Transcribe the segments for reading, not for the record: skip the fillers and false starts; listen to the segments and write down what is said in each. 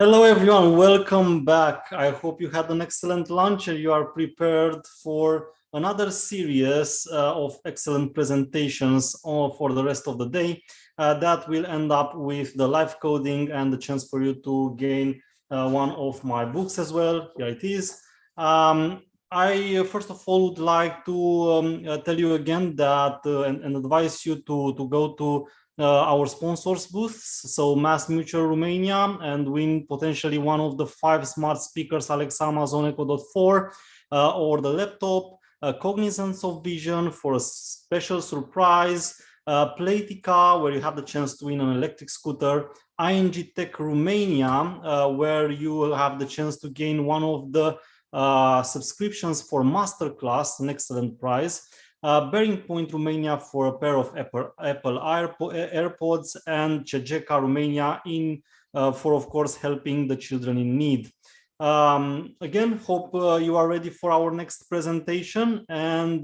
Hello everyone, welcome back. I hope you had an excellent lunch and you are prepared for another series of excellent presentations for the rest of the day that will end up with the live coding and the chance for you to gain one of my books as well. Here it is. I first of all would like to tell you again that and advise you to go to our sponsors booths, so Mass Mutual Romania, and win potentially one of the 5 smart speakers, Alexa Amazon Echo Dot 4, or the laptop, Cognizance of Vision for a special surprise, Playtica, where you have the chance to win an electric scooter, ING Tech Romania, where you will have the chance to gain one of the subscriptions for Masterclass, an excellent prize. Bearing Point Romania for a pair of Apple AirPods, and CEGECA Romania for, of course, helping the children in need. Again, hope you are ready for our next presentation. And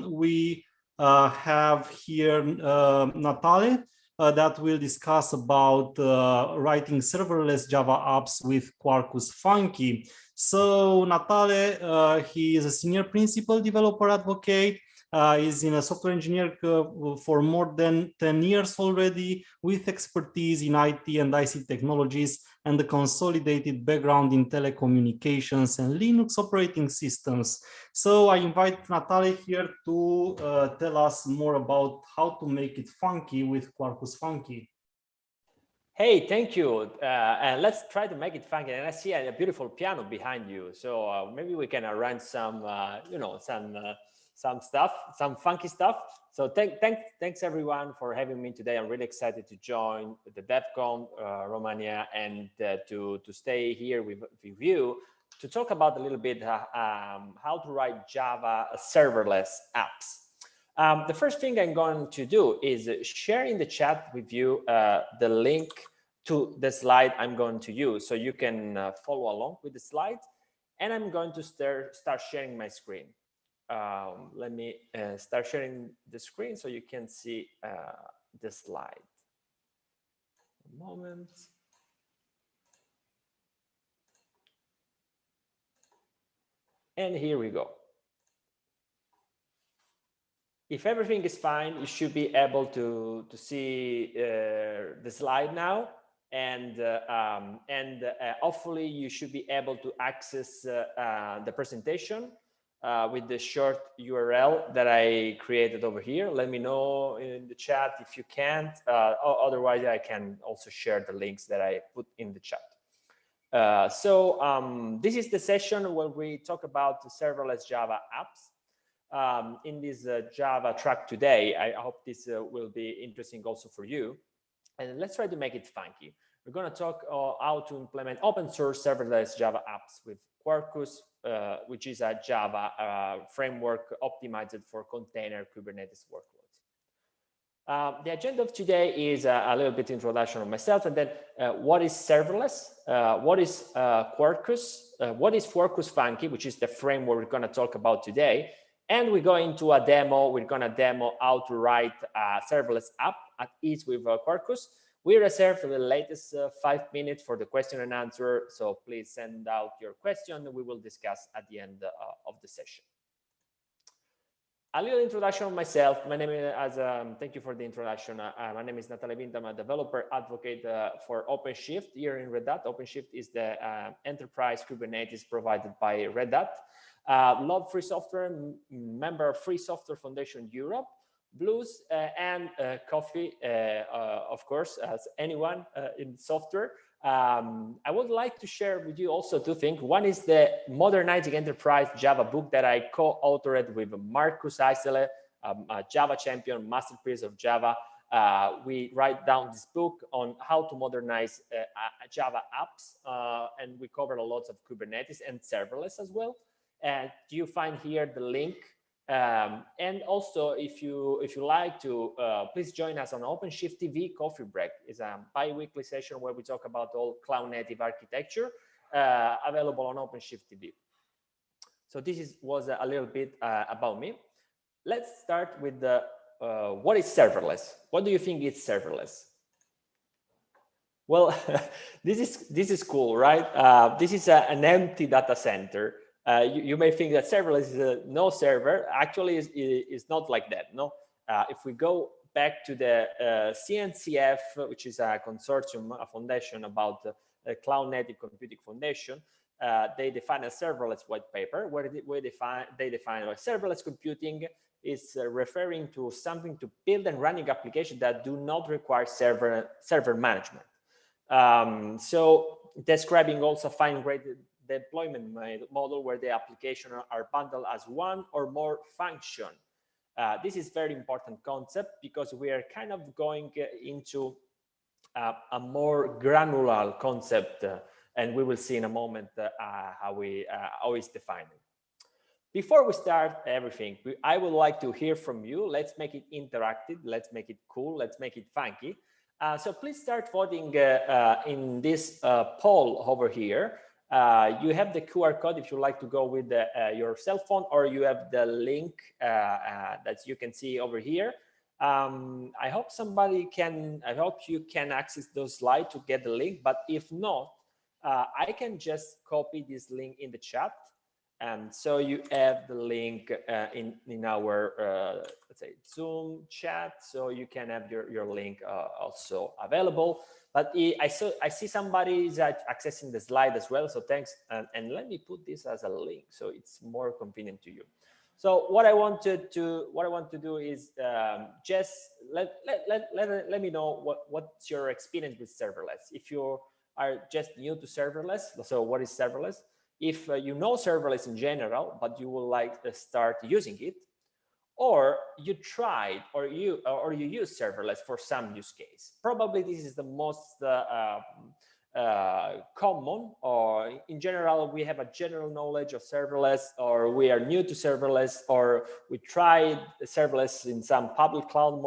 we have here Natale that will discuss about writing serverless Java apps with Quarkus Funky. So Natale, he is a senior principal developer advocate. Is in a software engineer for more than 10 years already, with expertise in IT and IC technologies and a consolidated background in telecommunications and Linux operating systems. So I invite Natalie here to tell us more about how to make it funky with Quarkus Funky. Hey, thank you. And let's try to make it funky. And I see a beautiful piano behind you. So maybe we can arrange some, some stuff, some funky stuff. So thanks everyone for having me today. I'm really excited to join the DevCon Romania and to stay here with you to talk about a little bit how to write Java serverless apps. The first thing I'm going to do is share in the chat with you the link to the slide I'm going to use, so you can follow along with the slides. And I'm going to start sharing my screen. Let me start sharing the screen so you can see the slide. A moment. And here we go. If everything is fine, you should be able to see the slide now, and hopefully you should be able to access the presentation with the short URL that I created over here. Let me know in the chat if you can't. Otherwise, I can also share the links that I put in the chat. This is the session where we talk about the serverless Java apps. In this Java track today, I hope this will be interesting also for you. And let's try to make it funky. We're going to talk how to implement open source serverless Java apps with Quarkus, which is a Java framework optimized for container Kubernetes workloads. The agenda of today is a little bit introduction of myself, and then what is serverless, what is Quarkus, what is Quarkus Funky, which is the framework we're going to talk about today. And we go into a demo. We're going to demo how to write a serverless app at ease with Quarkus. We reserve for the latest 5 minutes for the question and answer. So please send out your question. We will discuss at the end of the session. A little introduction of myself. My name is, thank you for the introduction. My name is Natale Vinta. I'm a developer advocate for OpenShift here in Red Hat. OpenShift is the enterprise Kubernetes provided by Red Hat. Love free software, member of Free Software Foundation Europe, Blues, and coffee, of course, as anyone in software. I would like to share with you also 2 things. One is the Modernizing Enterprise Java book that I co-authored with Markus Eisele, a Java champion, masterpiece of Java. We write down this book on how to modernize Java apps, and we cover a lot of Kubernetes and serverless as well. And you find here the link. And also, if you like to, please join us on OpenShift TV Coffee Break. It's a bi-weekly session where we talk about all cloud native architecture, available on OpenShift TV. So this was a little bit about me. Let's start with the what is serverless? What do you think is serverless? Well, this is cool, right? This is an empty data center. You may think that serverless is no server. Actually, is not like that. No, if we go back to the CNCF, which is a consortium, a foundation about cloud native computing foundation, they define a serverless white paper where they define serverless computing is referring to something to build and running applications that do not require server management. So describing also fine-grained deployment model where the application are bundled as one or more function. This is very important concept because we are kind of going into a more granular concept, and we will see in a moment how it's defined. Before we start everything, I would like to hear from you. Let's make it interactive. Let's make it cool. Let's make it funky. So please start voting in this poll over here. You have the QR code if you like to go with your cell phone, or you have the link that you can see over here. I hope you can access those slides to get the link, but if not, I can just copy this link in the chat. And so you have the link in our, let's say, Zoom chat, so you can have your link also available. But I see somebody is accessing the slide as well, so thanks. And let me put this as a link, so it's more convenient to you. So what I want to do is just let me know what's your experience with serverless. If you are just new to serverless, so what is serverless? If you know serverless in general, but you would like to start using it, or you tried or you use serverless for some use case. Probably this is the most common, or in general, we have a general knowledge of serverless, or we are new to serverless, or we tried serverless in some public cloud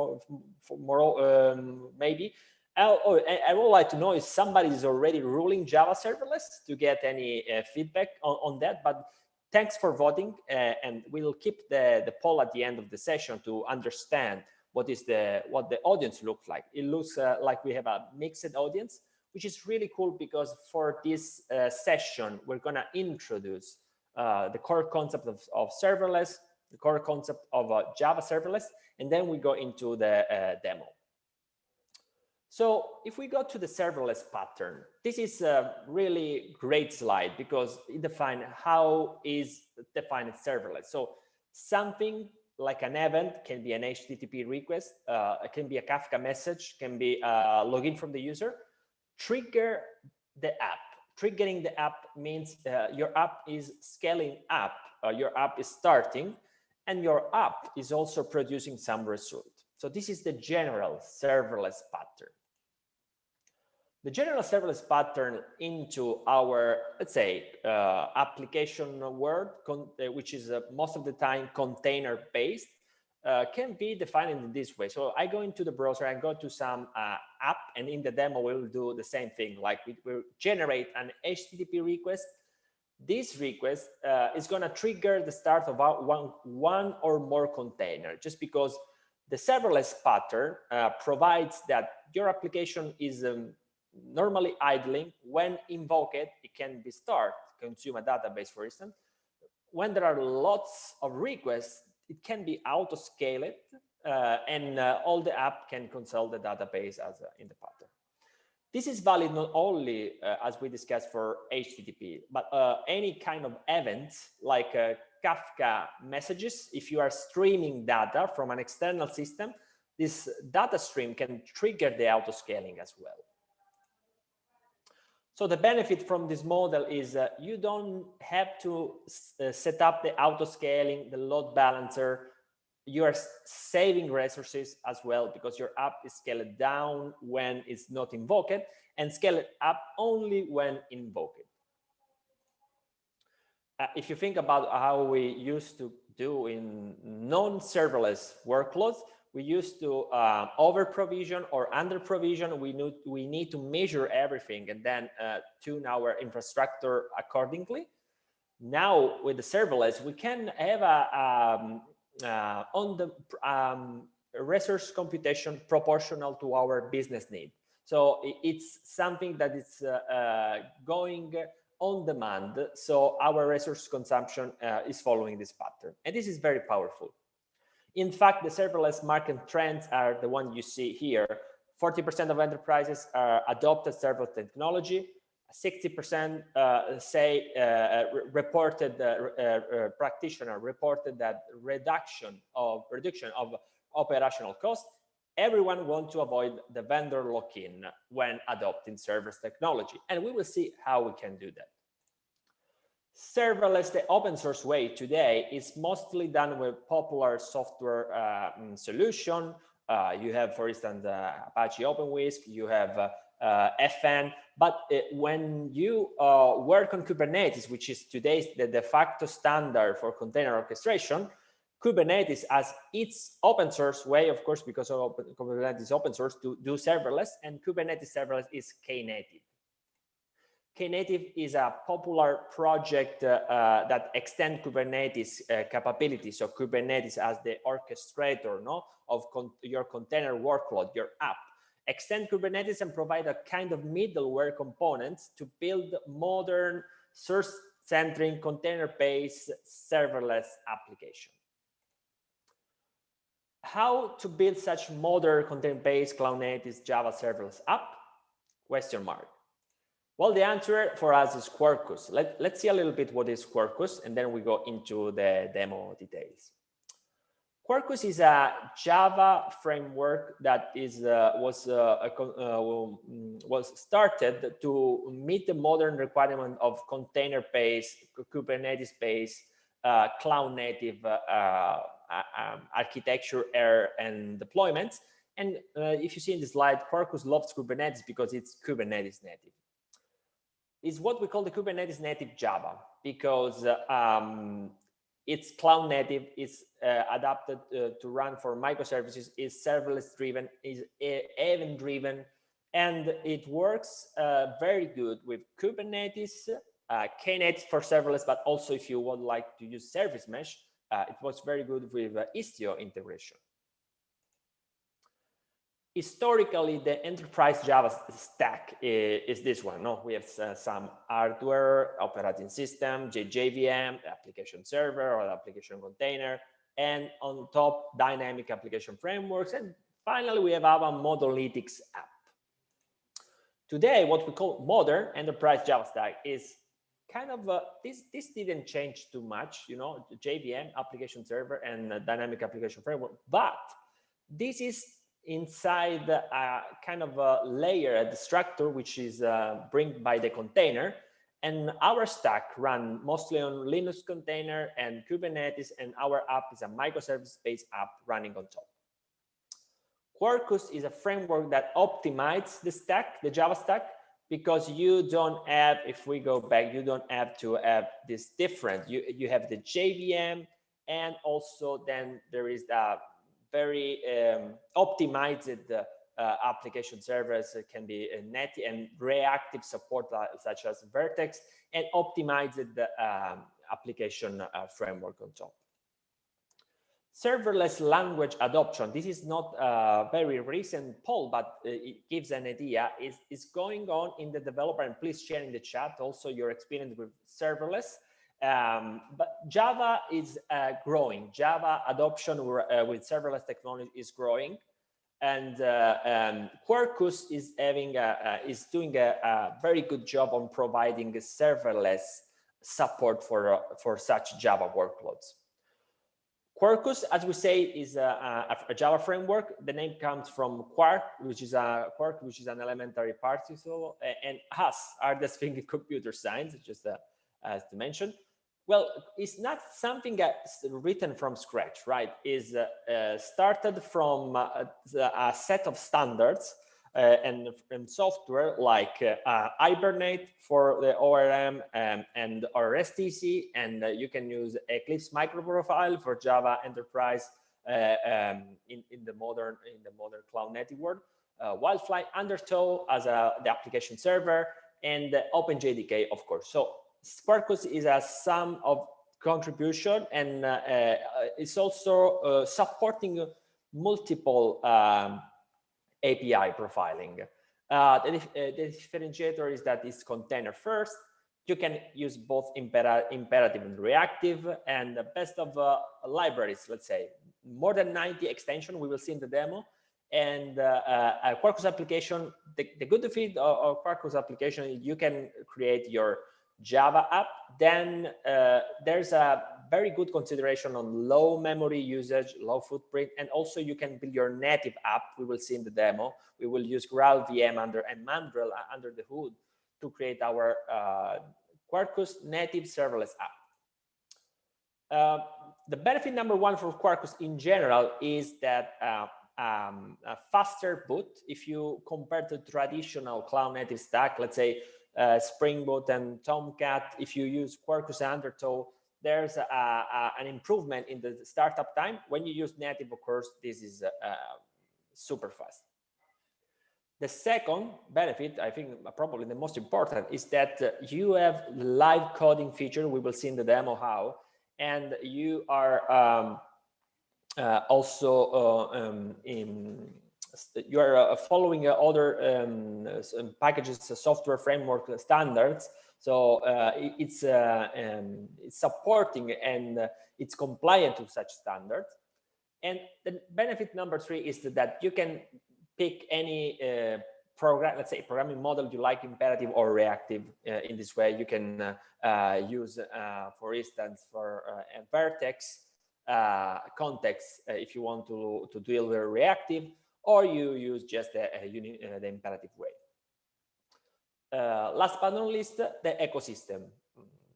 maybe. I would like to know if somebody is already ruling Java serverless to get any feedback on that. But thanks for voting, and we'll keep the poll at the end of the session to understand what the audience looks like. It looks like we have a mixed audience, which is really cool because for this session we're gonna introduce the core concept of serverless, the core concept of Java serverless, and then we go into the demo. So if we go to the serverless pattern, this is a really great slide because it defines how is defined serverless. So something like an event can be an HTTP request, it can be a Kafka message, can be a login from the user, trigger the app. Triggering the app means your app is scaling up, your app is starting, and your app is also producing some result. So this is the general serverless pattern. The general serverless pattern into our, let's say, application world, which is most of the time container-based, can be defined in this way. So I go into the browser, I go to some app, and in the demo, we'll do the same thing. Like we will generate an HTTP request. This request is going to trigger the start of one or more container, just because the serverless pattern provides that your application is normally idling. When invoked, it can be start, consume a database, for instance. When there are lots of requests, it can be auto-scaled, and all the app can consult the database as in the pattern. This is valid not only, as we discussed, for HTTP, but any kind of events like Kafka messages. If you are streaming data from an external system, this data stream can trigger the auto-scaling as well. So the benefit from this model is you don't have to set up the auto-scaling, the load balancer. You are saving resources as well because your app is scaled down when it's not invoked and scaled up only when invoked. If you think about how we used to do in non-serverless workloads, we used to over-provision or under-provision. We need to measure everything and then tune our infrastructure accordingly. Now with the serverless, we can have on the resource computation proportional to our business need. So it's something that is going on demand. So our resource consumption is following this pattern. And this is very powerful. In fact, the serverless market trends are the one you see here. 40% of enterprises adopted serverless technology. 60% practitioner reported that reduction of operational cost. Everyone wants to avoid the vendor lock-in when adopting serverless technology, and we will see how we can do that. Serverless, the open source way today, is mostly done with popular software solution. You have, for instance, Apache OpenWhisk, you have FN, but when you work on Kubernetes, which is today's the de facto standard for container orchestration, Kubernetes has its open source way, of course, because of Kubernetes is open source, to do serverless, and Kubernetes serverless is Knative. Knative is a popular project that extends Kubernetes capabilities. So Kubernetes as the orchestrator, of your container workload, your app. Extend Kubernetes and provide a kind of middleware components to build modern source-centric container-based serverless application. How to build such modern container-based cloud-native Java serverless app? Question mark. Well, the answer for us is Quarkus. Let's see a little bit what is Quarkus, and then we go into the demo details. Quarkus is a Java framework that was started to meet the modern requirement of container-based, Kubernetes-based, cloud-native architecture and deployments. And if you see in the slide, Quarkus loves Kubernetes because it's Kubernetes native. It's what we call the Kubernetes native Java, because it's cloud native, it's adapted to run for microservices, is serverless driven, is event driven, and it works very good with Kubernetes, Knative for serverless, but also if you would like to use service mesh, it works very good with Istio integration. Historically, the enterprise Java stack is this one. We have some hardware, operating system, JVM, application server or application container, and on top, dynamic application frameworks. And finally, we have our monolithic app. Today, what we call modern enterprise Java stack is kind of this didn't change too much, JVM, application server, and dynamic application framework, but this is inside a kind of a layer, a structure, which is bring by the container, and our stack run mostly on Linux container and Kubernetes, and our app is a microservice-based app running on top. Quarkus is a framework that optimizes the stack, the Java stack, because you don't have, if we go back, you don't have to have this different. You have the JVM, and also then there is the very optimized application servers. Can be native and reactive support such as Vertex, and optimized application framework on top. Serverless language adoption. This is not a very recent poll, but it gives an idea. Is going on in the developer, and please share in the chat also your experience with serverless. But Java is growing. Java adoption with serverless technology is growing, and Quarkus is doing a very good job on providing serverless support for such Java workloads. Quarkus, as we say, is a Java framework. The name comes from Quark, which is an elementary particle, and HAS, hardest thing in computer science, just as to mention. Well, it's not something that's written from scratch, right? It's started from a set of standards and software like Hibernate for the ORM and RSTC, and you can use Eclipse microprofile for Java Enterprise in the modern cloud native world. Wildfly, Undertow as the application server, and OpenJDK, of course. So Quarkus is a sum of contribution, and it's also supporting multiple API profiling. The differentiator is that it's container first. You can use both imperative and reactive, and the best of libraries, let's say, more than 90 extensions we will see in the demo. And a Quarkus application, the good thing of Quarkus application, you can create your Java app. Then there's a very good consideration on low memory usage, low footprint, and also you can build your native app. We will see in the demo. We will use GraalVM and Mandrill under the hood to create our Quarkus native serverless app. The benefit number one for Quarkus in general is that a faster boot. If you compare to traditional cloud native stack, let's say Spring Boot and Tomcat, if you use Quarkus and Undertow, there's an improvement in the startup time. When you use native, of course, this is super fast. The second benefit, I think probably the most important, is that you have live coding feature. We will see in the demo how, and you are also you are following other packages, software framework standards. So it's supporting and it's compliant to such standards. And the benefit number three is that you can pick any program, let's say programming model you like, imperative or reactive. In this way, you can use, for instance, for a vertex context if you want to deal with reactive, or you use just the imperative way. Last but not least, the ecosystem.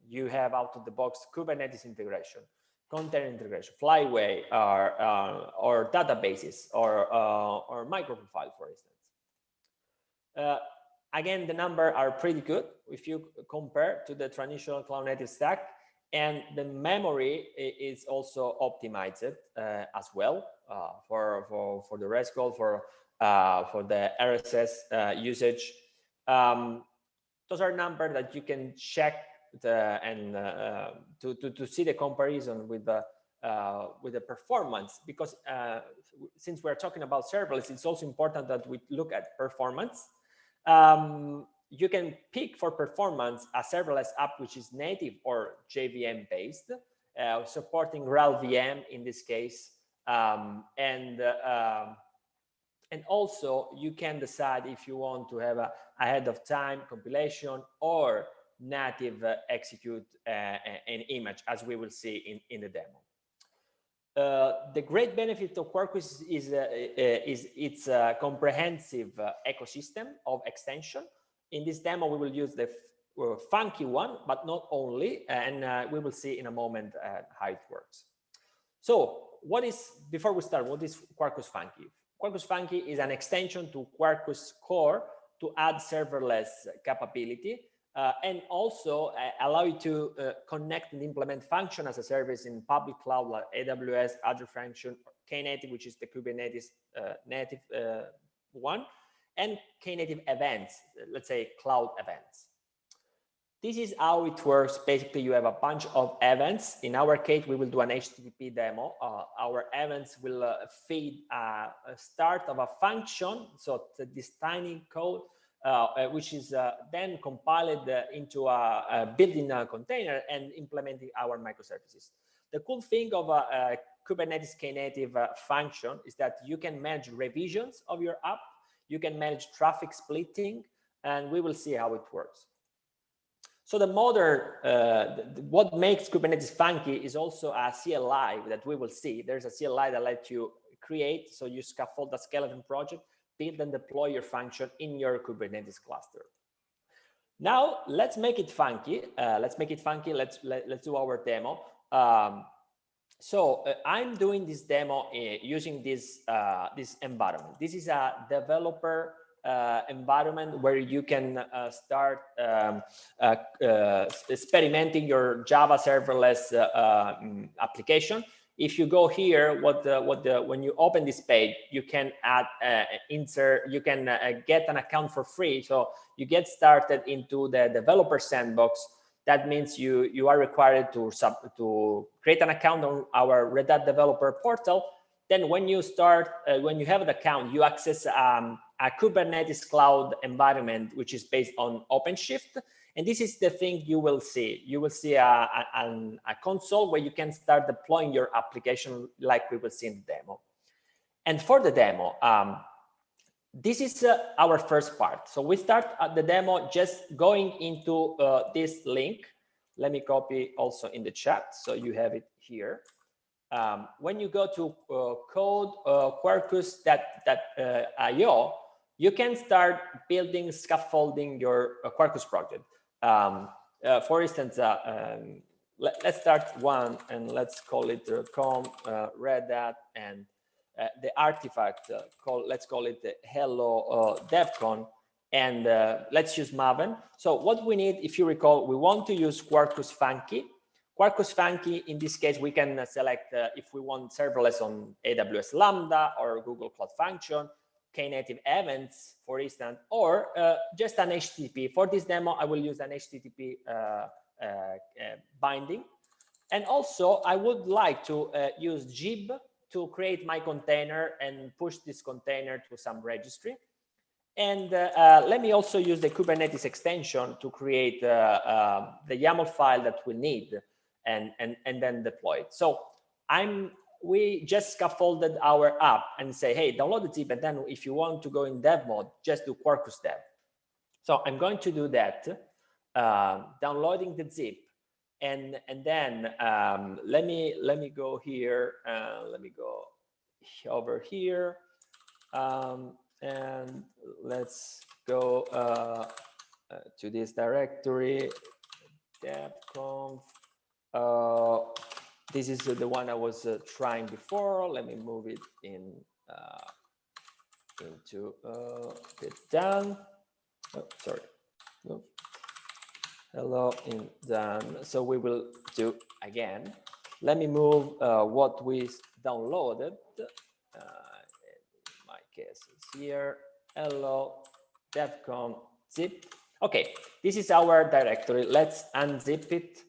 You have out of the box Kubernetes integration, container integration, Flyway, or databases, or microprofile, for instance. Again, the numbers are pretty good if you compare to the traditional cloud native stack, and the memory is also optimized as well for the REST code, for the RSS usage. Those are numbers that you can check and to see the comparison with the performance, because since we're talking about serverless, it's also important that we look at performance. You can pick for performance a serverless app which is native or JVM based, supporting GraalVM in this case, and also you can decide if you want to have a ahead of time compilation or native execute an image, as we will see in the demo. The great benefit of Quarkus is its comprehensive ecosystem of extension. In this demo, we will use the funky one, but not only, and we will see in a moment how it works. So before we start, what is Quarkus Funky? Quarkus Funky is an extension to Quarkus Core to add serverless capability, and also allow you to connect and implement function as a service in public cloud like AWS, Azure Function, Knative, which is the Kubernetes native one, and Knative events, let's say cloud events. This is how it works. Basically, you have a bunch of events. In our case, we will do an HTTP demo. Our events will feed a start of a function. So this tiny code, which is then compiled into a built-in container and implementing our microservices. The cool thing of a Kubernetes Knative function is that you can manage revisions of your app. You can manage traffic splitting, and we will see how it works. So the modern, what makes Kubernetes funky is also a CLI that we will see. There's a CLI that lets you create, so you scaffold a skeleton project, build and deploy your function in your Kubernetes cluster. Now let's make it funky. Let's do our demo. So I'm doing this demo using this environment. This is a developer environment where you can start experimenting your Java serverless application. If you go here, when you open this page, you can add insert. You can get an account for free. So you get started into the developer sandbox. That means you are required to create an account on our Red Hat developer portal. Then when you start, when you have an account, you access a a Kubernetes cloud environment, which is based on OpenShift. And this is the thing you will see. You will see a console where you can start deploying your application like we will see in the demo. And for the demo, this is our first part. So we start the demo just going into this link. Let me copy also in the chat so you have it here. When you go to code quarkus.io, you can start building, scaffolding your Quarkus project. For instance, let's start one and let's call it com Red Hat, and the artifact, let's call it hello DevCon, and let's use Maven. So what we need, if you recall, we want to use Quarkus Funky. Quarkus Funky, in this case, we can select if we want serverless on AWS Lambda or Google Cloud Function, Knative events, for instance, or just an HTTP. For this demo, I will use an HTTP binding. And also, I would like to use Jib to create my container and push this container to some registry. And let me also use the Kubernetes extension to create the YAML file that we need and then deploy it. So we just scaffolded our app and say, hey, download the zip, and then if you want to go in dev mode, just do Quarkus dev. So I'm going to do that, downloading the zip, and then let me go here, let me go over here, and let's go to this directory, DevCon. This is the one I was trying before. Let me move it in into get done. Oh, sorry. No. Hello in done. So we will do again. Let me move what we downloaded. In my case, it's here. Hello DevCon zip. Okay, this is our directory. Let's unzip it.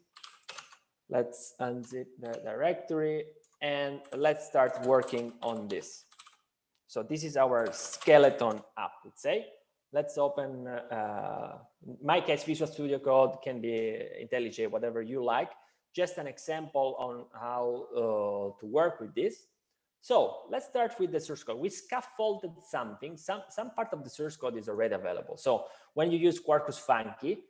Let's unzip the directory and let's start working on this. So this is our skeleton app, let's say. Let's open, in my case, Visual Studio Code, can be IntelliJ, whatever you like. Just an example on how to work with this. So let's start with the source code. We scaffolded something. Some part of the source code is already available. So when you use Quarkus Funky,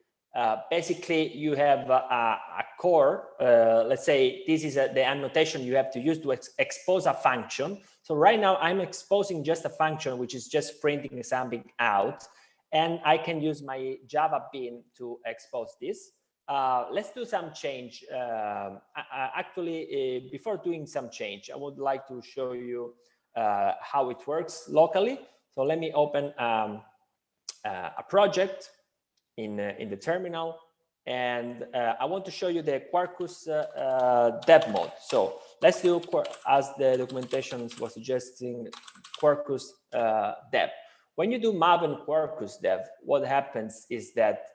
basically you have a core, let's say this is the annotation you have to use to expose a function. So right now I'm exposing just a function, which is just printing something out, and I can use my Java bin to expose this. Let's do some change. Actually, before doing some change, I would like to show you how it works locally. So let me open a project in the terminal, and I want to show you the Quarkus dev mode. So let's do, as the documentation was suggesting, Quarkus dev. When you do Maven Quarkus dev, what happens is that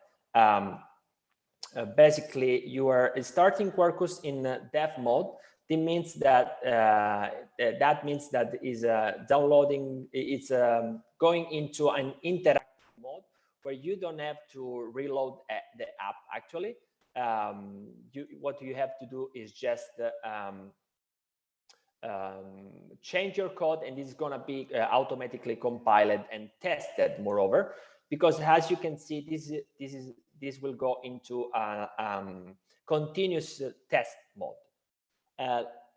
basically you are starting Quarkus in dev mode. It means that is downloading. It's going into an interactive mode where you don't have to reload the app. Actually, what you have to do is just change your code, and it's going to be automatically compiled and tested. Moreover, because as you can see, this will go into a continuous test mode.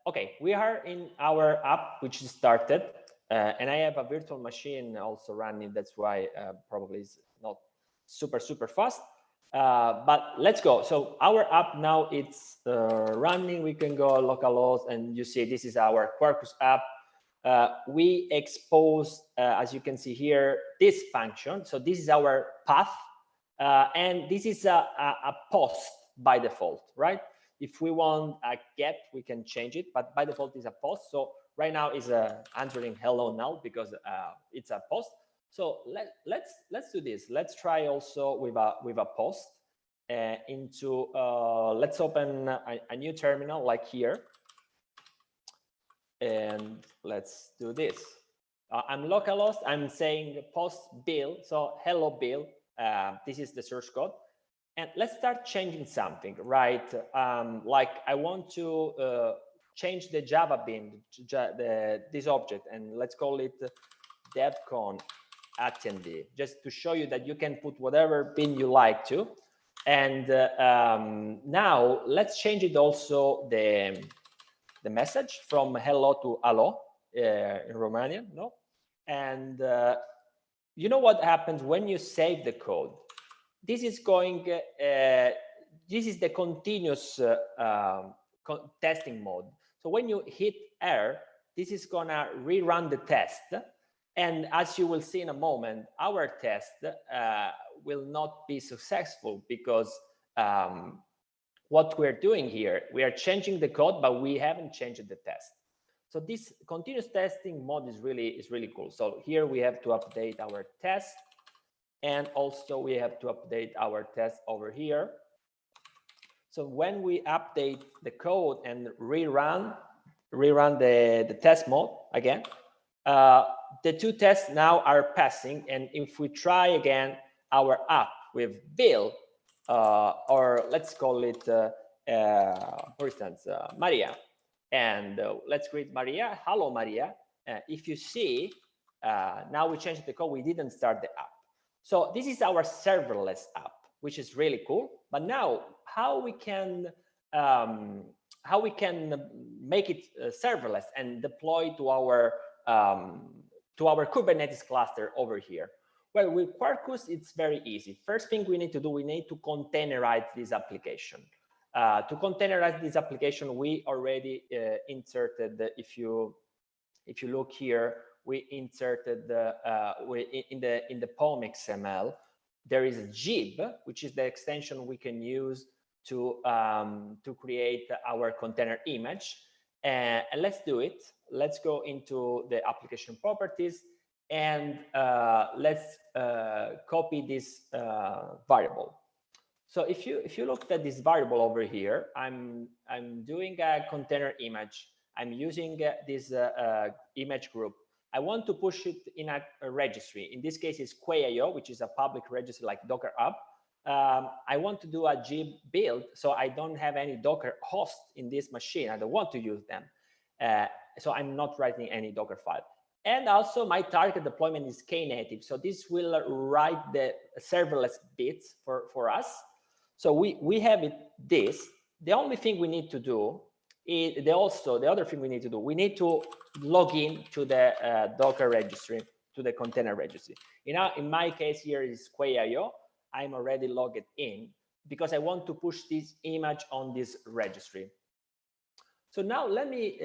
Okay, we are in our app, which is started, and I have a virtual machine also running. That's why probably it's not super fast, but let's go. So our app now, it's running. We can go localhost, and you see this is our Quarkus app. We expose, as you can see here, this function. So this is our path, and this is a post by default, right? If we want a get, we can change it, but by default is a post. So right now is answering hello now because it's a post. So let's do this. Let's try also with a post into. Let's open a new terminal like here, and let's do this. I'm localhost. I'm saying post Bill. So hello Bill. This is the source code. And let's start changing something, right? Like I want to change the Java bin, this object, and let's call it DevCon attendee, just to show you that you can put whatever bin you like to. And now let's change it also the message from hello to alo in Romanian, no? And you know what happens when you save the code? This is going, this is the continuous testing mode. So when you hit R, this is gonna rerun the test. And as you will see in a moment, our test will not be successful because what we're doing here, we are changing the code, but we haven't changed the test. So this continuous testing mode is really cool. So here we have to update our test, and also we have to update our test over here. So when we update the code and rerun the test mode again, the two tests now are passing. And if we try again our app with Bill, or let's call it, for instance, Maria, and let's greet Maria. Hello, Maria. If you see, now we changed the code. We didn't start the app. So this is our serverless app, which is really cool. But now, how we can make it serverless and deploy to our Kubernetes cluster over here? Well, with Quarkus, it's very easy. First thing we need to do, we need to containerize this application. To containerize this application, we already inserted, if you look here, we inserted in the POM XML, there is a jib, which is the extension we can use to create our container image. And let's do it. Let's go into the application properties, and let's copy this variable. So if you look at this variable over here, I'm doing a container image. I'm using this image group. I want to push it in a registry. In this case, it's Quay.io, which is a public registry like Docker Hub. I want to do a jib build, so I don't have any Docker host in this machine. I don't want to use them. So I'm not writing any Docker file. And also my target deployment is Knative. So this will write the serverless bits for us. So we have this. The only thing we need to do is the other thing we need to do, we need to log in to the Docker registry, to the container registry. In my case here is Quay.io. I'm already logged in because I want to push this image on this registry. So now let me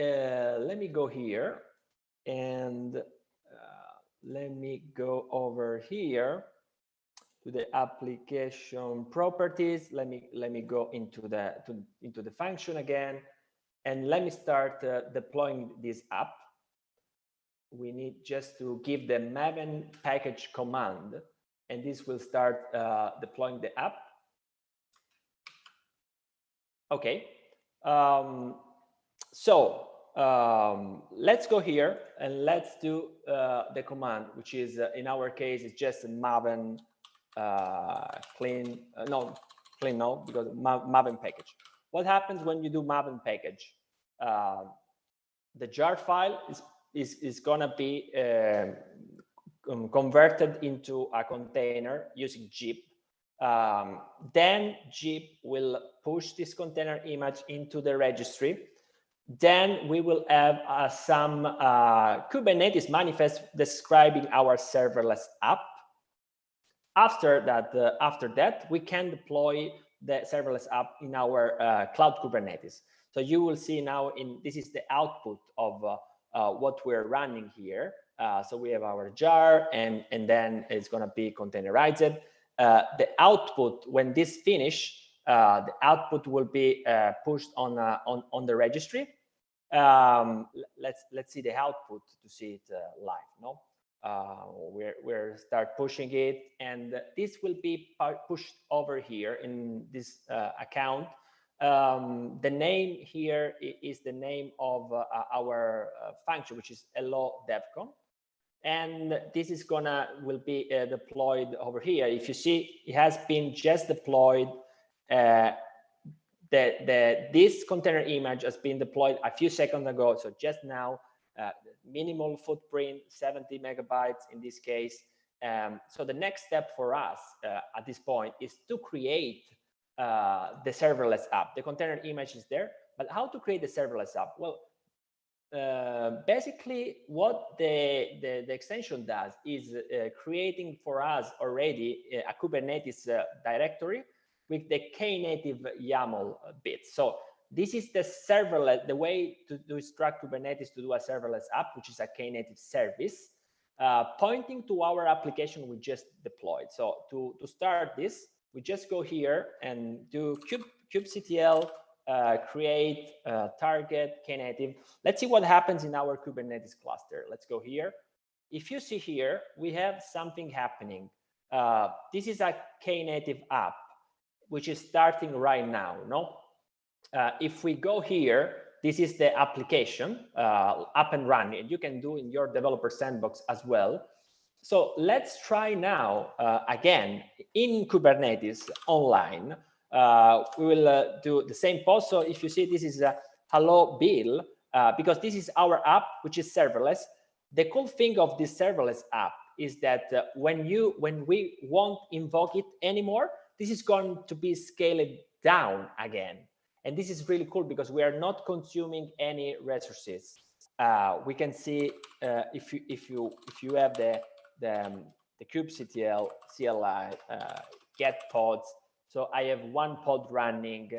go here, and let me go over here to the application properties. Let me go into the function again, and let me start deploying this app. We need just to give the maven package command, and this will start deploying the app. Okay. Let's go here and let's do the command, which is in our case it's just maven clean because maven package. What happens when you do maven package? The jar file is gonna be converted into a container using jib. Then jib will push this container image into the registry. Then we will have some Kubernetes manifest describing our serverless app. After that, we can deploy the serverless app in our cloud Kubernetes. So you will see now this is the output of what we're running here. So we have our jar, and then it's going to be containerized. The output, when this finish, the output will be pushed on the registry. Let's see the output to see it live. No, we're start pushing it, and this will be pushed over here in this account. The name here is the name of our function, which is hello DevCon. and this is will be deployed over here. If you see, it has been just deployed. This container image has been deployed a few seconds ago, so just now. Minimal footprint, 70 megabytes in this case. So the next step for us at this point is to create the serverless app. The container image is there, but how to create the serverless app? Well, basically what the extension does is creating for us already a Kubernetes directory with the Knative YAML bit. So this is the serverless, the way to instruct Kubernetes to do a serverless app, which is a Knative service, pointing to our application we just deployed. So to start this, we just go here and do kubectl create target Knative. Let's see what happens in our Kubernetes cluster. Let's go here. If you see here, we have something happening. This is a Knative app, which is starting right now. No. If we go here, this is the application up and running. You can do in your developer sandbox as well. So let's try now again in Kubernetes online. We will do the same post. So if you see, this is a hello Bill, because this is our app, which is serverless. The cool thing of this serverless app is that when we won't invoke it anymore, this is going to be scaled down again. And this is really cool because we are not consuming any resources. We can see if you have the kubectl CLI get pods. So I have one pod running,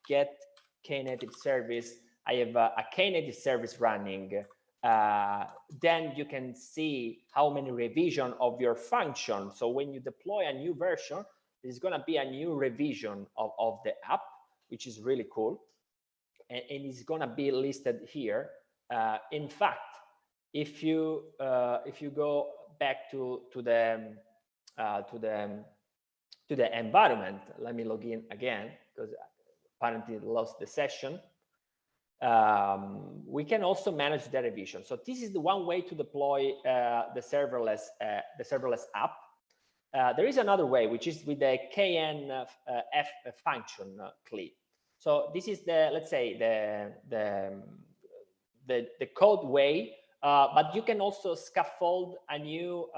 get Knative service. I have a Knative service running. Then you can see how many revision of your function. So when you deploy a new version, there's going to be a new revision of the app, which is really cool, and it's going to be listed here. In fact, if you go back to the environment, let me log in again because apparently it lost the session. We can also manage the revision. So this is the one way to deploy the serverless app. There is another way, which is with the knf function clip. So this is the, let's say, the code way, but you can also scaffold a new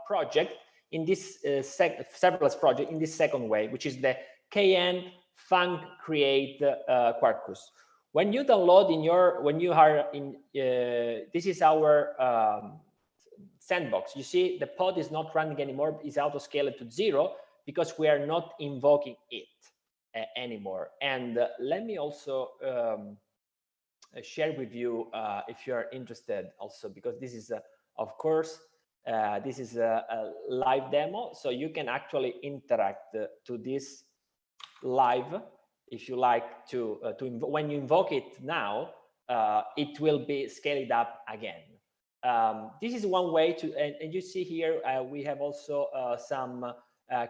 project in this serverless project in this second way, which is the kn func create Quarkus. When you download this is our sandbox. You see the pod is not running anymore, is auto-scaled to 0 because we are not invoking it anymore. And let me also share with you if you are interested also, because this is of course this is a live demo, so you can actually interact to this live if you like to when you invoke it now, it will be scaled up again. This is one way to, and you see here we have also some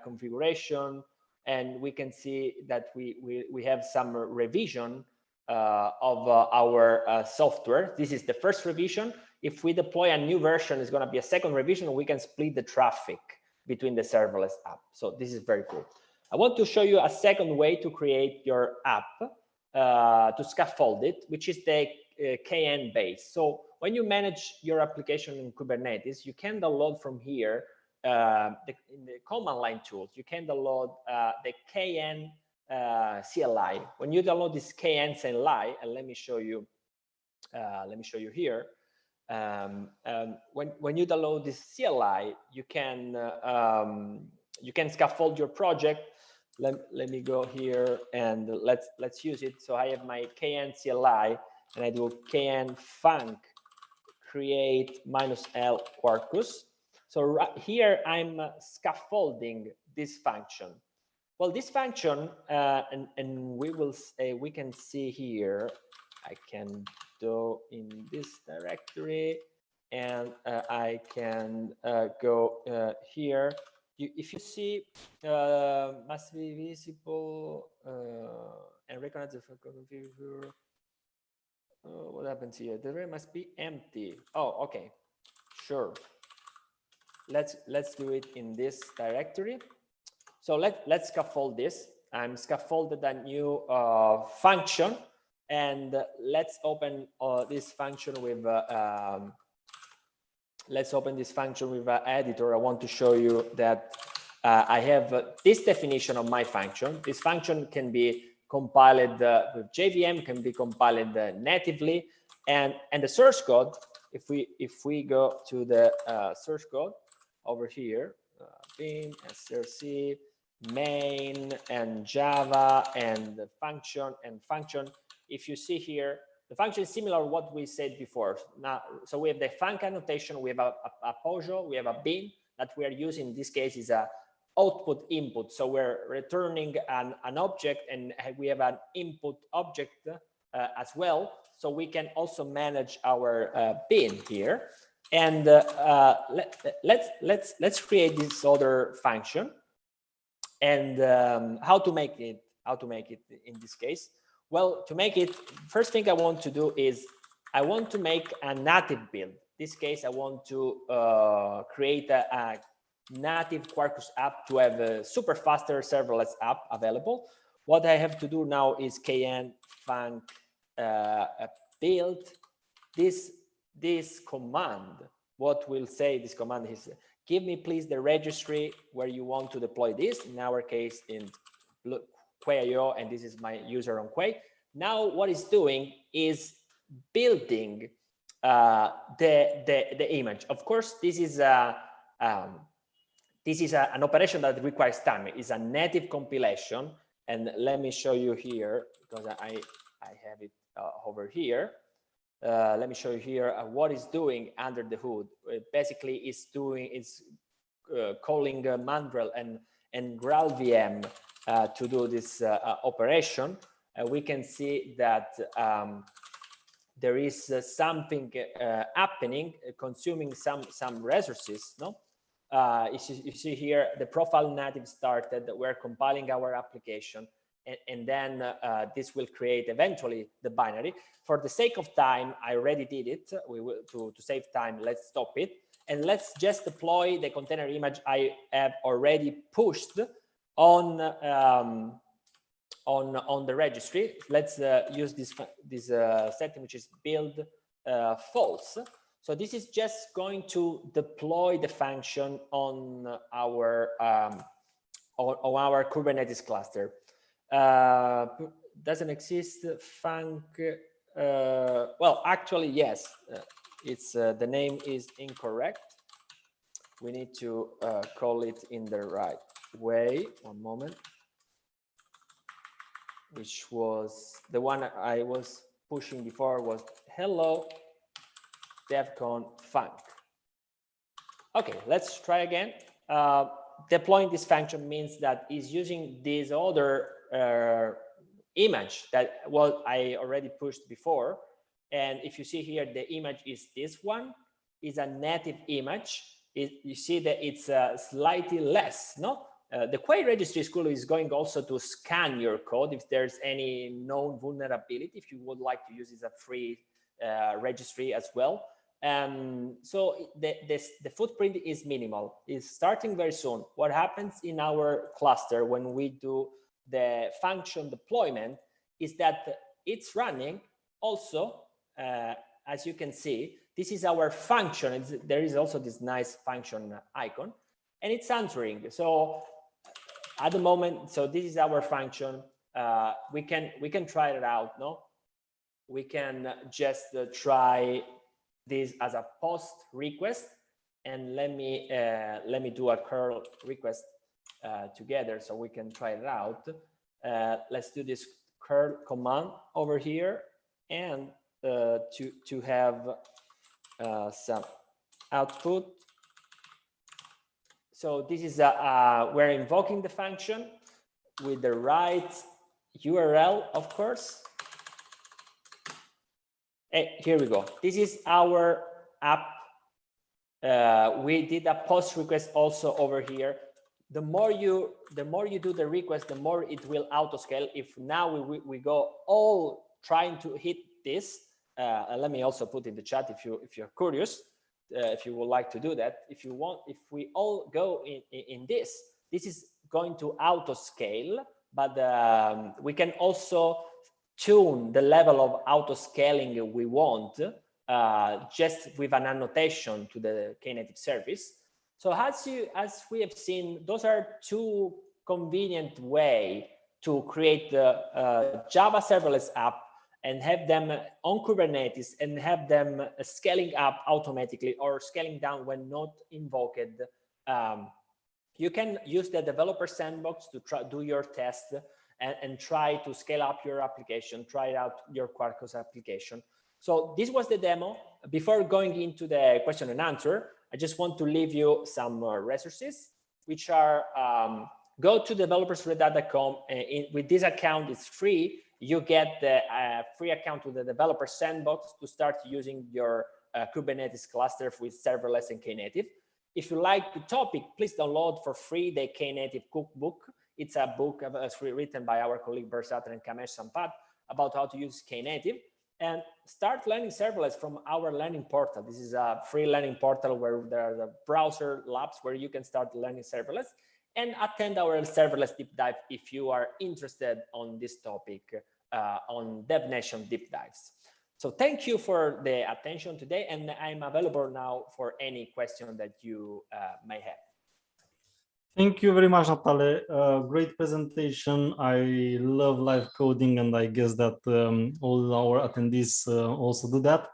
configuration, and we can see that we have some revision of our software. This is the first revision. If we deploy a new version, it's going to be a second revision, and we can split the traffic between the serverless app. So this is very cool. I want to show you a second way to create your app, to scaffold it, which is the KN base. So when you manage your application in Kubernetes, you can download from here in the command line tools. You can download the KN CLI. When you download this KN CLI, and let me show you here. When you download this CLI, you can scaffold your project. Let me go here and let's use it. So I have my KN CLI, and I do KN func create -l Quarkus. So right here I'm scaffolding this function. Well, this function, and we can see here, I can do in this directory, and I can go here. If you see, must be visible and recognize the configure. What happens here? The array must be empty. Oh, okay. Sure. Let's do it in this directory. So let's scaffold this. I'm scaffolded a new function, and let's open this function with editor. I want to show you that I have this definition of my function. This function can be compiled with JVM, can be compiled natively, and the source code. If we go to the source code over here, bin src main and Java and the function and function. If you see here, the function is similar to what we said before. Now, so we have the func annotation, we have a POJO, we have a bin that we are using. In this case is a output input. So we're returning an object, and we have an input object as well. So we can also manage our bin here. And let's create this other function. And how to make it in this case? Well, to make it, first thing I want to do is I want to make a native build. In this case, I want to create a native Quarkus app to have a super faster serverless app available. What I have to do now is kn func build. This command, what will say this command is, give me please the registry where you want to deploy this. In our case, in Quay.io, and this is my user on Quay. Now, what it's doing is building the image. Of course, this is an operation that requires time. It's a native compilation, and let me show you here because I have it over here. Let me show you here what it's doing under the hood. Basically, it's calling Mandrel and GraalVM to do this operation. We can see that there is something happening, consuming some resources. No, you see here the profile native started. We're compiling our application. And then this will create eventually the binary. For the sake of time, I already did it. We will to save time. Let's stop it, and let's just deploy the container image I have already pushed on the registry. Let's use this setting, which is build false. So this is just going to deploy the function on our Kubernetes cluster. Doesn't exist func. Well, actually, yes. It's the name is incorrect. We need to call it in the right way. One moment. Which was the one I was pushing before was hello DevCon func. Okay, let's try again. Deploying this function means that it's using this other image that I already pushed before. And if you see here, the image is this one, is a native image. You see that it's slightly less, no? The Quay registry school is going also to scan your code if there's any known vulnerability, if you would like to use it as a free registry as well. So the footprint is minimal. It's starting very soon. What happens in our cluster when we do the function deployment is that it's running also, as you can see, this is our function. There is also this nice function icon, and it's answering. So at the moment, so this is our function. We can try it out. No, we can just try this as a post request, and let me do a curl request together so we can try it out. Let's do this curl command over here, and to have some output. So this is we're invoking the function with the right URL, of course. Hey, here we go. This is our app. We did a post request also over here. The more you do the request, the more it will auto scale. If now we go all trying to hit this, let me also put in the chat if you're curious. if you would like to do that. If you want, if we all go in this is going to auto scale, but we can also tune the level of auto scaling we want just with an annotation to the Knative service. So as we have seen, those are two convenient way to create the Java serverless app and have them on Kubernetes and have them scaling up automatically or scaling down when not invoked. You can use the developer sandbox to do your test and try to scale up your application, try out your Quarkus application. So this was the demo. Before going into the question and answer, I just want to leave you some resources, which are go to developersred.com. With this account, it's free. You get the free account with the developer sandbox to start using your Kubernetes cluster with serverless and Knative. If you like the topic, please download for free the Knative cookbook. It's a book written by our colleague Bersat and Kamesh Sampat about how to use Knative, and start learning serverless from our learning portal. This is a free learning portal where there are the browser labs where you can start learning serverless, and attend our serverless deep dive if you are interested on this topic on DevNation deep dives. So thank you for the attention today, and I'm available now for any question that you may have. Thank you very much, Natale. Great presentation. I love live coding, and I guess that all our attendees also do that.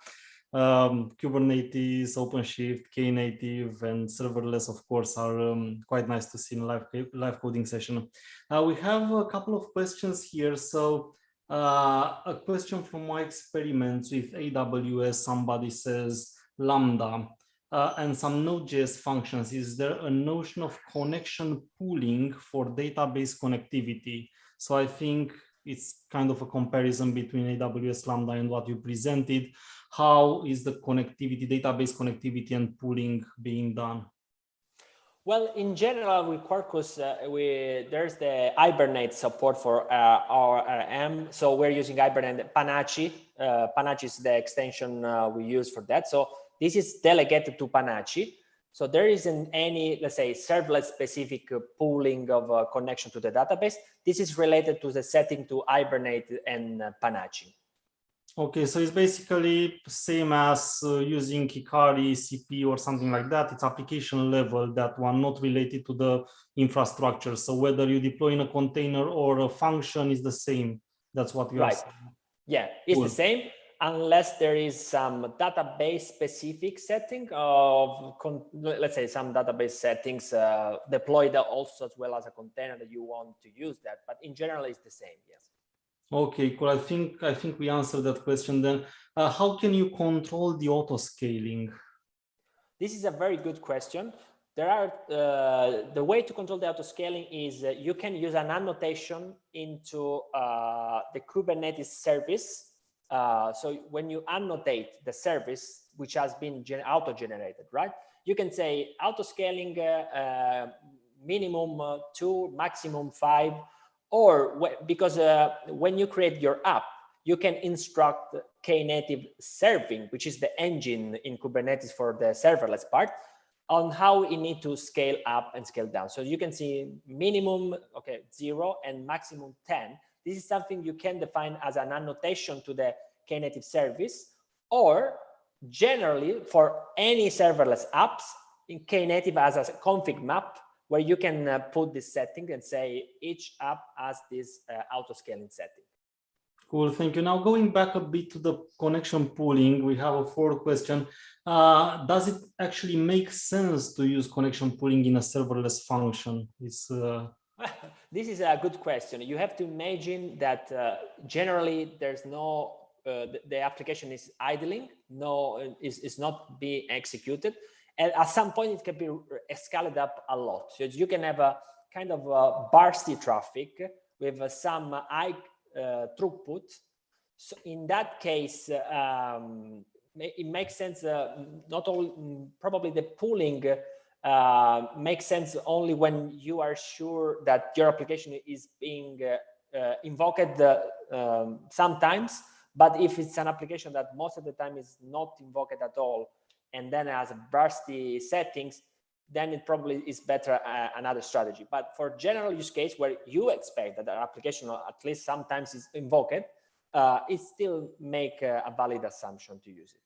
Kubernetes, OpenShift, Knative, and serverless, of course, are quite nice to see in live coding session. We have a couple of questions here. So a question from my experiments with AWS, somebody says Lambda and some Node.js functions. Is there a notion of connection pooling for database connectivity? So I think it's kind of a comparison between AWS Lambda and what you presented. How is the connectivity, database connectivity and pooling being done? Well, in general, with Quarkus, there's the Hibernate support for our RM. So we're using Hibernate Panache. Panache is the extension we use for that. So this is delegated to Panache. So there isn't any, let's say, serverless specific pooling of connection to the database. This is related to the setting to Hibernate and Panache. Okay, so it's basically same as using Hikari, CP, or something like that. It's application level, that one, not related to the infrastructure. So whether you deploy in a container or a function is the same. That's what you are saying. Yeah, it's the same, unless there is some database specific setting of, let's say, some database settings deployed also as well as a container that you want to use that. But in general, it's the same, yes. Okay, cool. I think we answered that question then. How can you control the auto scaling? This is a very good question. There are the way to control the auto scaling is you can use an annotation into the Kubernetes service. So when you annotate the service, which has been auto generated, right? You can say auto scaling minimum 2, maximum 5. Or because when you create your app, you can instruct Knative serving, which is the engine in Kubernetes for the serverless part, on how you need to scale up and scale down. So you can see minimum, 0 and maximum 10. This is something you can define as an annotation to the Knative service, or generally for any serverless apps, in Knative as a config map, where you can put this setting and say each app has this auto-scaling setting. Cool, thank you. Now going back a bit to the connection pooling, we have a fourth question. Does it actually make sense to use connection pooling in a serverless function? This is a good question. You have to imagine that generally there's no, the application is idling, is not being executed. And at some point, it can be scaled up a lot. So you can have a kind of bursty traffic with some high throughput. So in that case, it makes sense. Not all, probably the pooling makes sense only when you are sure that your application is being invoked sometimes. But if it's an application that most of the time is not invoked at all, and then has varsity settings, then it probably is better another strategy. But for general use case where you expect that the application at least sometimes is invoked, it still make a valid assumption to use it.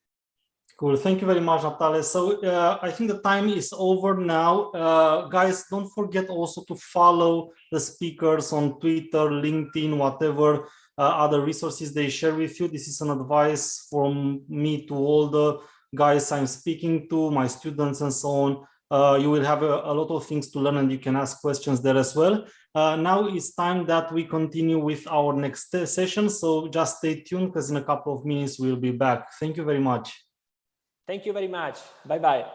Cool. Thank you very much, Natalia. So I think the time is over now. Guys, don't forget also to follow the speakers on Twitter, LinkedIn, whatever other resources they share with you. This is an advice from me to all the guys I'm speaking to, my students and so on. You will have a lot of things to learn and you can ask questions there as well. Now it's time that we continue with our next session. So just stay tuned because in a couple of minutes we'll be back. Thank you very much. Thank you very much. Bye-bye.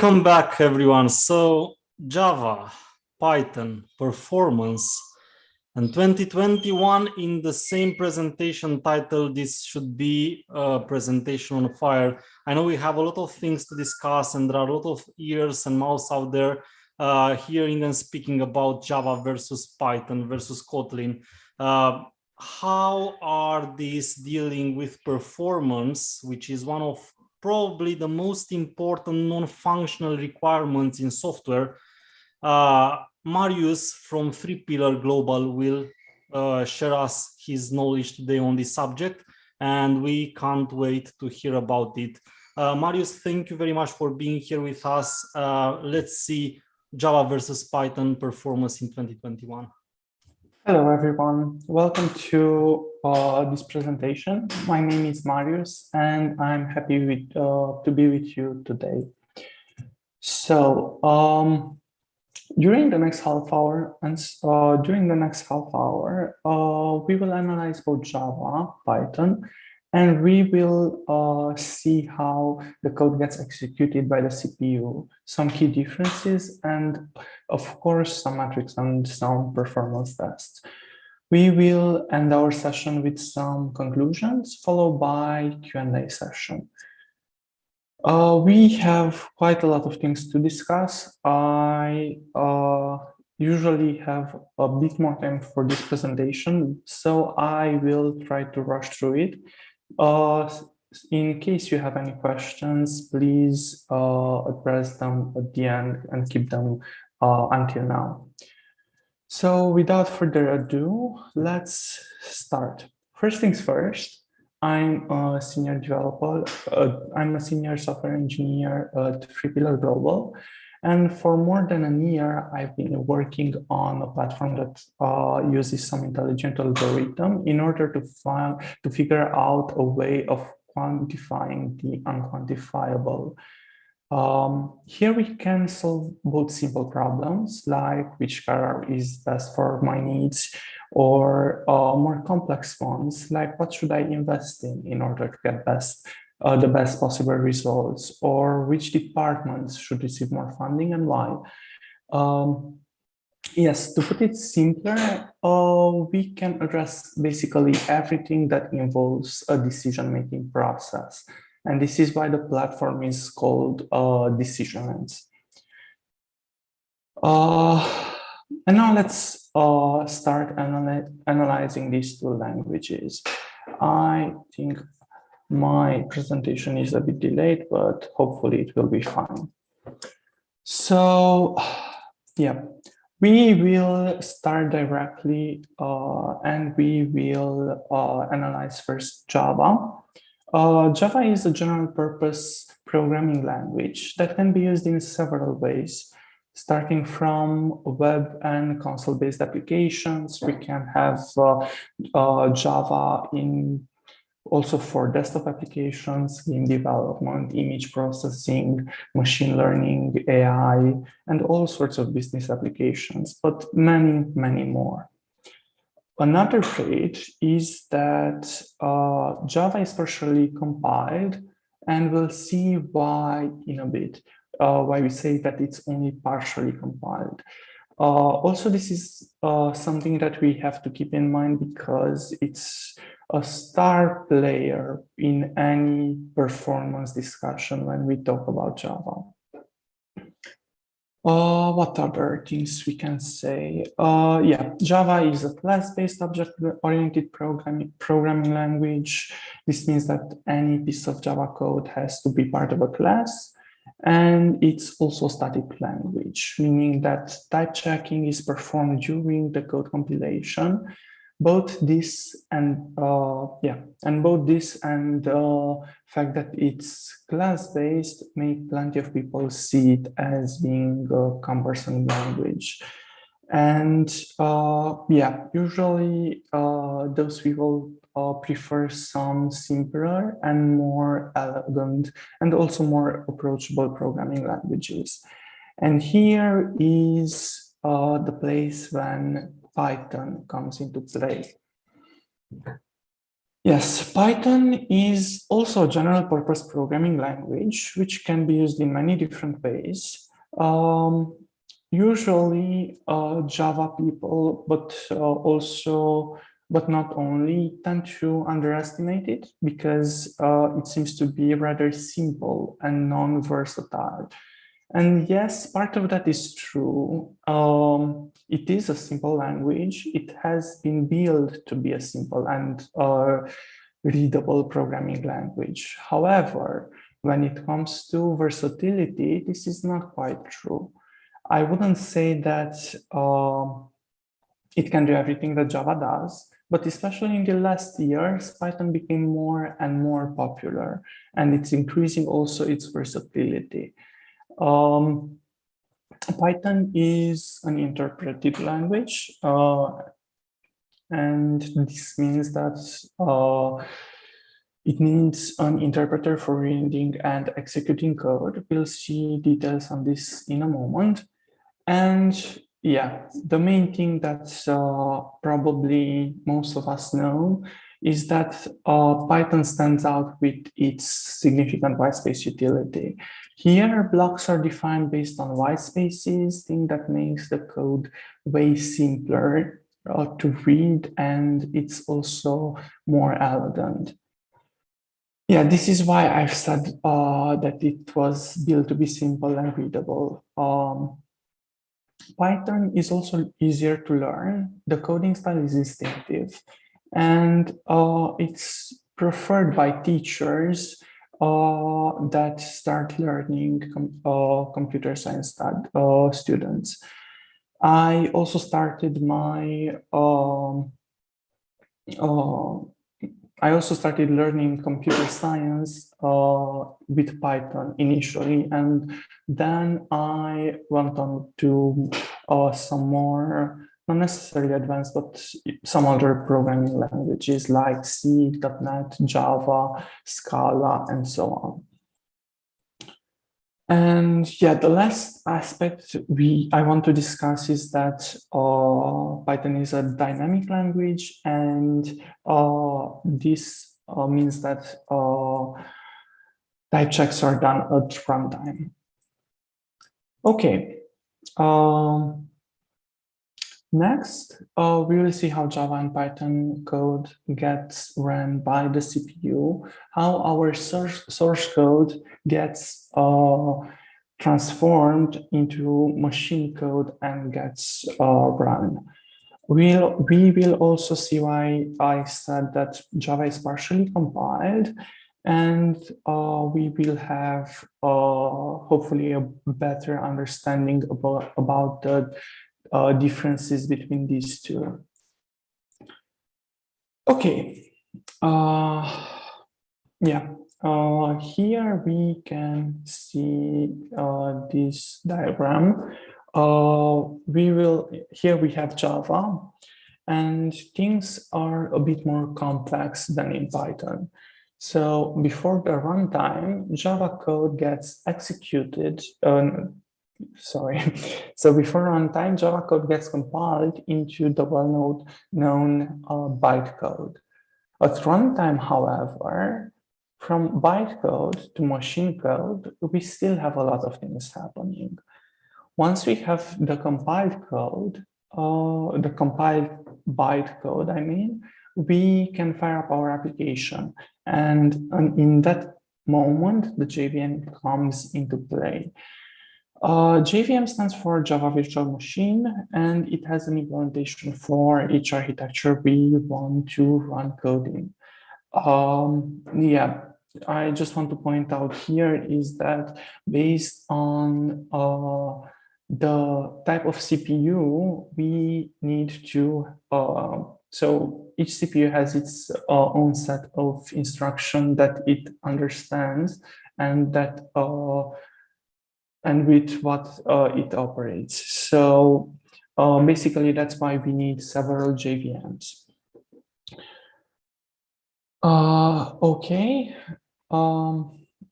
Welcome back, everyone. So Java, Python, performance, and 2021 in the same presentation title. This should be a presentation on fire. I know we have a lot of things to discuss, and there are a lot of ears and mouths out there hearing and speaking about Java versus Python versus Kotlin. How are these dealing with performance, which is one of probably the most important non-functional requirements in software? Marius from 3Pillar Global will share us his knowledge today on this subject, and we can't wait to hear about it. Marius, thank you very much for being here with us. Let's see Java versus Python performance in 2021. Hello, everyone. Welcome to this presentation. My name is Marius, and I'm happy to be with you today. So, during the next half hour, we will analyze both Java, Python, and we will see how the code gets executed by the CPU, some key differences, and of course, some metrics and some performance tests. We will end our session with some conclusions, followed by Q&A session. We have quite a lot of things to discuss. I usually have a bit more time for this presentation, so I will try to rush through it. In case you have any questions, please address them at the end and keep them until now. So without further ado, let's start. First things first, I'm a senior developer. I'm a senior software engineer at 3Pillar Global. And for more than a year, I've been working on a platform that uses some intelligent algorithm in order to figure out a way of quantifying the unquantifiable. Here we can solve both simple problems like which car is best for my needs, or more complex ones like what should I invest in order to get the best possible results, or which departments should receive more funding and why. Yes, to put it simpler, we can address basically everything that involves a decision-making process. And this is why the platform is called Decisionlens. And now let's start analyzing these two languages. I think my presentation is a bit delayed, but hopefully it will be fine. So, yeah, we will start directly and we will analyze first Java. Java is a general purpose programming language that can be used in several ways. Starting from web and console-based applications, we can have Java also for desktop applications, game development, image processing, machine learning, AI, and all sorts of business applications, but many, many more. Another trait is that Java is partially compiled, and we'll see why in a bit, why we say that it's only partially compiled. Also, this is something that we have to keep in mind because it's a star player in any performance discussion when we talk about Java. What other things we can say? Yeah, Java is a class-based object-oriented programming language. This means that any piece of Java code has to be part of a class. And it's also a static language, meaning that type checking is performed during the code compilation. Both this and the fact that it's class-based make plenty of people see it as being a cumbersome language. And yeah, usually those people prefer some simpler and more elegant and also more approachable programming languages. And here is the place when Python comes into play. Yes, Python is also a general purpose programming language, which can be used in many different ways. Usually Java people, but not only, tend to underestimate it because it seems to be rather simple and non-versatile. And yes, part of that is true. It is a simple language. It has been built to be a simple and readable programming language. However, when it comes to versatility, this is not quite true. I wouldn't say that it can do everything that Java does, but especially in the last years, Python became more and more popular, and it's increasing also its versatility. Python is an interpreted language, and this means that it needs an interpreter for reading and executing code. We'll see details on this in a moment. And yeah, the main thing that probably most of us know is that Python stands out with its significant whitespace utility. Here, blocks are defined based on whitespaces, thing that makes the code way simpler to read, and it's also more elegant. Yeah, this is why I've said that it was built to be simple and readable. Python is also easier to learn. The coding style is distinctive, and it's preferred by teachers that start learning computer science students. I also started learning computer science with Python initially, and then I went on to some more, not necessarily advanced, but some other programming languages like C, .NET, Java, Scala, and so on. And yeah, the last aspect I want to discuss is that Python is a dynamic language, and this means that type checks are done at runtime. Okay. Next, we will see how Java and Python code gets run by the CPU, how our source code gets transformed into machine code and gets run. We will also see why I said that Java is partially compiled, and we will have hopefully a better understanding about the differences between these two. Okay, yeah, here we can see this diagram. Here we have Java, and things are a bit more complex than in Python. So before the runtime, Java code gets executed. So before runtime, Java code gets compiled into the well-known bytecode. At runtime, however, from bytecode to machine code, we still have a lot of things happening. Once we have the compiled code, the compiled bytecode, I mean, we can fire up our application. And in that moment, the JVM comes into play. JVM stands for Java Virtual Machine, and it has an implementation for each architecture we want to run code in. Yeah, I just want to point out here is that based on the type of CPU, we need to, so each CPU has its own set of instructions that it understands and that and with what it operates. So basically, that's why we need several JVMs. Okay,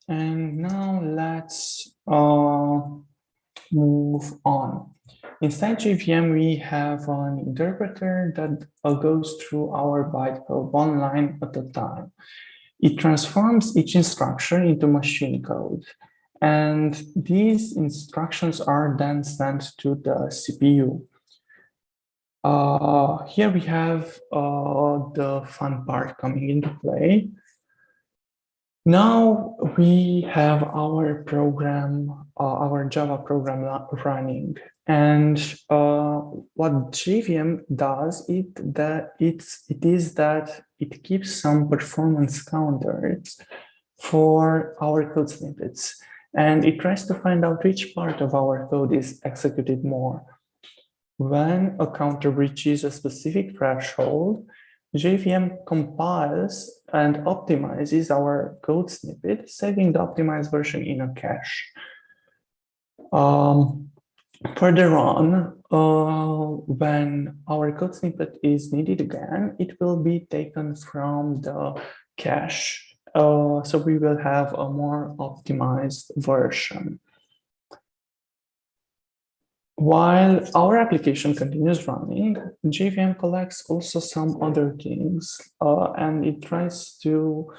and now let's move on. Inside JVM, we have an interpreter that goes through our bytecode one line at a time. It transforms each instruction into machine code. And these instructions are then sent to the CPU. Here we have the fun part coming into play. Now we have our program, our Java program running. And what JVM does it is that it keeps some performance counters for our code snippets. And it tries to find out which part of our code is executed more. When a counter reaches a specific threshold, JVM compiles and optimizes our code snippet, saving the optimized version in a cache. Further on, when our code snippet is needed again, it will be taken from the cache. So we will have a more optimized version. While our application continues running, JVM collects also some other things, and it tries to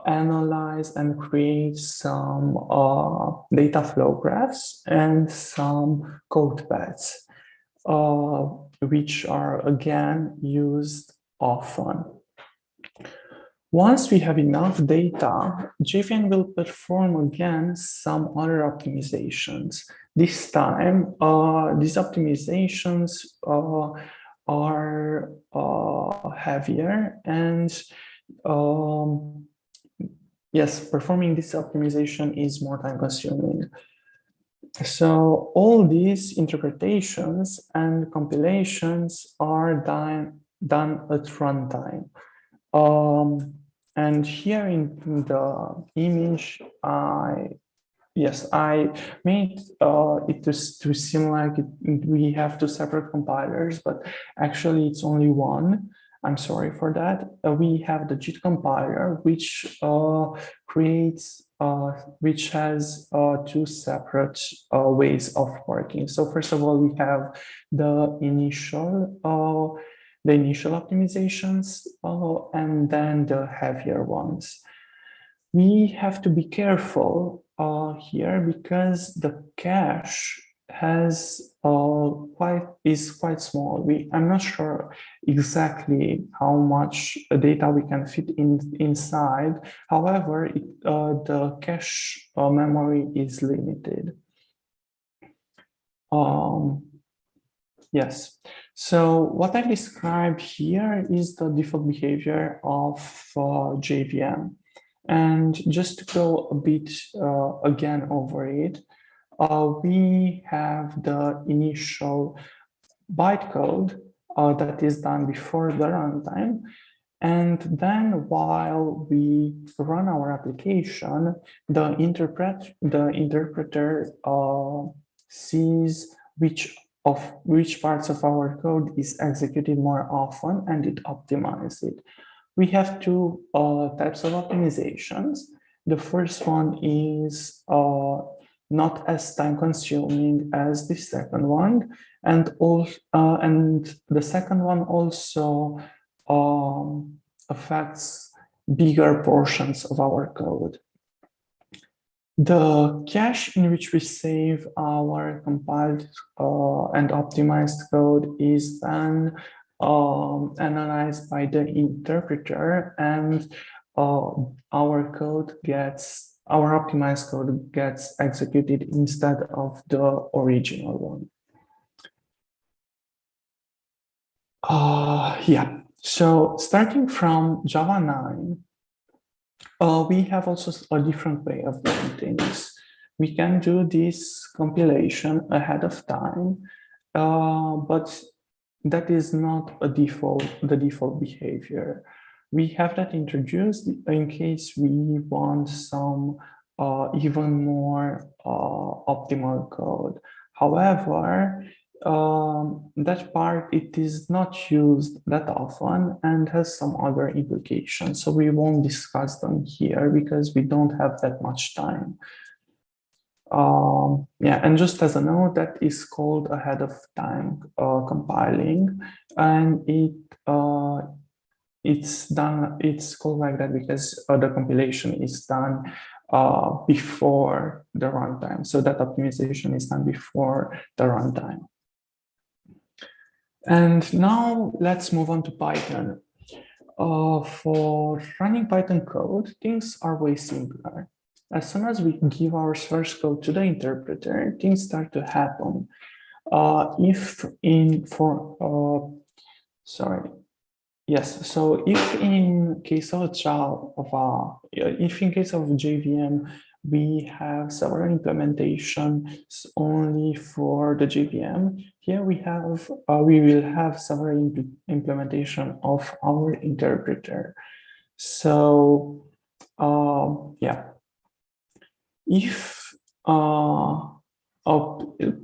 analyze and create some data flow graphs and some code paths, which are again used often. Once we have enough data, JVM will perform again some other optimizations. This time, these optimizations are heavier, and yes, performing this optimization is more time consuming. So all these interpretations and compilations are done at runtime. And here in the image, I made it to seem like we have two separate compilers, but actually it's only one. I'm sorry for that. We have the JIT compiler, which which has two separate ways of working. So first of all, we have the initial optimizations and then the heavier ones. We have to be careful here because the cache is quite small. I'm not sure exactly how much data we can fit inside. However, the cache memory is limited. Yes. So what I described here is the default behavior of JVM. And just to go a bit again over it, we have the initial bytecode that is done before the runtime. And then while we run our application, the interpreter sees which parts of our code is executed more often, and it optimizes it. We have two types of optimizations. The first one is not as time consuming as the second one. And the second one also affects bigger portions of our code. The cache in which we save our compiled and optimized code is then analyzed by the interpreter, and our optimized code gets executed instead of the original one. Yeah, so starting from Java 9, we have also a different way of doing things. We can do this compilation ahead of time, but that is not the default behavior. We have that introduced in case we want some even more optimal code. However, that part, it is not used that often and has some other implications. So we won't discuss them here because we don't have that much time. Yeah, and just as a note, that is called ahead of time compiling, and it's done. It's called like that because the compilation is done before the runtime. So that optimization is done before the runtime. And now let's move on to Python. For running Python code, things are way simpler. As soon as we give our source code to the interpreter, things start to happen. So if in case of JVM, we have several implementations only for the JVM, here we will have several implementation of our interpreter. So yeah,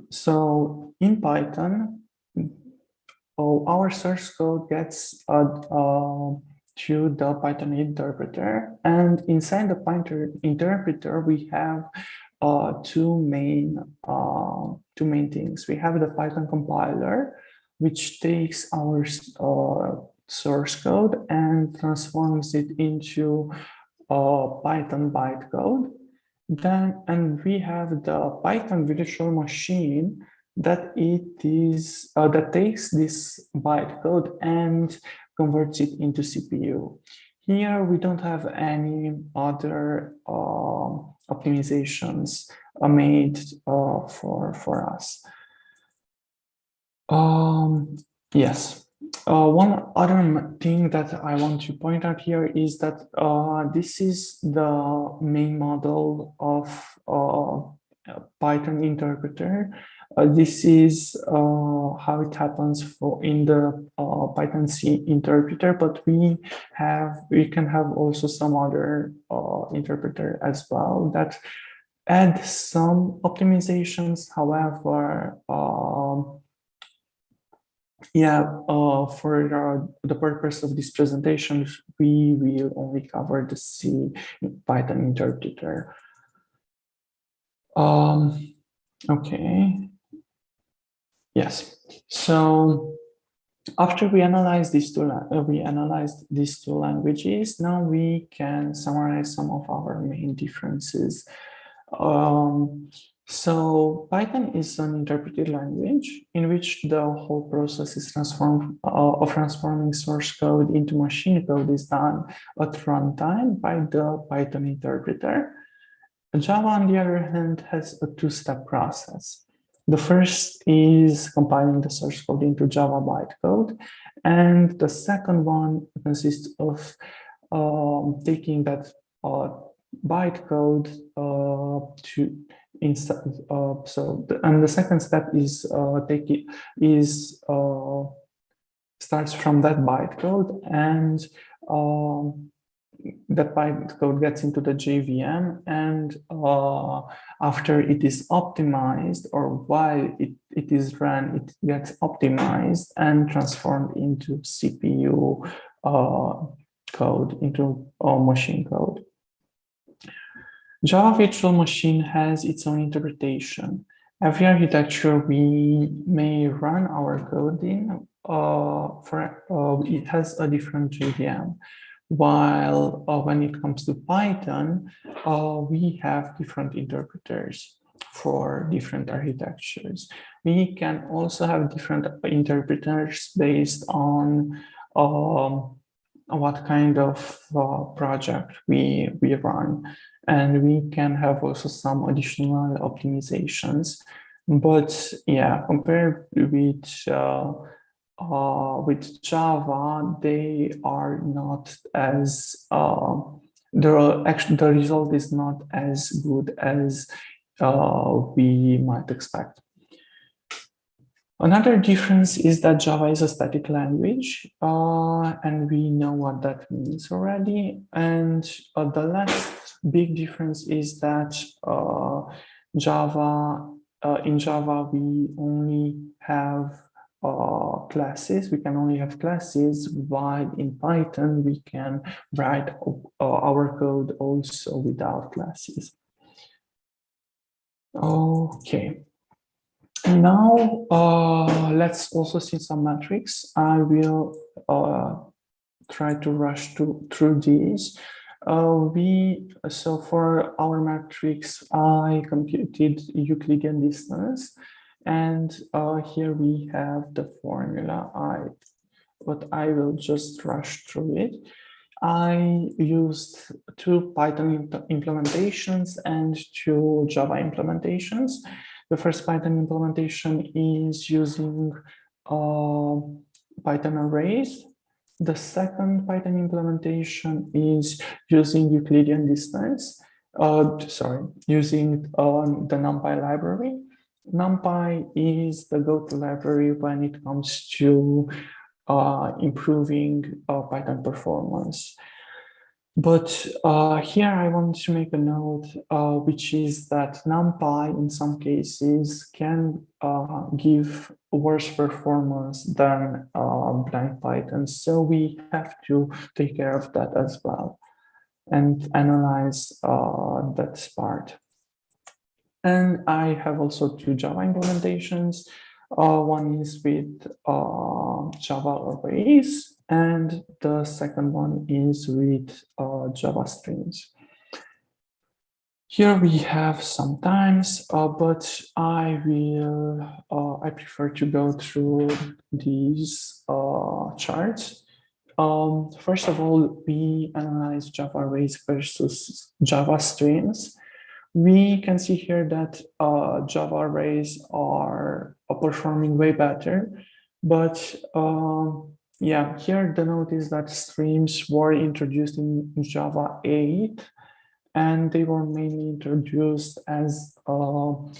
so in Python, our source code gets to the Python interpreter, and inside the Python interpreter we have two main things. We have the Python compiler, which takes our source code and transforms it into Python bytecode. And we have the Python virtual machine that takes this bytecode and converts it into CPU. Here we don't have any other optimizations made for us. Yes. One other thing that I want to point out here is that this is the main model of Python interpreter. This is how it happens in the Python C interpreter, but we can have also some other interpreter as well that add some optimizations. However, for the purpose of this presentation, we will only cover the C Python interpreter. Okay. Yes. So after we analyze these two languages, now we can summarize some of our main differences. So Python is an interpreted language in which the whole process is of transforming source code into machine code is done at runtime by the Python interpreter. Java, on the other hand, has a two-step process. The first is compiling the source code into Java bytecode, and the second one consists of taking that bytecode and the second step is starts from that bytecode, and that bytecode gets into the JVM, and after it is optimized, or while it is run, it gets optimized and transformed into CPU code, into machine code. Java Virtual Machine has its own interpretation. Every architecture we may run our code in, it has a different JVM. While when it comes to Python, we have different interpreters for different architectures. We can also have different interpreters based on what kind of project we run. And we can have also some additional optimizations. But yeah, compared with Java, they are not as the result is not as good as we might expect. Another difference is that Java is a static language, and we know what that means already. And the last big difference is that in Java we only have classes. We can only have classes, while in Python we can write our code also without classes. Okay. Now, let's also see some metrics. I will try to rush through these. So for our metrics, I computed Euclidean distance, and here we have the formula. But I will just rush through it. I used 2 Python implementations and 2 Java implementations. The first Python implementation is using Python arrays. The second Python implementation is using Euclidean distance. Using the NumPy library. NumPy is the go-to library when it comes to improving Python performance. But here I want to make a note, which is that NumPy in some cases can give worse performance than blank Python. So we have to take care of that as well and analyze that part. And I have also 2 Java implementations. One is with Java arrays, and the second one is with Java strings. Here we have some times, but I prefer to go through these charts. First of all, we analyze Java arrays versus Java strings. We can see here that Java arrays are performing way better, but yeah, here the note is that streams were introduced in Java 8, and they were mainly introduced as an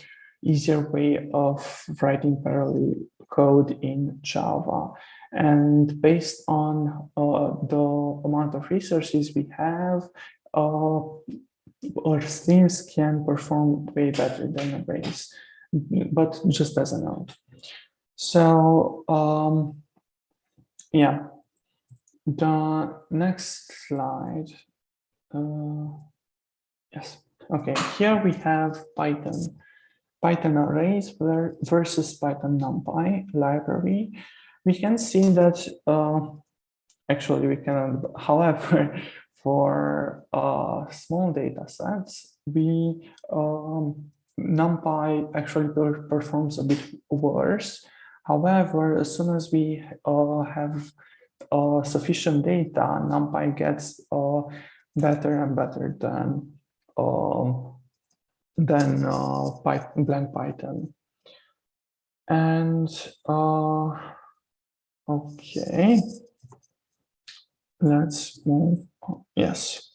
easier way of writing parallel code in Java. And based on the amount of resources we have, our streams can perform way better than arrays, but just as a note. So yeah, the next slide. Yes, okay, here we have Python arrays versus Python NumPy library. We can see that actually we can, however, for small data sets, NumPy actually performs a bit worse. However, as soon as we have sufficient data, NumPy gets better and better than blank Python. And okay, let's move on. Yes.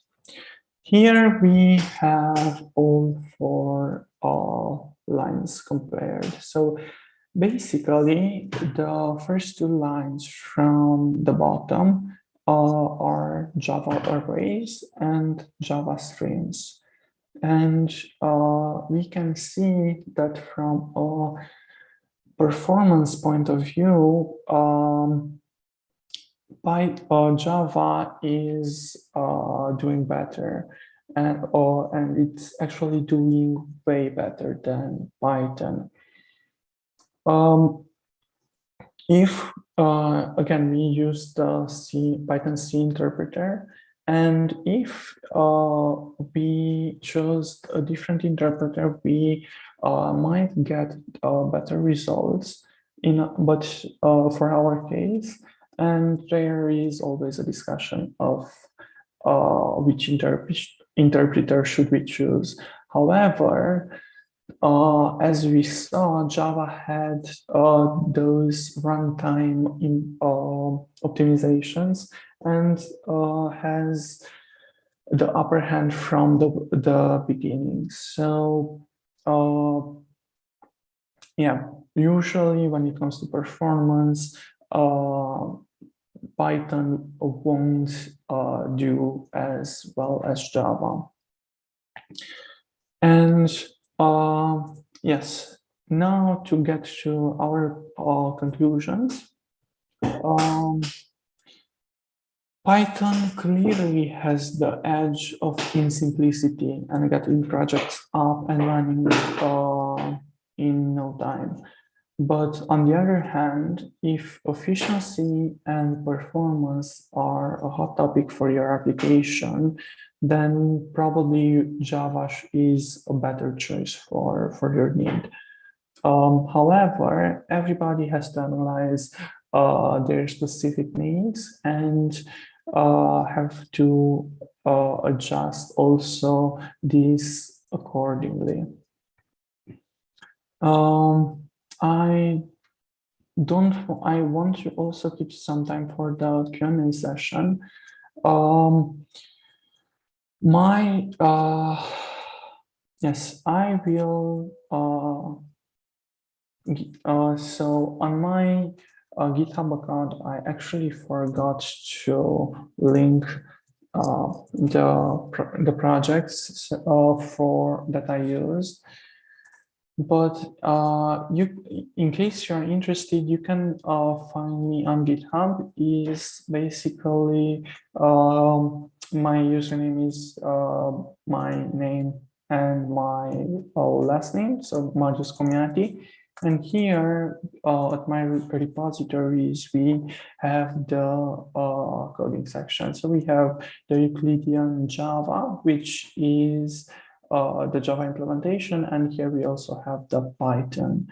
Here we have all 4 lines compared. So basically, the first 2 lines from the bottom are Java arrays and Java strings. And we can see that from a performance point of view, Java is doing better, and it's actually doing way better than Python. If again we use the Python C interpreter, and if we chose a different interpreter, we might get better results. But for our case, and there is always a discussion of which interpreter should we choose. However, as we saw, Java had those runtime optimizations and has the upper hand from the beginning. So yeah, usually when it comes to performance, Python won't do as well as Java. And yes, now to get to our conclusions. Python clearly has the edge of in simplicity and getting projects up and running in no time. But on the other hand, if efficiency and performance are a hot topic for your application, then probably Java is a better choice for your need. However, everybody has to analyze their specific needs and have to adjust also this accordingly. I want to also keep some time for the Q&A session. Yes, I will. So on my GitHub account, I actually forgot to link the projects for that I used. But in case you're interested, you can find me on GitHub. Is basically my username is my name and my last name, so Marius Community. And here at my repositories, we have the coding section. So we have the Euclidean Java, which is the Java implementation, and here we also have the Python.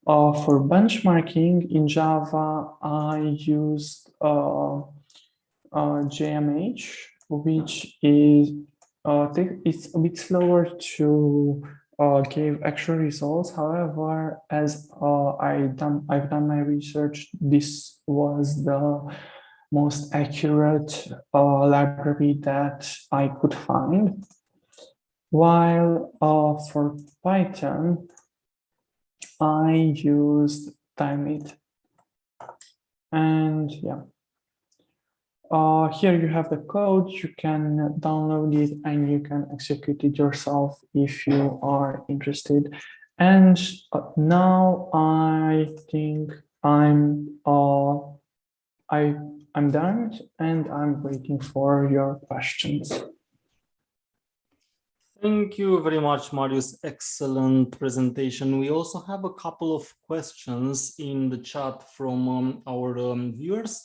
For benchmarking in Java, I used JMH, which is it's a bit slower to give actual results. However, as I've done my research, this was the most accurate library that I could find. While for Python, I used Timeit. And yeah, here you have the code. You can download it and you can execute it yourself if you are interested. And now I think I'm done and I'm waiting for your questions. Thank you very much, Marius. Excellent presentation. We also have a couple of questions in the chat from our viewers.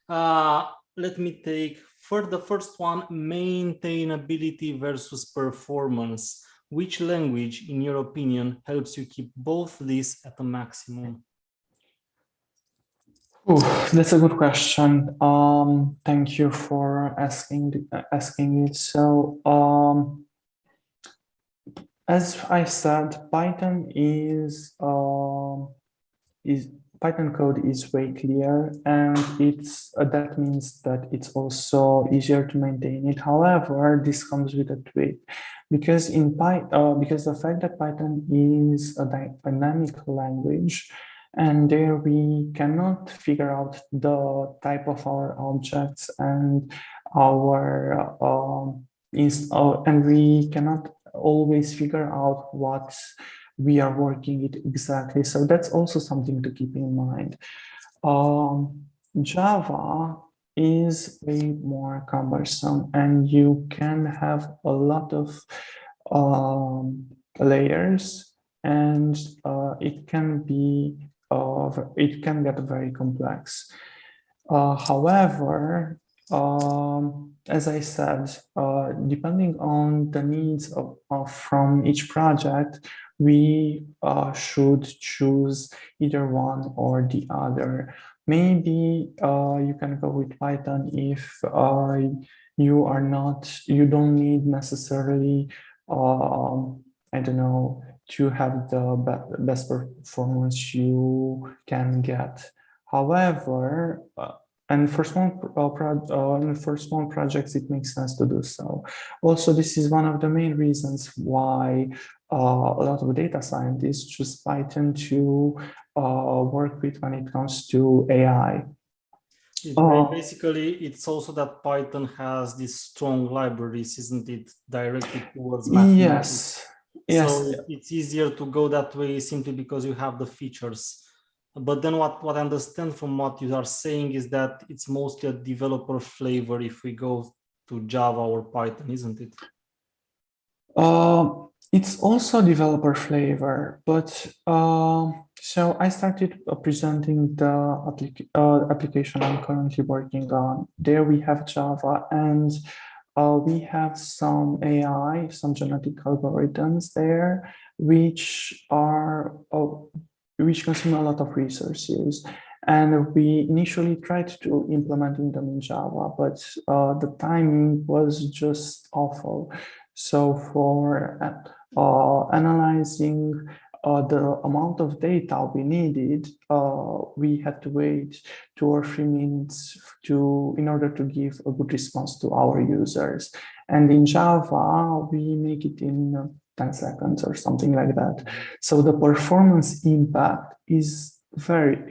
Let me take for the first one, maintainability versus performance. Which language, in your opinion, helps you keep both these at the maximum? That's a good question. Thank you for asking it. So, as I said, Python Python code is way clearer, and that means that it's also easier to maintain it. However, this comes with a twist, because because the fact that Python is a dynamic language, and there we cannot figure out the type of our objects and and we cannot always figure out what we are working it exactly. So that's also something to keep in mind. Java is way more cumbersome, and you can have a lot of layers, and it can get very complex. However, as I said, depending on the needs from each project, we should choose either one or the other. Maybe you can go with Python if you don't need necessarily, I don't know, to have the best performance you can get. However, and for small projects, it makes sense to do so. Also, this is one of the main reasons why a lot of data scientists choose Python to work with when it comes to AI. Basically, it's also that Python has these strong libraries, isn't it, directed towards mathematics? Yes. So it's easier to go that way simply because you have the features But then what I understand from what you are saying is that it's mostly a developer flavor if we go to Java or Python, isn't it? It's also developer flavor, but so I started presenting the application I'm currently working on. There we have Java, and we have some AI, some genetic algorithms there, which are which consume a lot of resources. And we initially tried to implementing them in Java, but the timing was just awful. So for analyzing the amount of data we needed, we had to wait 2 or 3 minutes in order to give a good response to our users. And in Java, we make it in 10 seconds or something like that. So the performance impact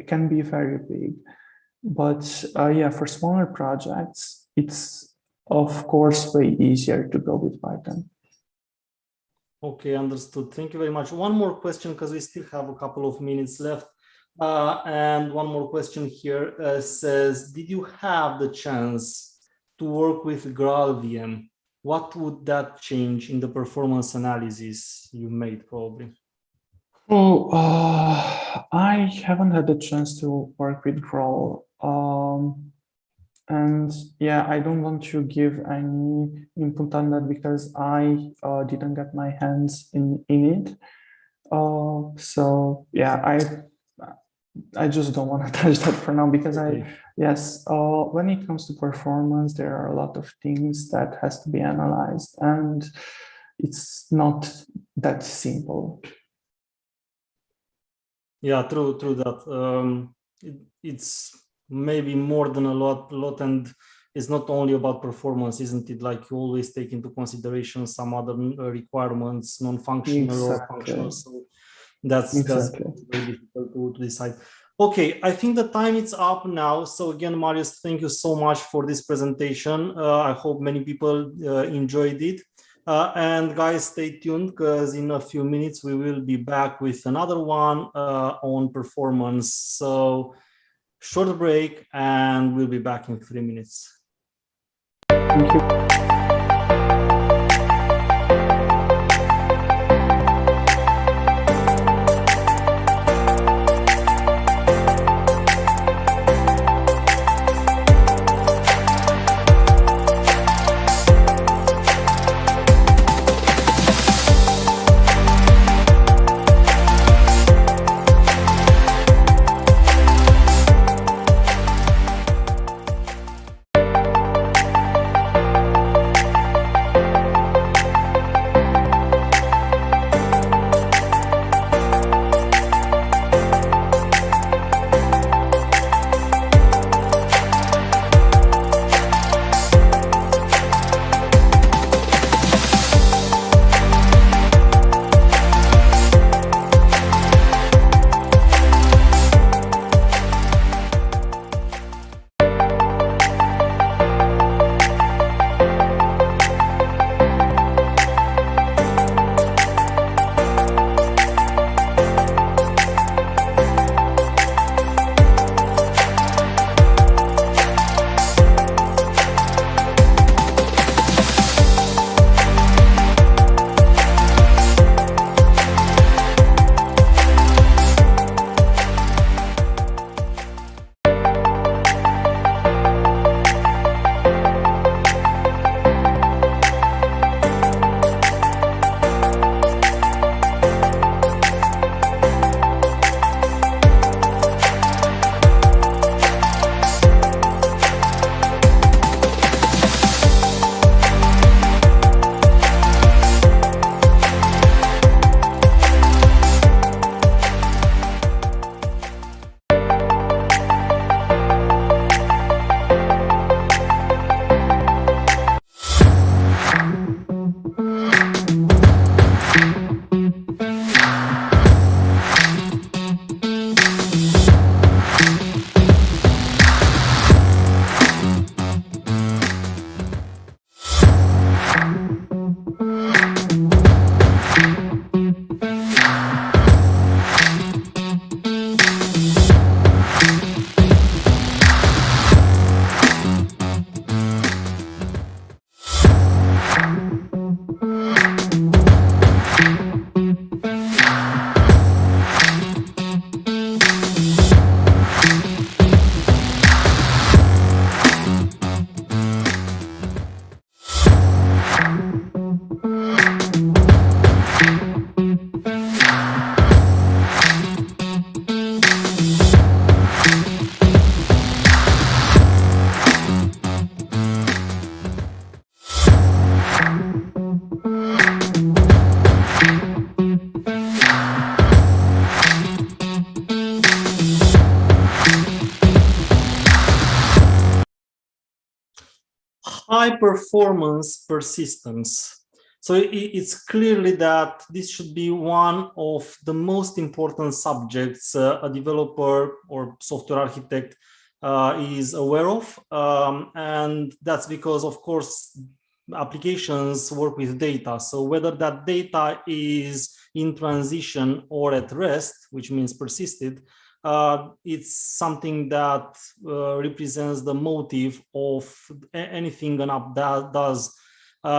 can be very big. But yeah, for smaller projects, it's of course way easier to go with Python. Okay, understood. Thank you very much. One more question, because we still have a couple of minutes left. And one more question here says, did you have the chance to work with GraalVM? What would that change in the performance analysis you made, probably? Oh, I haven't had the chance to work with Graal. And yeah, I don't want to give any input on that because I didn't get my hands in it. So yeah, I just don't want to touch that for now because yes, when it comes to performance, there are a lot of things that has to be analyzed, and it's not that simple. Yeah, true that. It's maybe more than a lot, and it's not only about performance, isn't it? Like you always take into consideration some other requirements, non-functional or functional. So that's very difficult to decide. Okay, I think the time is up now. So again, Marius, thank you so much for this presentation. I hope many people enjoyed it. And guys, stay tuned because in a few minutes we will be back with another one on performance. So short break and we'll be back in 3 minutes. Thank you. High performance persistence. So it's clearly that this should be one of the most important subjects a developer or software architect is aware of. And that's because, of course, applications work with data. So whether that data is in transition or at rest, which means persisted, it's something that represents the motive of anything an app does.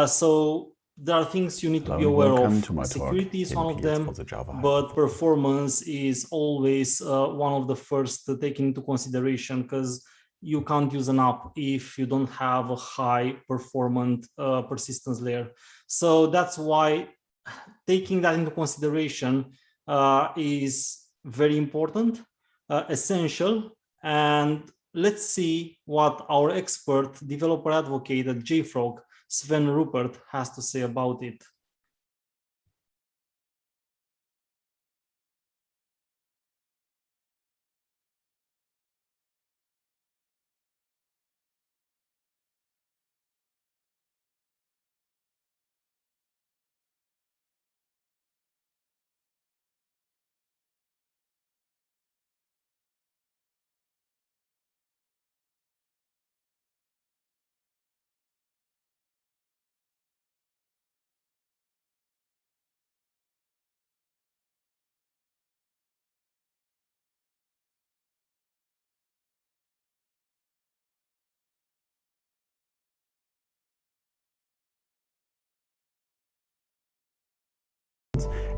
So there are things you need to be aware of. Security is one of them, but performance is always one of the first to take into consideration, because you can't use an app if you don't have a high performant persistence layer. So that's why taking that into consideration is very important, essential. And let's see what our expert developer advocate at JFrog, Sven Rupert, has to say about it.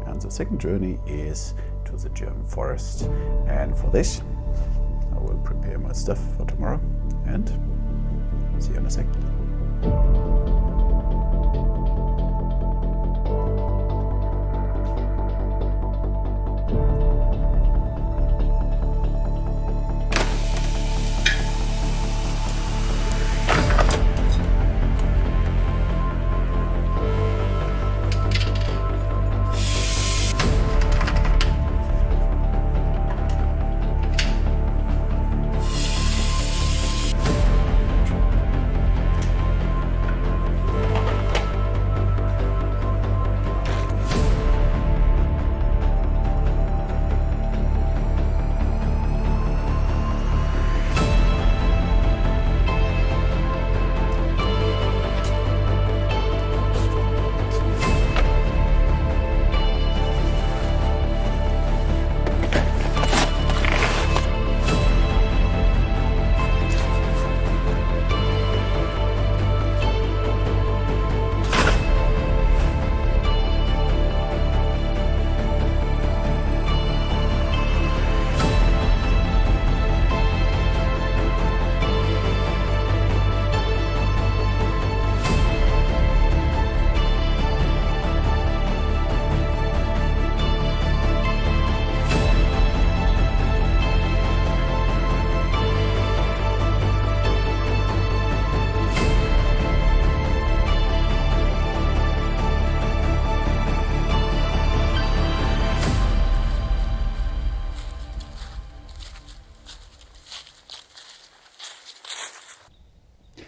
And the second journey is to the German forest. And for this, I will prepare my stuff for tomorrow and see you in a second.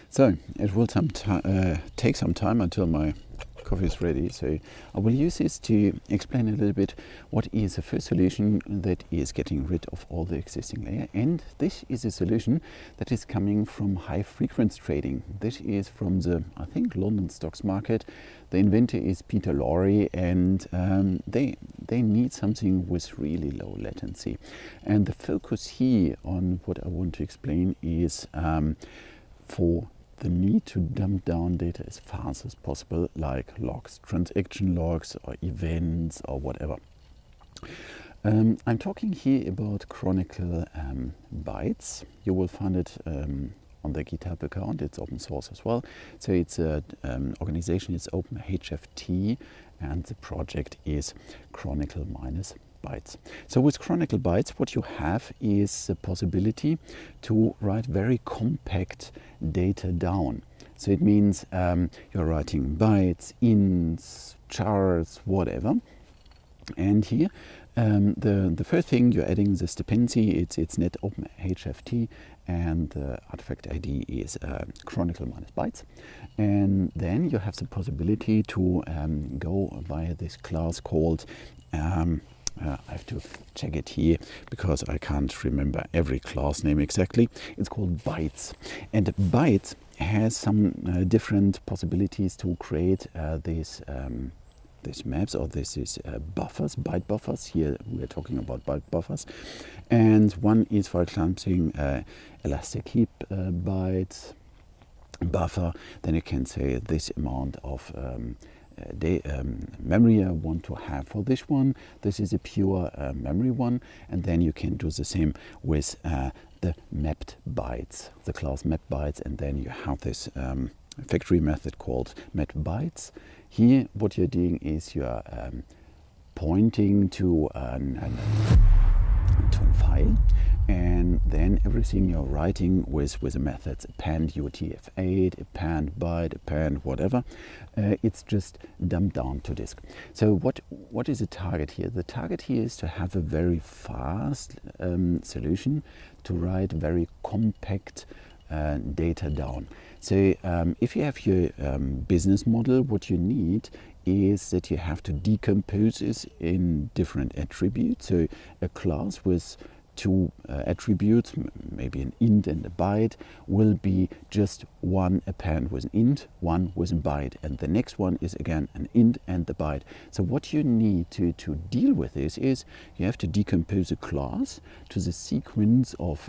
So it will take some time until my coffee is ready. So I will use this to explain a little bit what is the first solution that is getting rid of all the existing layer. And this is a solution that is coming from high frequency trading. This is from the, I think, London stocks market. The inventor is Peter Lorre, and they need something with really low latency. And the focus here on what I want to explain is for the need to dump down data as fast as possible, like logs, transaction logs or events or whatever. I'm talking here about Chronicle Bytes. You will find it on the GitHub account. It's open source as well. So it's an organization, it's OpenHFT, and the project is Chronicle Bytes. So with Chronicle Bytes, what you have is the possibility to write very compact data down. So it means you're writing bytes, ints, chars, whatever. And here The first thing you're adding this dependency, it's net openHFT, and the artifact ID is chronicle minus bytes. And then you have the possibility to go via this class called I have to check it here because I can't remember every class name exactly. It's called bytes, and bytes has some different possibilities to create these maps, or this is buffers, byte buffers. Here we are talking about byte buffers, and one is, for example, elastic heap bytes buffer. Then you can say this amount of memory I want to have for this one. This is a pure memory one, and then you can do the same with the mapped bytes, the class mapped bytes, and then you have this factory method called mapped bytes. Here what you're doing is you're pointing to a file, and then everything you're writing with the methods append UTF-8, append byte, append whatever, it's just dumped down to disk. So what is the target here? The target here is to have a very fast solution to write very compact data down. So if you have your business model, what you need is that you have to decompose this in different attributes. So a class with two attributes, maybe an int and a byte, will be just one append with an int, one with a byte, and the next one is again an int and the byte. So what you need to deal with this is you have to decompose a class to the sequence of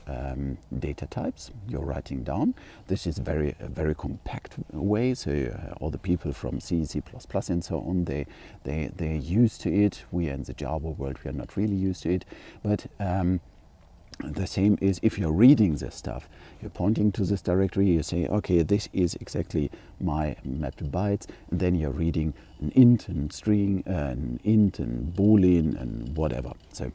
data types you're writing down. This is a very compact way, so all the people from C, C++ and so on, they're used to it. We in the Java world, we are not really used to it, but the same is if you're reading this stuff, you're pointing to this directory, you say, okay, this is exactly my mapped bytes, and then you're reading an int and string, an int and boolean and whatever. So,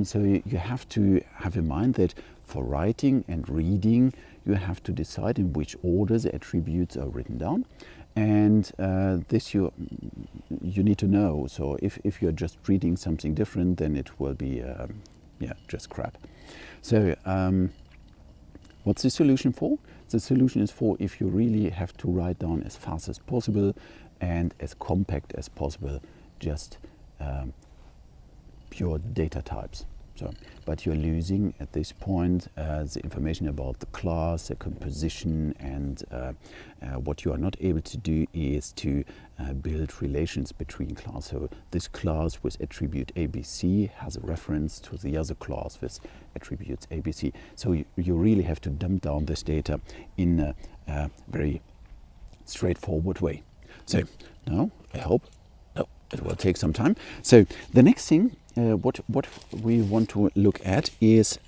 so you have to have in mind that for writing and reading, you have to decide in which order the attributes are written down. And this you need to know. So if you're just reading something different, then it will be just crap. So what's the solution for? The solution is for if you really have to write down as fast as possible and as compact as possible, just pure data types. So, but you're losing at this point the information about the class, the composition, and what you are not able to do is to build relations between class. So this class with attribute ABC has a reference to the other class with attributes ABC. So you really have to dump down this data in a very straightforward way. So now I hope it will take some time. So the next thing what we want to look at is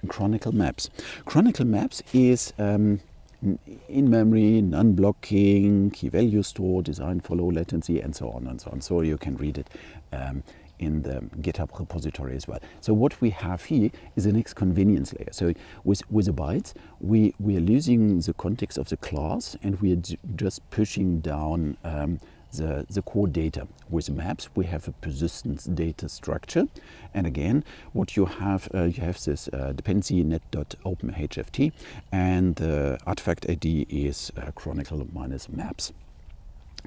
chronicle maps. Chronicle maps is in-memory, non-blocking, key value store, designed for low latency, and so on and so on. So you can read it in the GitHub repository as well. So what we have here is the next convenience layer. So with the bytes, we are losing the context of the class, and we are just pushing down the core data. With maps, we have a persistence data structure, and again, what you have this dependency net.openHFT, and the artifact ID is chronicle minus maps.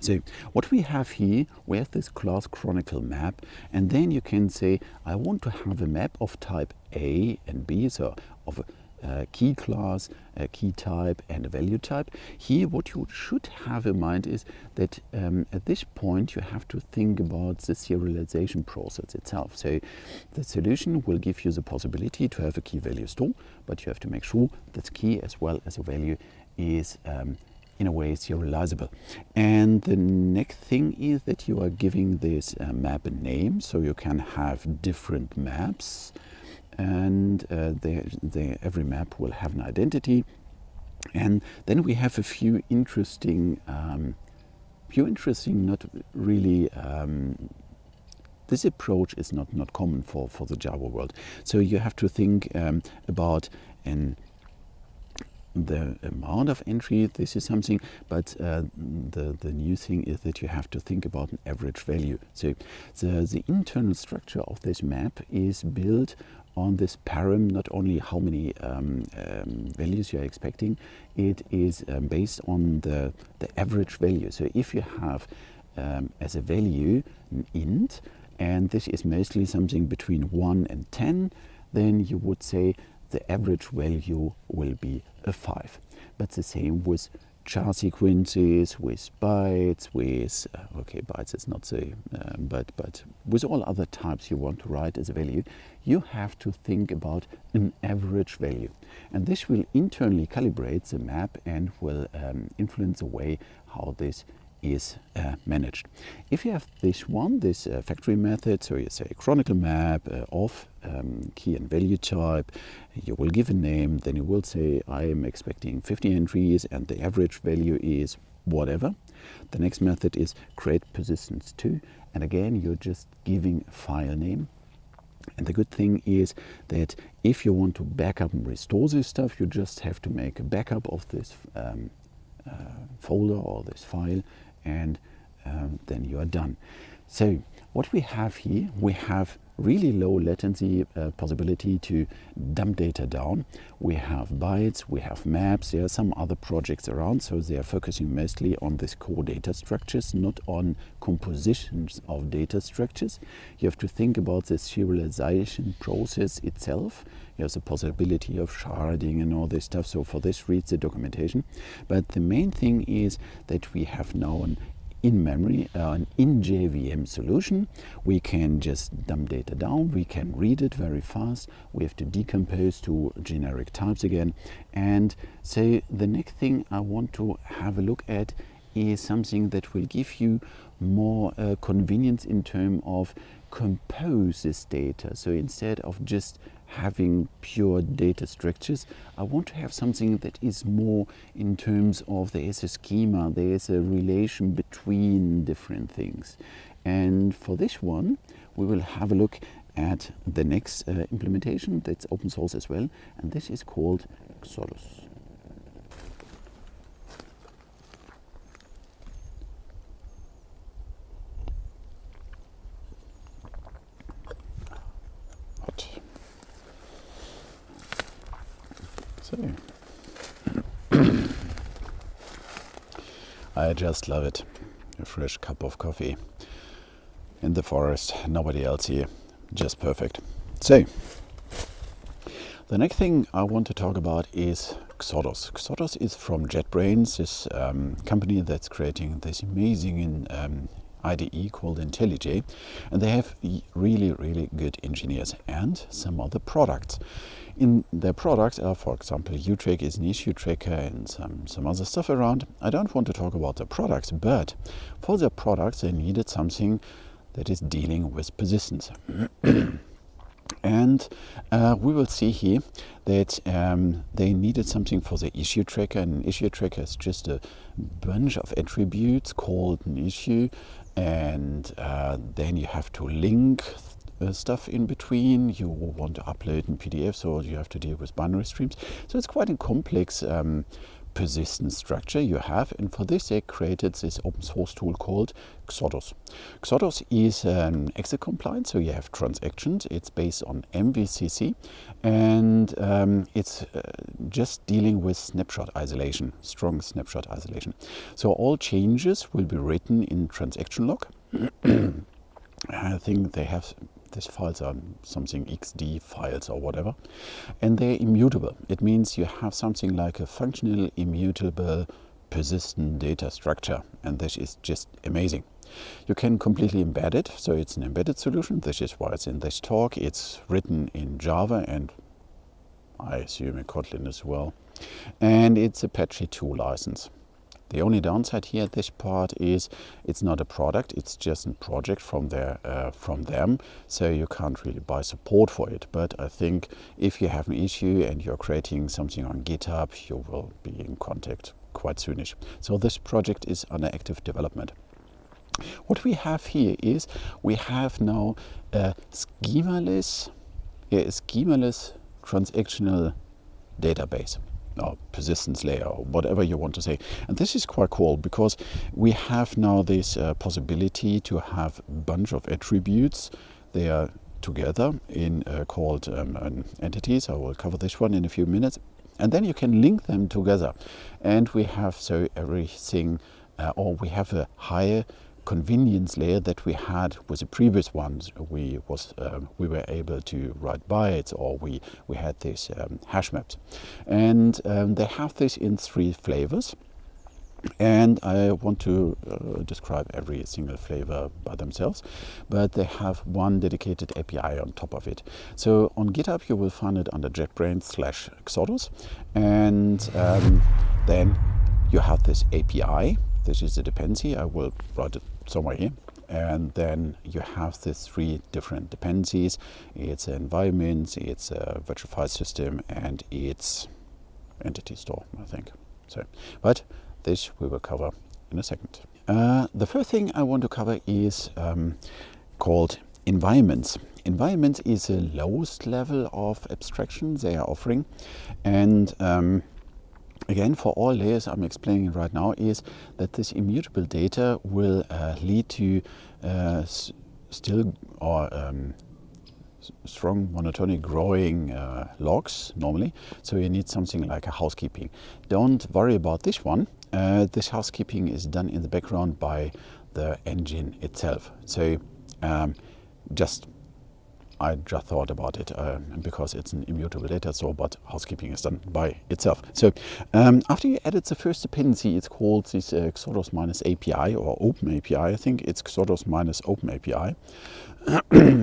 So what we have here, we have this class chronicle map, and then you can say, I want to have a map of type A and B, so of a key class, a key type, and a value type. Here what you should have in mind is that at this point you have to think about the serialization process itself. So the solution will give you the possibility to have a key value store, but you have to make sure that key as well as a value is in a way serializable. And the next thing is that you are giving this map a name, so you can have different maps, and every map will have an identity. And then we have a few interesting, not really, this approach is not common for the Java world. So you have to think about the amount of entry, this is something, but the new thing is that you have to think about an average value. So the internal structure of this map is built on this param, not only how many values you are expecting, it is based on the average value. So if you have as a value an int, and this is mostly something between 1 and 10, then you would say the average value will be a 5. But the same with char sequences, with bytes, with, okay, bytes is not so, but with all other types you want to write as a value, you have to think about an average value. And this will internally calibrate the map and will influence the way how this is managed. If you have this one, this factory method, so you say chronicle map of key and value type, you will give a name, then you will say I am expecting 50 entries and the average value is whatever. The next method is create persistence 2, and again you're just giving a file name. And the good thing is that if you want to back up and restore this stuff, you just have to make a backup of this folder or this file, and then you are done. So what we have here, we have really low latency possibility to dump data down. We have bytes, we have maps, there are some other projects around, so they are focusing mostly on this core data structures, not on compositions of data structures. You have to think about the serialization process itself. You have the possibility of sharding and all this stuff, so for this read the documentation. But the main thing is that we have now an in-memory, an in-JVM solution. We can just dump data down, we can read it very fast, we have to decompose to generic types again. And so the next thing I want to have a look at is something that will give you more convenience in terms of compose this data. So instead of just having pure data structures, I want to have something that is more in terms of there is a schema, there is a relation between different things. And for this one, we will have a look at the next implementation that's open source as well, and this is called Xodus. So, I just love it. A fresh cup of coffee in the forest, nobody else here, just perfect. So, the next thing I want to talk about is Xodus. Xodus is from JetBrains, this company that's creating this amazing IDE called IntelliJ, and they have really, really good engineers and some other products. In their products are, for example, uTrack is an issue tracker and some other stuff around. I don't want to talk about the products, but for their products they needed something that is dealing with persistence. And we will see here that they needed something for the issue tracker, and an issue tracker is just a bunch of attributes called an issue, and then you have to link stuff in between. You want to upload in PDF, so you have to deal with binary streams. So it's quite a complex persistence structure you have, and for this they created this open source tool called Xodus. Xodus is an exit compliant, so you have transactions. It's based on MVCC, and it's just dealing with snapshot isolation, strong snapshot isolation. So all changes will be written in transaction log. I think they have these files are something XD files or whatever, and they're immutable. It means you have something like a functional, immutable, persistent data structure, and this is just amazing. You can completely embed it, so it's an embedded solution. This is why it's in this talk. It's written in Java and I assume in Kotlin as well, and it's Apache 2 license. The only downside here at this part is it's not a product, it's just a project from them, so you can't really buy support for it. But I think if you have an issue and you're creating something on GitHub, you will be in contact quite soonish. So this project is under active development. What we have here is we have now a schemaless transactional database. or persistence layer, or whatever you want to say. And this is quite cool because we have now this possibility to have a bunch of attributes. They are together in called entities. I will cover this one in a few minutes. And then you can link them together. And we have so everything, or we have a higher convenience layer that we had with the previous ones. We were able to write bytes, or we had this hash maps. And they have this in 3 flavors. And I want to describe every single flavor by themselves, but they have one dedicated API on top of it. So on GitHub you will find it under JetBrains/Xodus, and then you have this API. This is the dependency. I will write it somewhere here. And then you have these 3 different dependencies. It's environments, it's a virtual file system, and it's entity store, I think. So, but this we will cover in a second. The first thing I want to cover is called environments. Environments is the lowest level of abstraction they are offering. And again, for all layers I'm explaining right now is that this immutable data will lead to still or strong monotonic growing logs normally. So you need something like a housekeeping. Don't worry about this one. This housekeeping is done in the background by the engine itself. So I just thought about it because it's an immutable data store, but housekeeping is done by itself. So after you added the first dependency, it's called this Xodus minus API or Open API. I think it's Xodus minus Open API.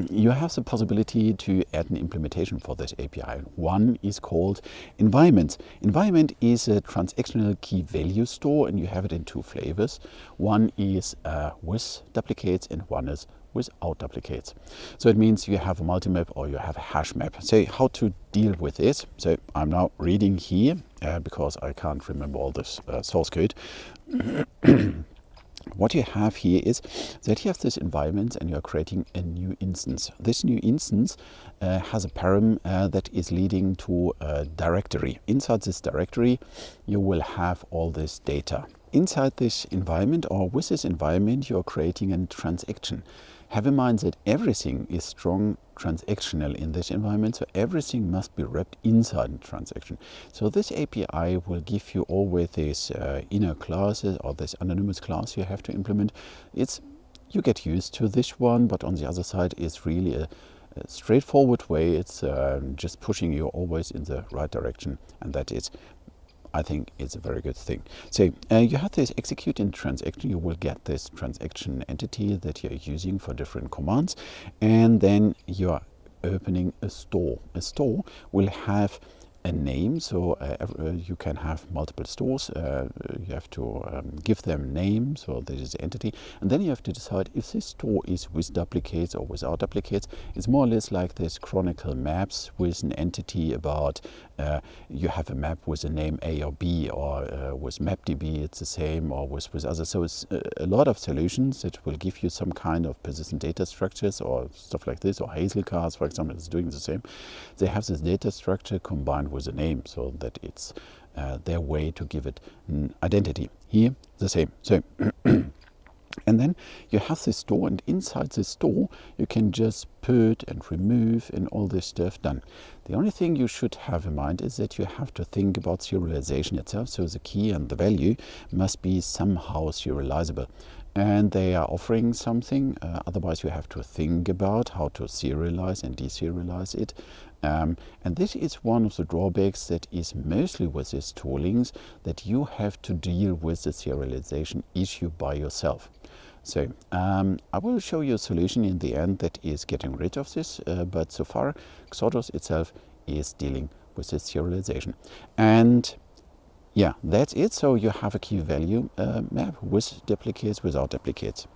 You have the possibility to add an implementation for this API. One is called environment. Environment is a transactional key value store, and you have it in 2 flavors. One is with duplicates and one is without duplicates. So it means you have a multi-map or you have a hash map. So how to deal with this? So I'm now reading here because I can't remember all this source code. What you have here is that you have this environment and you're creating a new instance. This new instance has a param that is leading to a directory. Inside this directory, you will have all this data. Inside this environment, or with this environment, you're creating a transaction. Have in mind that everything is strong transactional in this environment, so everything must be wrapped inside a transaction. So this API will give you always this inner classes or this anonymous class you have to implement. You get used to this one, but on the other side, it's really a straightforward way. It's just pushing you always in the right direction, and that is, I think, it's a very good thing. So you have this execute in transaction. You will get this transaction entity that you're using for different commands, and then you are opening a store. A store will have a name, so you can have multiple stores. You have to give them names, so this is the entity, and then you have to decide if this store is with duplicates or without duplicates. It's more or less like this chronicle maps with an entity about you have a map with a name A or B, or with MapDB it's the same, or with others. So it's a lot of solutions that will give you some kind of persistent data structures or stuff like this, or Hazel cars, for example, is doing the same. They have this data structure combined with a name, so that it's their way to give it an identity. Here, the same. So and then you have this store, and inside this store you can just put and remove and all this stuff done. The only thing you should have in mind is that you have to think about serialization itself. So the key and the value must be somehow serializable, and they are offering something. Otherwise you have to think about how to serialize and deserialize it. And this is one of the drawbacks that is mostly with these toolings, that you have to deal with the serialization issue by yourself. So I will show you a solution in the end that is getting rid of this, but so far Xodus itself is dealing with this serialization. And yeah, that's it. So you have a key value map with duplicates, without duplicates.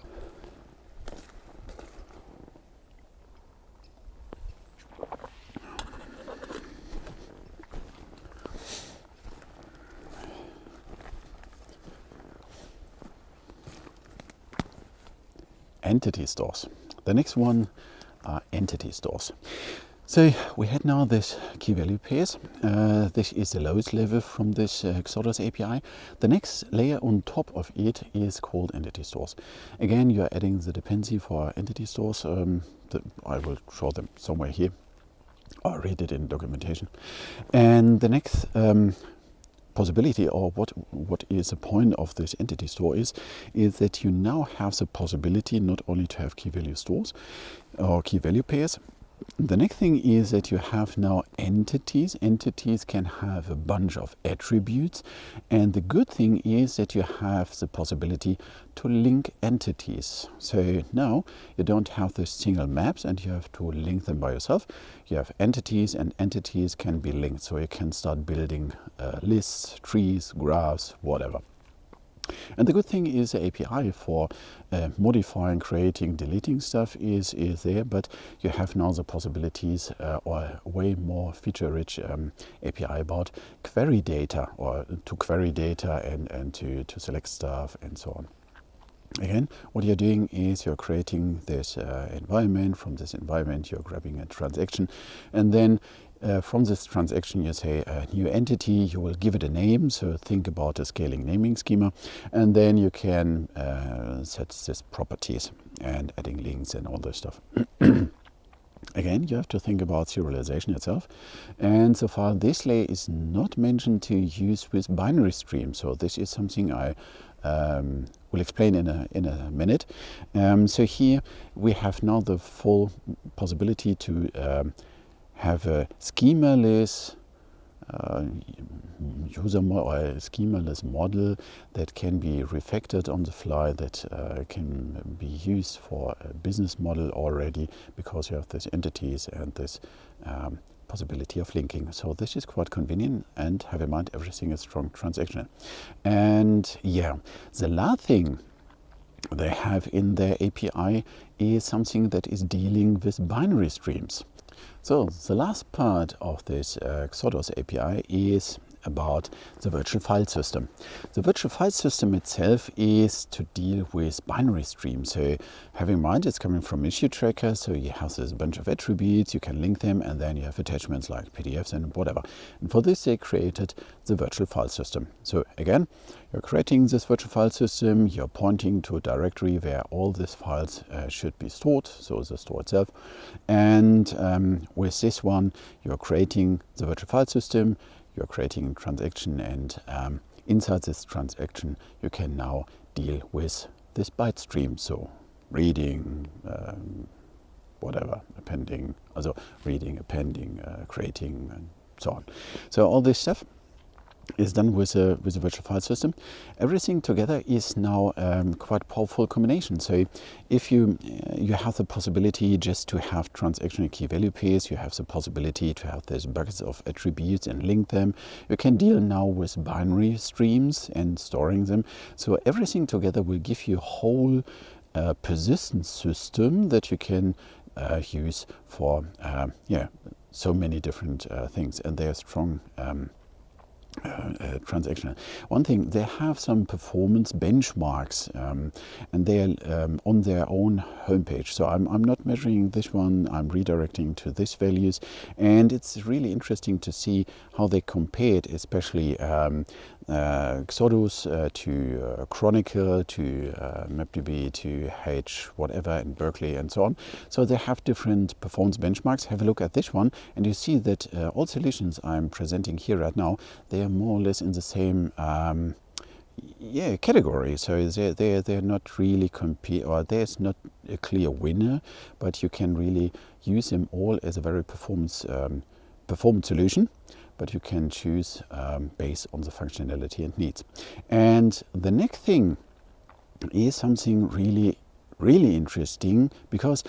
Entity stores. The next one are entity stores. So we had now this key value pairs. This is the lowest level from this Exodus API. The next layer on top of it is called entity stores. Again, you're adding the dependency for entity stores. I will show them somewhere here. Or read it in documentation. And the next possibility, or what is the point of this entity store is that you now have the possibility not only to have key value stores or key value pairs. The next thing is that you have now entities. Entities can have a bunch of attributes, and the good thing is that you have the possibility to link entities. So now you don't have the single maps and you have to link them by yourself. You have entities, and entities can be linked, so you can start building lists, trees, graphs, whatever. And the good thing is the API for modifying, creating, deleting stuff is there, but you have now the possibilities or way more feature-rich API about query data, or to query data and to select stuff and so on. Again, what you're doing is you're creating this environment. From this environment, you're grabbing a transaction, and then from this transaction, you say a new entity, you will give it a name. So think about a scaling naming schema, and then you can set these properties and adding links and all this stuff. Again, you have to think about serialization itself. And so far, this layer is not mentioned to use with binary streams. So this is something I will explain in a minute. So here we have now the full possibility to have a schemaless user or a schemaless model that can be refactored on the fly, that can be used for a business model already, because you have these entities and this possibility of linking. So this is quite convenient, and have in mind everything is strong transactional. And yeah, the last thing they have in their API is something that is dealing with binary streams. So the last part of this Exodus API is about the virtual file system. The virtual file system itself is to deal with binary streams. So have in mind it's coming from issue tracker, so you have this bunch of attributes, you can link them, and then you have attachments like PDFs and whatever. And for this they created the virtual file system. So again, you're creating this virtual file system, you're pointing to a directory where all these files should be stored, so the store itself. And with this one, you're creating the virtual file system, you're creating a transaction, and inside this transaction, you can now deal with this byte stream. So reading, whatever, appending, also reading, appending, creating, and so on. So all this stuff is done with a virtual file system. Everything together is now quite powerful combination. So if you have the possibility just to have transactional key value pairs, you have the possibility to have these buckets of attributes and link them. You can deal now with binary streams and storing them. So everything together will give you a whole persistence system that you can use for so many different things, and they are strong transactional. One thing, they have some performance benchmarks, and they are on their own homepage. So I'm not measuring this one, I'm redirecting to these values, and it's really interesting to see how they compared, especially Exodus to Chronicle, to MapDB, to H, whatever, in Berkeley, and so on. So they have different performance benchmarks. Have a look at this one, and you see that all solutions I'm presenting here right now, they are more or less in the same category. So they're not really compete, or there's not a clear winner, but you can really use them all as a very performance solution. But you can choose based on the functionality and needs. And the next thing is something really, really interesting, because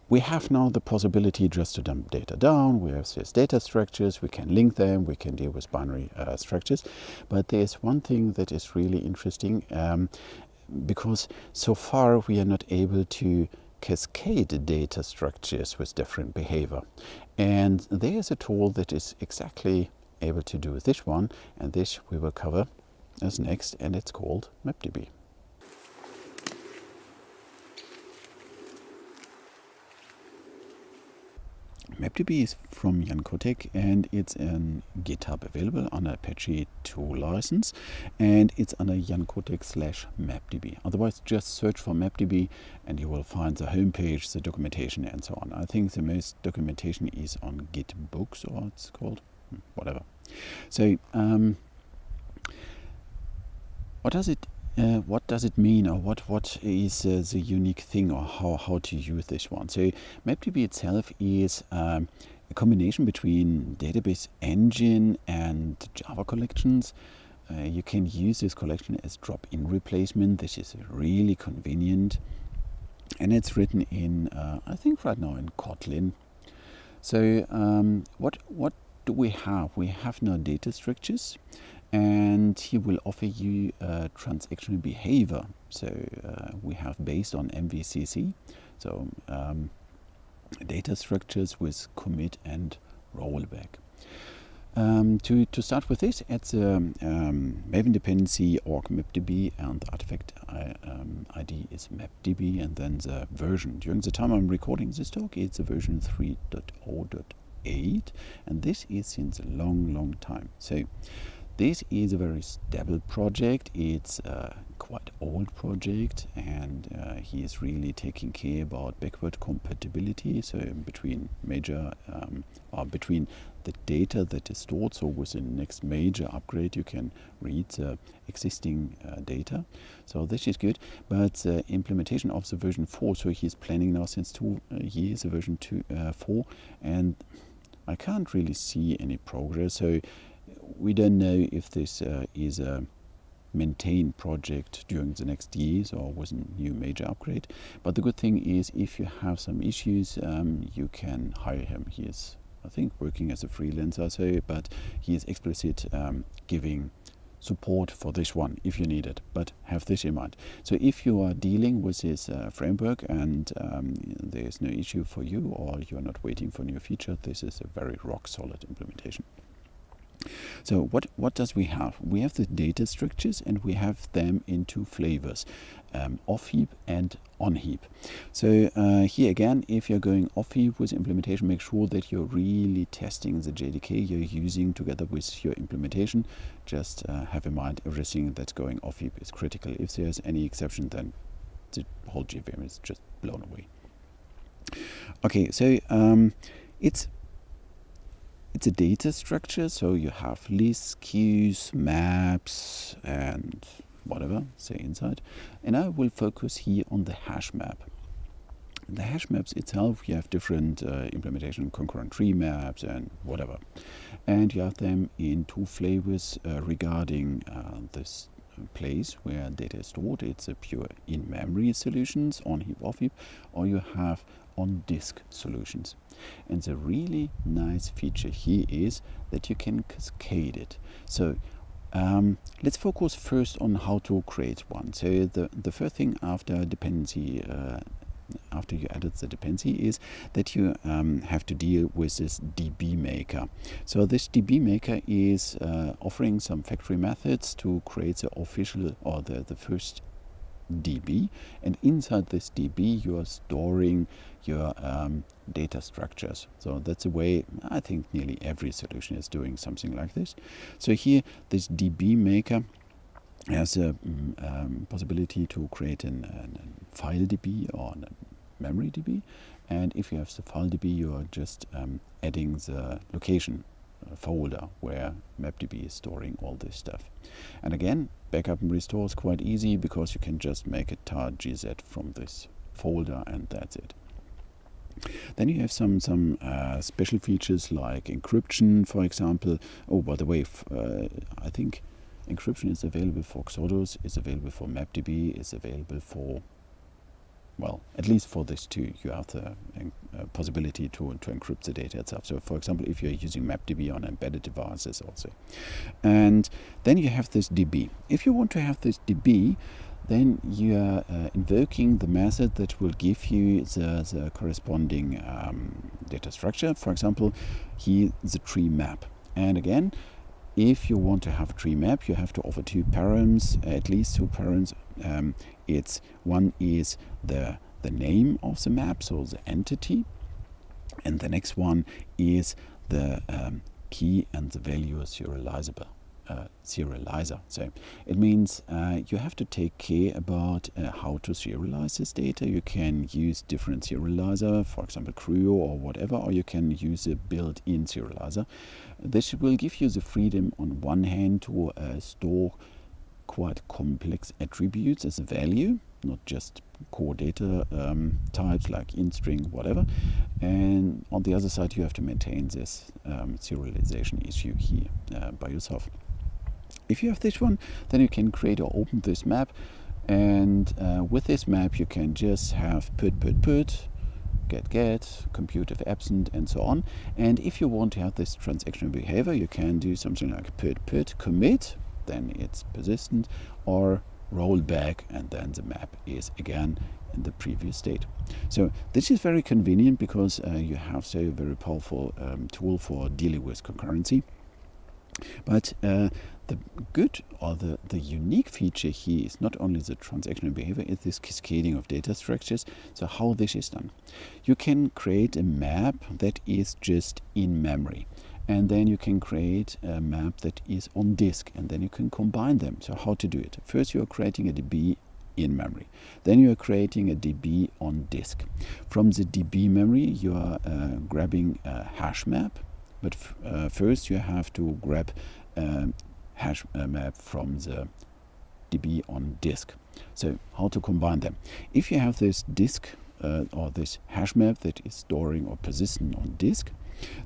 we have now the possibility just to dump data down. We have these data structures, we can link them, we can deal with binary structures. But there's one thing that is really interesting, because so far we are not able to cascade data structures with different behavior. And there's a tool that is exactly able to do this one, and this we will cover as next, and it's called MapDB. MapDB is from Jan Kotek, and it's on GitHub available on Apache 2 license, and it's under Jan Kotek /MapDB. Otherwise, just search for MapDB and you will find the homepage, the documentation, and so on. I think the most documentation is on GitBooks, or it's called, whatever. So, what does it mean, or what is the unique thing, or how to use this one? So MapDB itself is a combination between database engine and Java collections. You can use this collection as drop-in replacement. This is really convenient, and it's written in I think right now in Kotlin. So what do we have? We have now data structures, and he will offer you transactional behavior. So we have based on MVCC, so data structures with commit and rollback. To start with this, it's a Maven dependency org mapdb, and the artifact ID is mapdb, and then the version. During the time I'm recording this talk, it's a version 3.0.8, and this is since a long time. So this is a very stable project. It's a quite old project, and he is really taking care about backward compatibility. So between major, between the data that is stored. So with the next major upgrade, you can read the existing data. So this is good. But implementation of the version 4. So he's planning now since 2 years, the version 4, and I can't really see any progress. So we don't know if this is a maintained project during the next years or with a new major upgrade. But the good thing is, if you have some issues, you can hire him. He is, I think, working as a freelancer, so, but he is explicit giving support for this one if you need it. But have this in mind. So if you are dealing with this framework and there is no issue for you, or you are not waiting for new feature, this is a very rock solid implementation. So what does we have? We have the data structures, and we have them in 2 flavors, off heap and on heap. So here again, if you're going off heap with implementation, make sure that you're really testing the JDK you're using together with your implementation. Just have in mind everything that's going off heap is critical. If there's any exception, then the whole JVM is just blown away. Okay, so it's a data structure, so you have lists, queues, maps, and whatever, say inside. And I will focus here on the hash map. The hash maps itself, you have different implementation, concurrent tree maps and whatever. And you have them in 2 flavors regarding this place where data is stored. It's a pure in-memory solutions, on-heap, off-heap, or you have on-disk solutions. And the really nice feature here is that you can cascade it. So let's focus first on how to create one. So the first thing after dependency, after you added the dependency, is that you have to deal with this DB maker. So this DB maker is offering some factory methods to create the official, or the first DB, and inside this DB you are storing your data structures. So that's a way I think nearly every solution is doing something like this. So here this DB maker has a possibility to create a file DB or a memory DB, and if you have the file DB, you are just adding the location folder where MapDB is storing all this stuff. And again, backup and restore is quite easy, because you can just make a tar gz from this folder, and that's it. Then you have some special features like encryption, for example. Oh, by the way, I think encryption is available for Xodus, is available for MapDB, is available for, well, at least for this 2, you have the possibility to encrypt the data itself. So, for example, if you're using MapDB on embedded devices also. And then you have this DB. If you want to have this DB, then you are invoking the method that will give you the corresponding data structure. For example, here the tree map. And again, if you want to have a tree map, you have to offer 2 params, at least 2 params. One is the name of the map, so the entity, And the next one is the key and the value serializer. So it means you have to take care about how to serialize this data. You can use different serializer, for example Creo or whatever, or you can use a built-in serializer. This will give you the freedom on one hand to store quite complex attributes as a value, not just core data types like int, string, whatever. And on the other side, you have to maintain this serialization issue here by yourself. If you have this one, then you can create or open this map, and with this map you can just have put, get, compute if absent, and so on. And if you want to have this transactional behavior, you can do something like put, commit, then it's persistent, or roll back, and then the map is again in the previous state. So this is very convenient because you have a very powerful tool for dealing with concurrency. But the good or the unique feature here is not only the transactional behavior, it's this cascading of data structures. So how this is done. You can create a map that is just in memory. And then you can create a map that is on disk, and then you can combine them. So how to do it? First, you are creating a DB in memory. Then you are creating a DB on disk. From the DB memory, you are grabbing a hash map. But first, you have to grab a hash map from the DB on disk. So how to combine them? If you have this disk or this hash map that is storing or persistent on disk,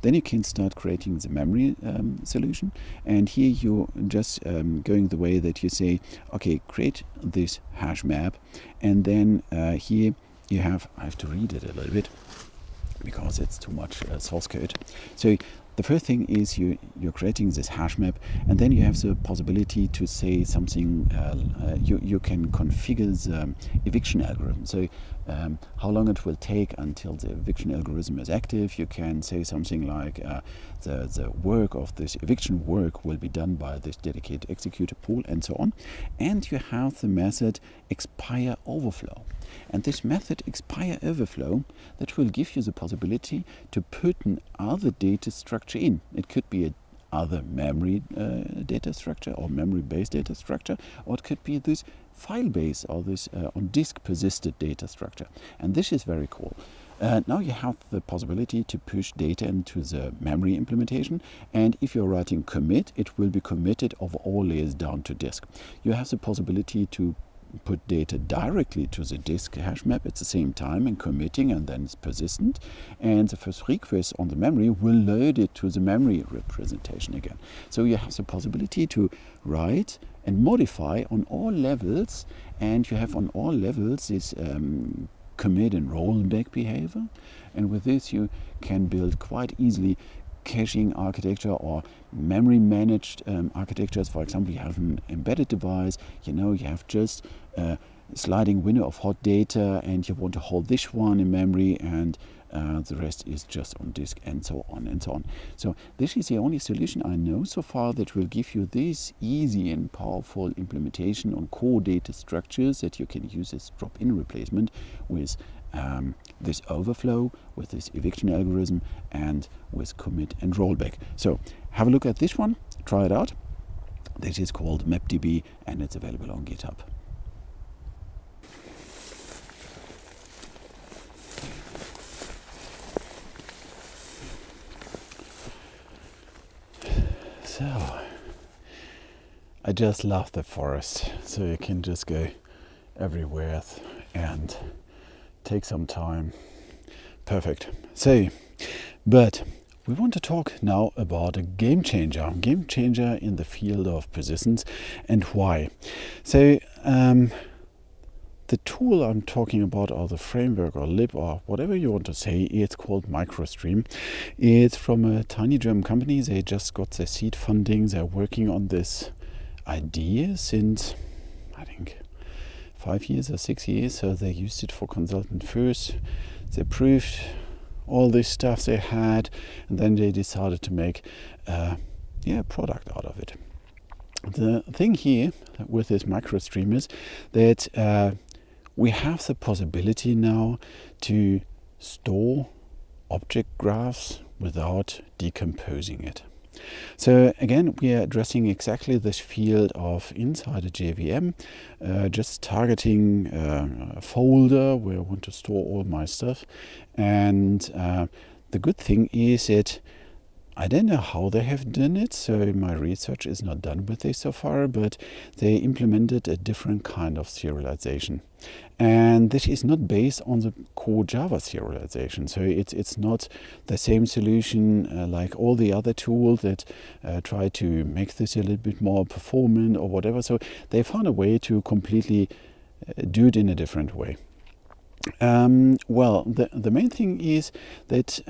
then you can start creating the memory solution. And here you're just going the way that you say, okay, create this hash map. And then here you have, I have to read it a little bit because it's too much source code. So the first thing is you're creating this hash map, and then you have the possibility to say something, you can configure the eviction algorithm. So how long it will take until the eviction algorithm is active. You can say something like the work of this eviction work will be done by this dedicated executor pool, and so on. And you have the method expire overflow. And this method expire overflow, that will give you the possibility to put another data structure in. It could be other memory data structure or memory-based data structure, or it could be this file-based or this on disk persisted data structure. And this is very cool. Now you have the possibility to push data into the memory implementation, and if you're writing commit, it will be committed of all layers down to disk. You have the possibility to put data directly to the disk hash map at the same time and committing, and then it's persistent, and the first request on the memory will load it to the memory representation again. So you have the possibility to write and modify on all levels, and you have on all levels this commit and rollback behavior, and with this you can build quite easily caching architecture or memory managed architectures. For example, you have an embedded device, you have just a sliding window of hot data, and you want to hold this one in memory, and the rest is just on disk, and so on and so on. So this is the only solution I know so far that will give you this easy and powerful implementation on core data structures that you can use as drop-in replacement with this overflow, with this eviction algorithm, and with commit and rollback. So have a look at this one, try it out. This is called MapDB, and it's available on GitHub. So I just love the forest, so you can just go everywhere and take some time. Perfect. So, but we want to talk now about a game changer in the field of persistence, and why. So the tool I'm talking about, or the framework or lib or whatever you want to say, it's called MicroStream. It's from a tiny German company. They just got their seed funding. They're working on this idea since, I think, 5 years or 6 years. So they used it for consultant first. They proved all this stuff they had, and then they decided to make a product out of it. The thing here with this MicroStream is that we have the possibility now to store object graphs without decomposing it. So again, we are addressing exactly this field of inside a JVM, just targeting a folder where I want to store all my stuff. And the good thing is that I don't know how they have done it, so my research is not done with this so far, but they implemented a different kind of serialization. And this is not based on the core Java serialization. So it's not the same solution like all the other tools that try to make this a little bit more performant or whatever. So they found a way to completely do it in a different way. Well, the main thing is that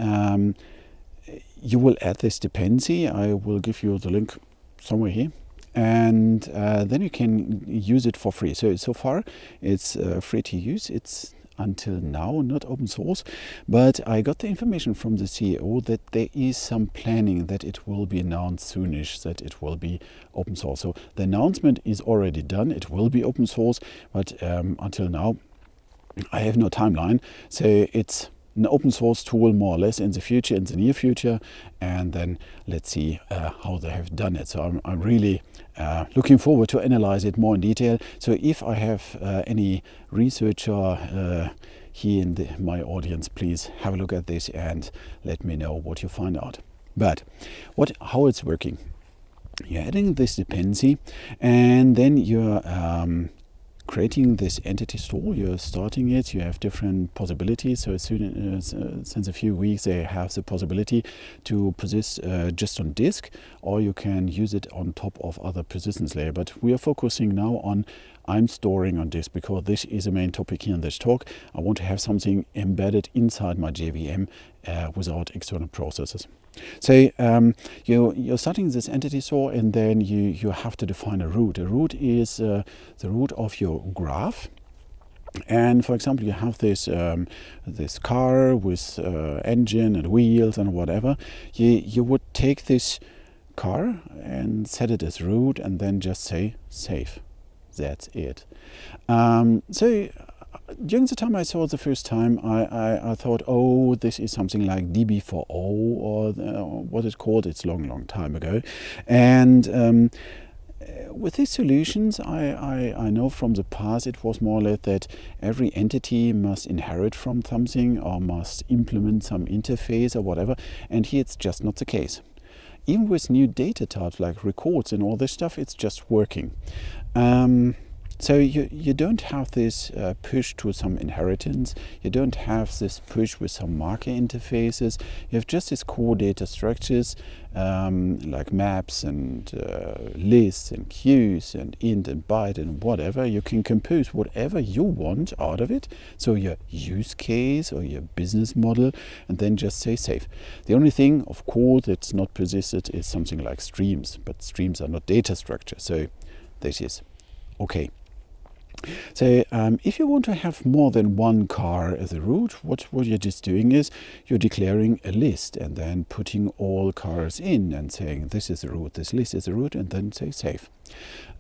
you will add this dependency. I will give you the link somewhere here. And then you can use it for free. So far it's free to use. It's until now not open source, but I got the information from the CEO that there is some planning that it will be announced soonish that it will be open source. So the announcement is already done. It will be open source, but until now I have no timeline. So it's an open source tool more or less in the future, in the near future, and then let's see how they have done it. So I'm really looking forward to analyze it more in detail. So if I have any researcher here in my audience, please have a look at this and let me know what you find out. But how it's working. You're adding this dependency, and then you're creating this entity store. You're starting it. You have different possibilities. So as soon as since a few weeks they have the possibility to persist just on disk, or you can use it on top of other persistence layer. But we are focusing now on I'm storing on disk because this is a main topic here in this talk. I want to have something embedded inside my JVM without external processes. So you're starting this entity store, and then you have to define a root. A root is the root of your graph. And for example, you have this this car with engine and wheels and whatever. You would take this car and set it as root, and then just say save. That's it. So during the time I saw it the first time, I thought, oh, this is something like DB4O or what it's called. It's long time ago. And with these solutions, I know from the past it was more or less that every entity must inherit from something or must implement some interface or whatever. And here it's just not the case. Even with new data types like records and all this stuff, it's just working. So you don't have this push to some inheritance. You don't have this push with some marker interfaces. You have just these core data structures like maps and lists and queues and int and byte and whatever. You can compose whatever you want out of it. So your use case or your business model, and then just say save. The only thing, of course, that's not persisted is something like streams, but streams are not data structure. So this is okay. So if you want to have more than one car as a root, what you're just doing is you're declaring a list and then putting all cars in and saying this is the root, this list is the root, and then say save.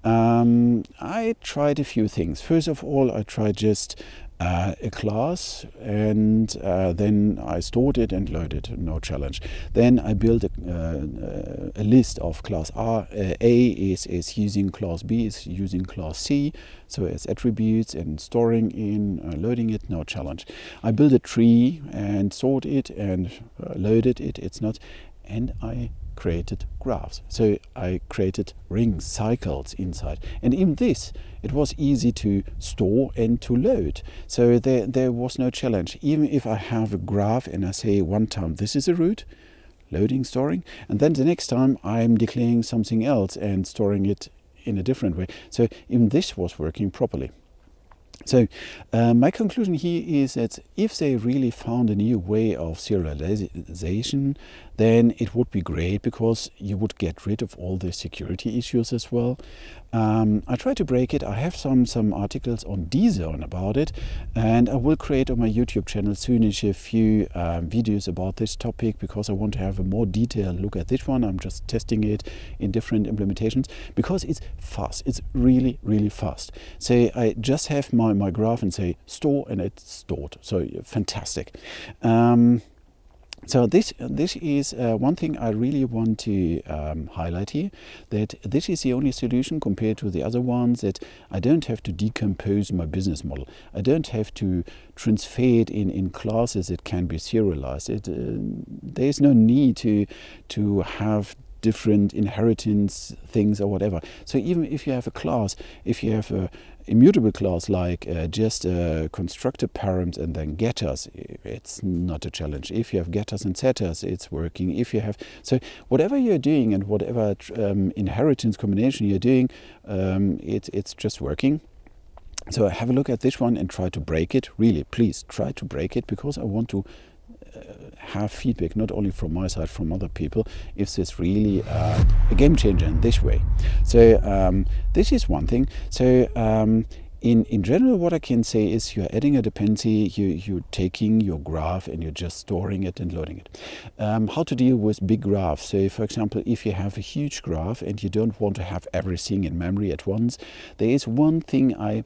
I tried a few things. First of all, I tried just a class, and then I stored it and loaded it, no challenge. Then I built a list of class A is using class B, is using class C, so as attributes and storing in, loading it, no challenge. I built a tree and stored it and loaded it, it's not, and I created graphs. So I created rings, cycles inside, and in this it was easy to store and to load. So there was no challenge. Even if I have a graph and I say one time this is a root, loading, storing, and then the next time I'm declaring something else and storing it in a different way. So even this was working properly. So my conclusion here is that if they really found a new way of serialization, then it would be great because you would get rid of all the security issues as well. I try to break it. I have some articles on DZone about it, and I will create on my YouTube channel soonish a few videos about this topic because I want to have a more detailed look at this one. I'm just testing it in different implementations because it's fast. It's really, really fast. So I just have my graph and say store, and it's stored. So fantastic. So this is one thing I really want to highlight here, that this is the only solution compared to the other ones, that I don't have to decompose my business model. I don't have to transfer it in classes that can be serialized. There's no need to have different inheritance things or whatever. So even if you have a class, if you have a immutable class like just constructor params and then getters, it's not a challenge. If you have getters and setters, it's working. If you have, so whatever you're doing and whatever inheritance combination you're doing, it's just working. So have a look at this one and try to break it. Really, please try to break it, because I want to have feedback not only from my side, from other people, if this really a game changer in this way. So this is one thing. So in general, what I can say is you're adding a dependency, you're taking your graph and you're just storing it and loading it. How to deal with big graphs. So for example, if you have a huge graph and you don't want to have everything in memory at once, there is one thing I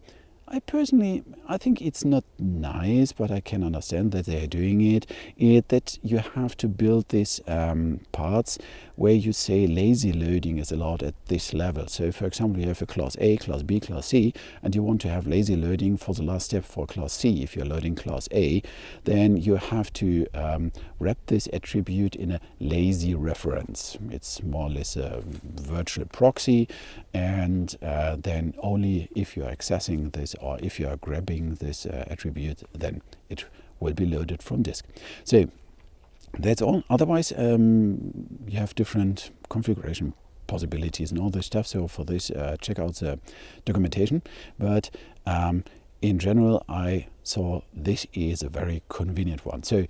personally, I think it's not nice, but I can understand that they are doing it, that you have to build these parts where you say lazy loading is allowed at this level. So for example, you have a class A, class B, class C, and you want to have lazy loading for the last step for class C. If you're loading class A, then you have to wrap this attribute in a lazy reference. It's more or less a virtual proxy, and then only if you're accessing this or if you are grabbing this attribute, then it will be loaded from disk. So that's all. Otherwise, you have different configuration possibilities and all this stuff. So for this, check out the documentation. But in general, I saw this is a very convenient one. So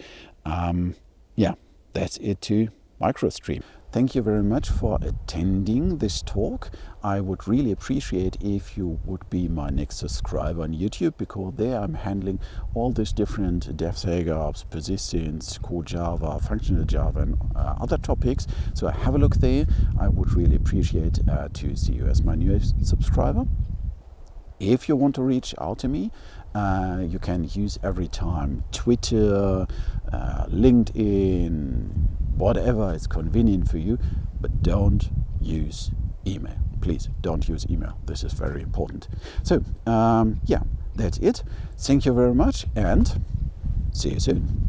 yeah, that's it to MicroStream. Thank you very much for attending this talk. I would really appreciate if you would be my next subscriber on YouTube, because there I'm handling all these different DevSaga, persistence, core Java, functional Java, and other topics. So have a look there. I would really appreciate to see you as my newest subscriber. If you want to reach out to me, you can use every time Twitter, LinkedIn, whatever is convenient for you, but don't use email. Please don't use email. This is very important. So yeah, that's it. Thank you very much and see you soon.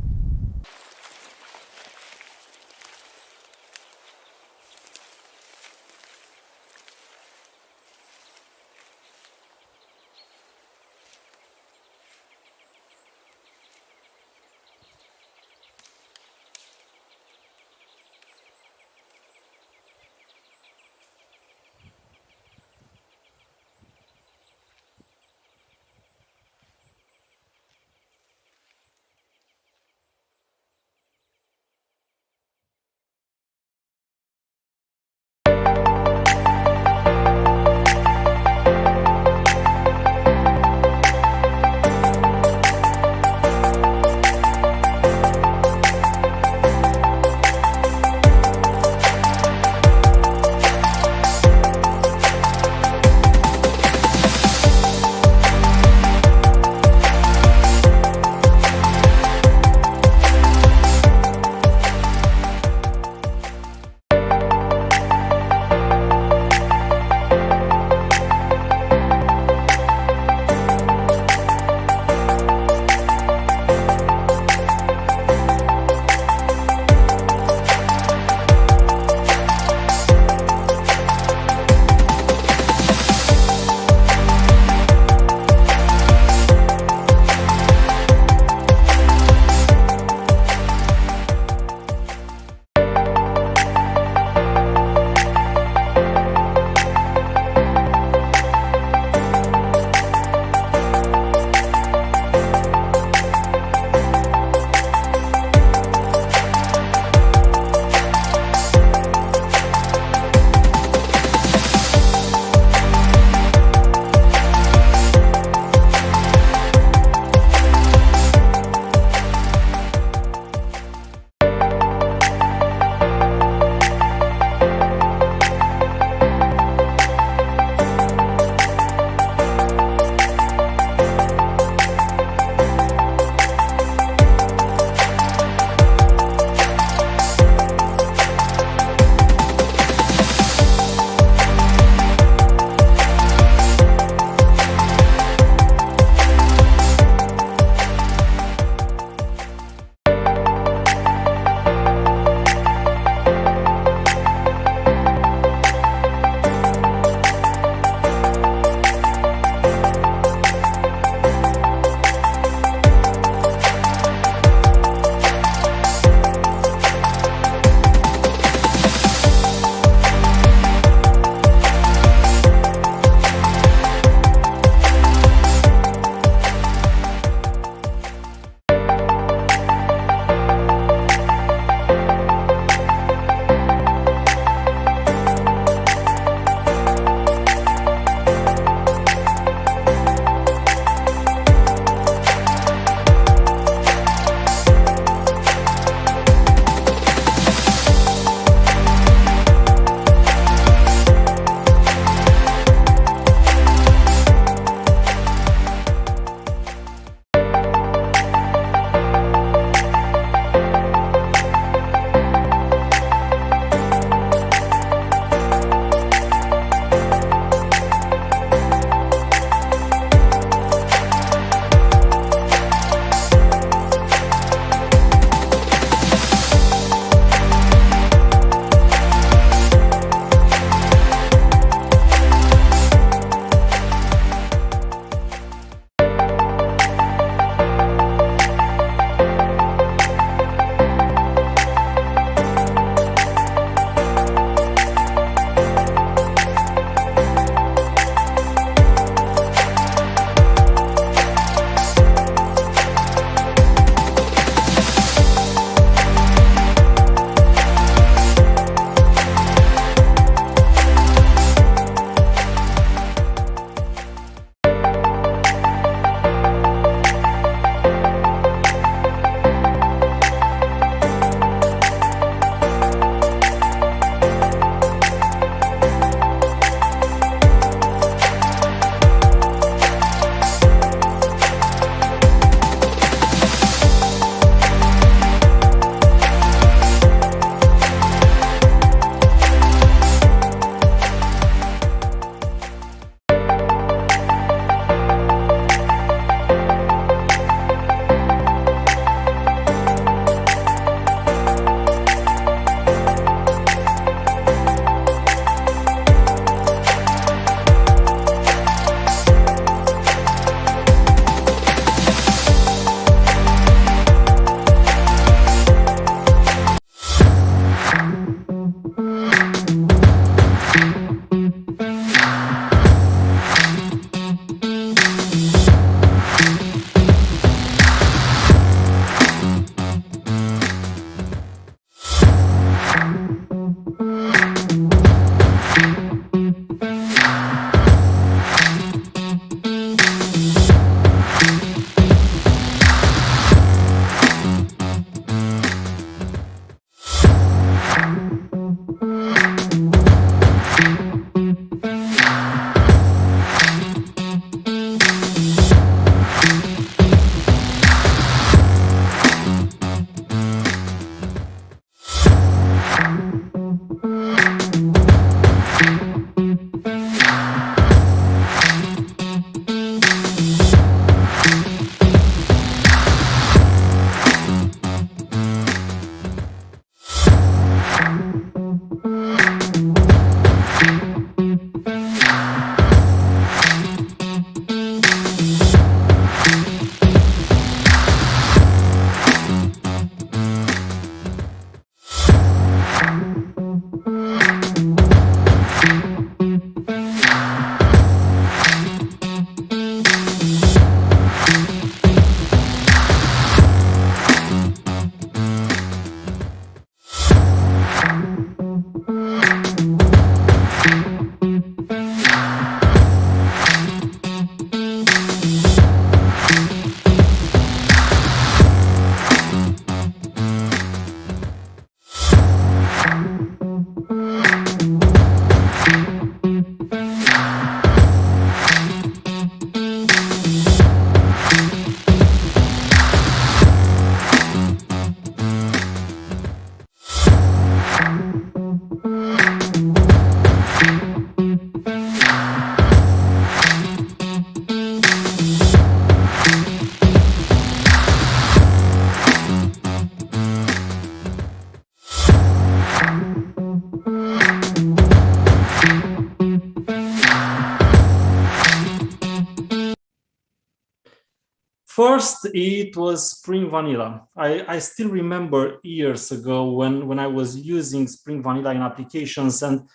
First, it was Spring Vanilla. I still remember years ago when I was using Spring Vanilla in applications, and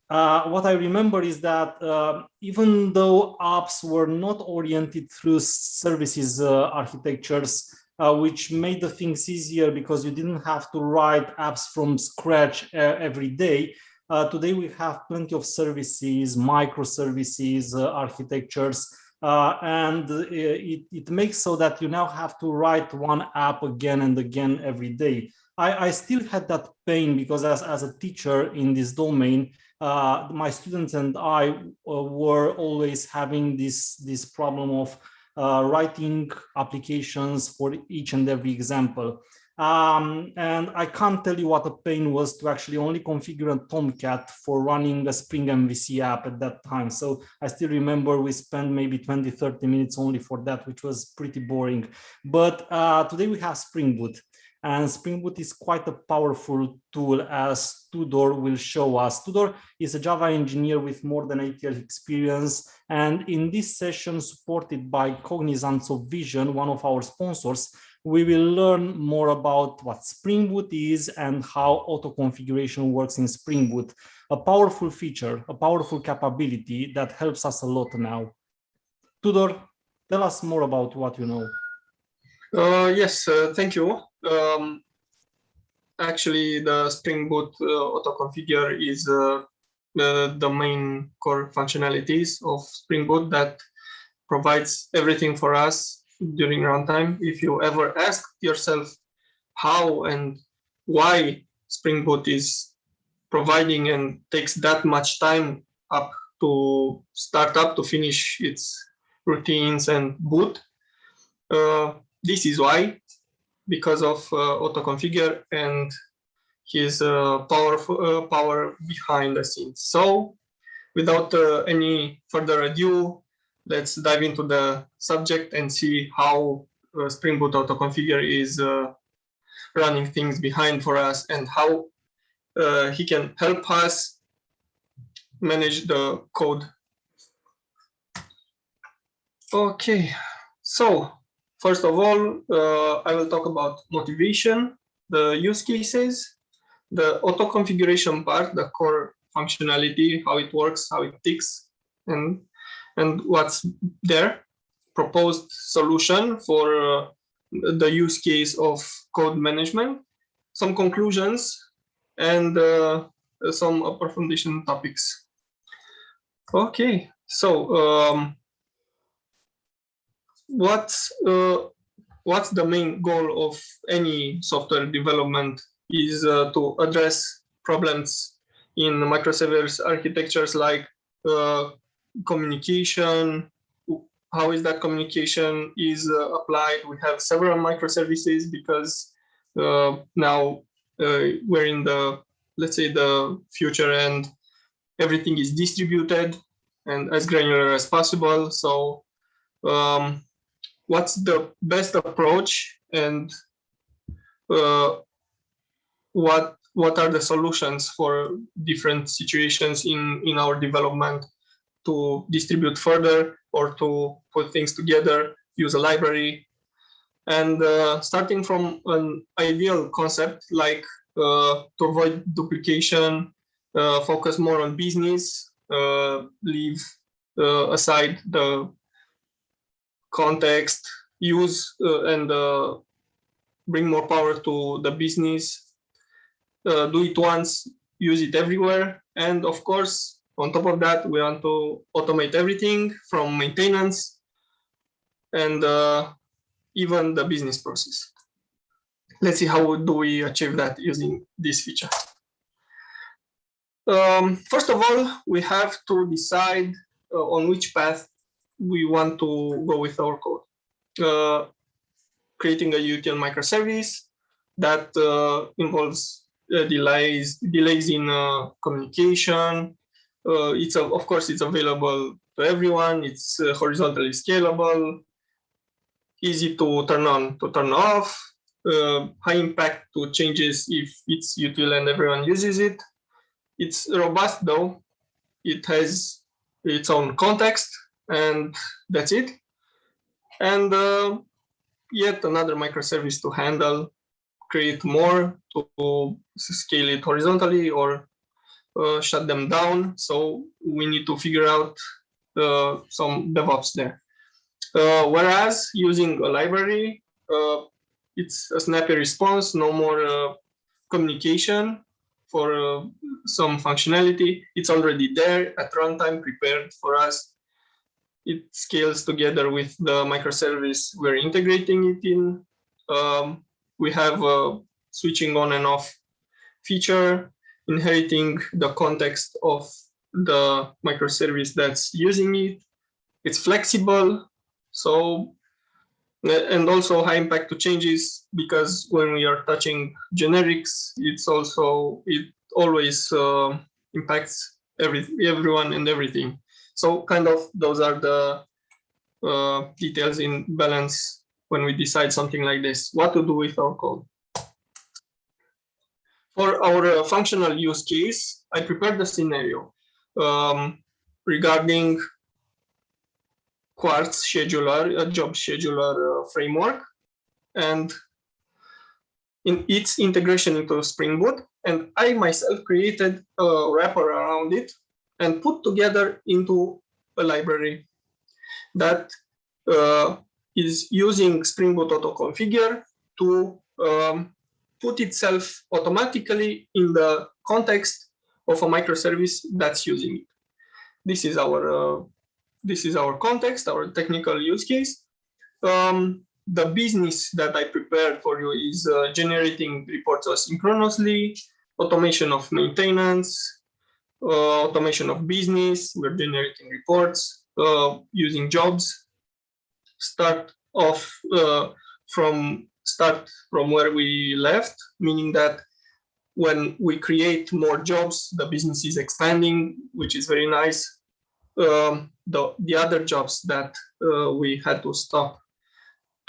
what I remember is that even though apps were not oriented through services architectures, which made the things easier because you didn't have to write apps from scratch every day. Today we have plenty of services, microservices, architectures, and it makes so that you now have to write one app again and again every day. I still had that pain because as a teacher in this domain, my students and I were always having this problem of writing applications for each and every example. And I can't tell you what a pain was to actually only configure a Tomcat for running a Spring MVC app at that time. So I still remember we spent maybe 20, 30 minutes only for that, which was pretty boring. But today we have Spring Boot. And Spring Boot is quite a powerful tool, as Tudor will show us. Tudor is a Java engineer with more than 8 years experience. And in this session, supported by Cognizant of Vision, one of our sponsors, we will learn more about what Spring Boot is and how auto configuration works in Spring Boot. A powerful feature, a powerful capability that helps us a lot now. Tudor, tell us more about what you know. Yes, thank you. Actually, the Spring Boot auto configure is the main core functionalities of Spring Boot that provides everything for us during runtime. If you ever ask yourself how and why Spring Boot is providing and takes that much time up to start up to finish its routines and boot, this is why, because of auto configure and his power behind the scenes. So without any further ado, let's dive into the subject and see how Spring Boot auto configure is running things behind for us and how he can help us manage the code. Okay, so first of all, I will talk about motivation, the use cases, the auto configuration part, the core functionality, how it works, how it ticks, and what's there, proposed solution for the use case of code management, some conclusions, and some approfundation topics. Okay, so what's the main goal of any software development is to address problems in microservice architectures like communication. How is that communication is applied? We have several microservices because now we're in the, let's say, the future, and everything is distributed and as granular as possible. So what's the best approach, and what are the solutions for different situations in our development to distribute further or to put things together, use a library, and starting from an ideal concept like to avoid duplication, focus more on business, leave aside the context, use and bring more power to the business, do it once, use it everywhere, and of course, on top of that, we want to automate everything from maintenance and even the business process. Let's see how do we achieve that using this feature. First of all, we have to decide on which path we want to go with our code. Creating a util microservice that involves delays in communication. Of course, it's available to everyone. It's horizontally scalable, easy to turn on, to turn off, high impact to changes if it's util and everyone uses it. It's robust though. It has its own context, and that's it. And yet another microservice to handle, create more, to scale it horizontally, or shut them down. So we need to figure out some DevOps there. Whereas using a library, it's a snappy response, no more communication for some functionality. It's already there at runtime, prepared for us. It scales together with the microservice we're integrating it in. We have a switching on and off feature, inheriting the context of the microservice that's using it. It's flexible, so, and also high impact to changes, because when we are touching generics, it always impacts everyone and everything. So kind of those are the details in balance when we decide something like this, what to do with our code. For our functional use case, I prepared a scenario regarding Quartz scheduler, a job scheduler framework, and in its integration into Spring Boot. And I myself created a wrapper around it and put together into a library that is using Spring Boot auto-configure to put itself automatically in the context of a microservice that's using it. This is our context, our technical use case. The business that I prepared for you is generating reports asynchronously, automation of maintenance, automation of business. We're generating reports using jobs. Start from where we left, meaning that when we create more jobs, the business is expanding, which is very nice. The other jobs that we had to stop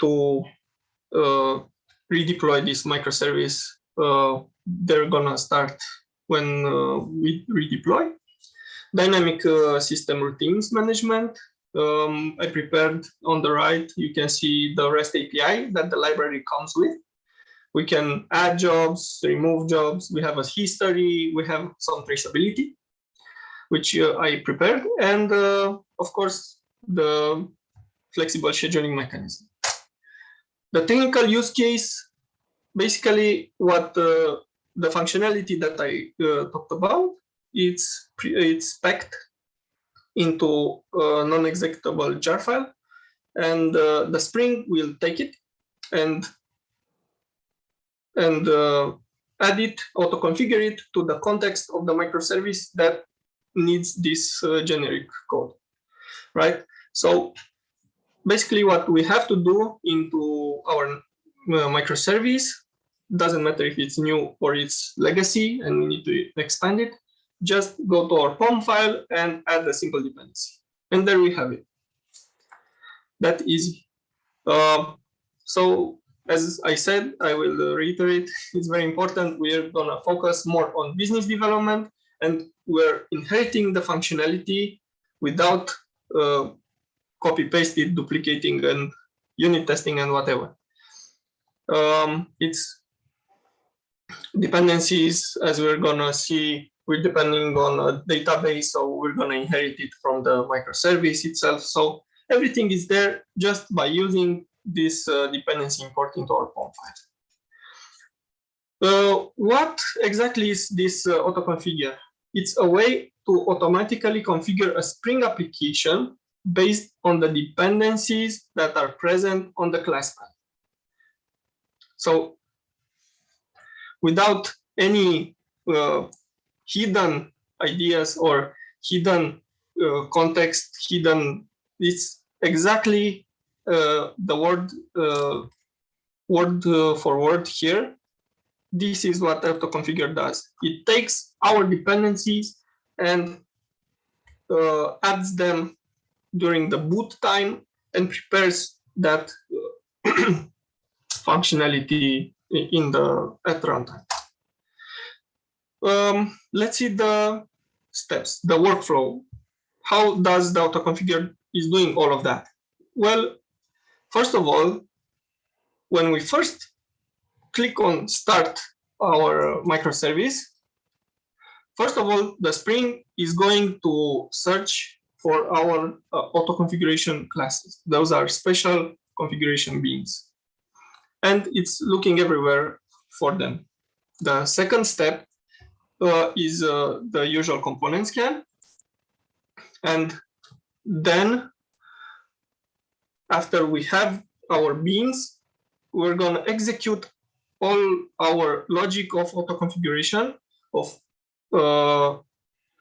to redeploy this microservice, they're gonna start when we redeploy. Dynamic system routines management. I prepared on the right, you can see the REST API that the library comes with. We can add jobs, remove jobs. We have a history, we have some traceability, which I prepared, and of course, the flexible scheduling mechanism. The technical use case, basically what the functionality that I talked about, it's packed into a non-executable jar file, and the Spring will take it and add it, auto-configure it to the context of the microservice that needs this generic code, right? So basically what we have to do into our microservice, doesn't matter if it's new or it's legacy and we need to expand it, just go to our POM file and add a simple dependency. And there we have it. That easy. So as I said, I will reiterate, it's very important. We're gonna focus more on business development, and we're inheriting the functionality without copy-pasted, duplicating, and unit testing and whatever. It's dependencies, as we're gonna see, we're depending on a database, so we're gonna inherit it from the microservice itself. So everything is there just by using this dependency import into our POM file. What exactly is this auto-configure? It's a way to automatically configure a Spring application based on the dependencies that are present on the class path. So without any hidden ideas or hidden context, it's exactly the word for word here. This is what auto-configure does. It takes our dependencies and adds them during the boot time and prepares that functionality at runtime. Let's see the steps, the workflow. How does the auto-configure is doing all of that? Well, first of all, when we first click on start our microservice, first of all, the Spring is going to search for our auto configuration classes. Those are special configuration beans. And it's looking everywhere for them. The second step is the usual component scan. And then after we have our beans, we're going to execute all our logic of auto configuration of all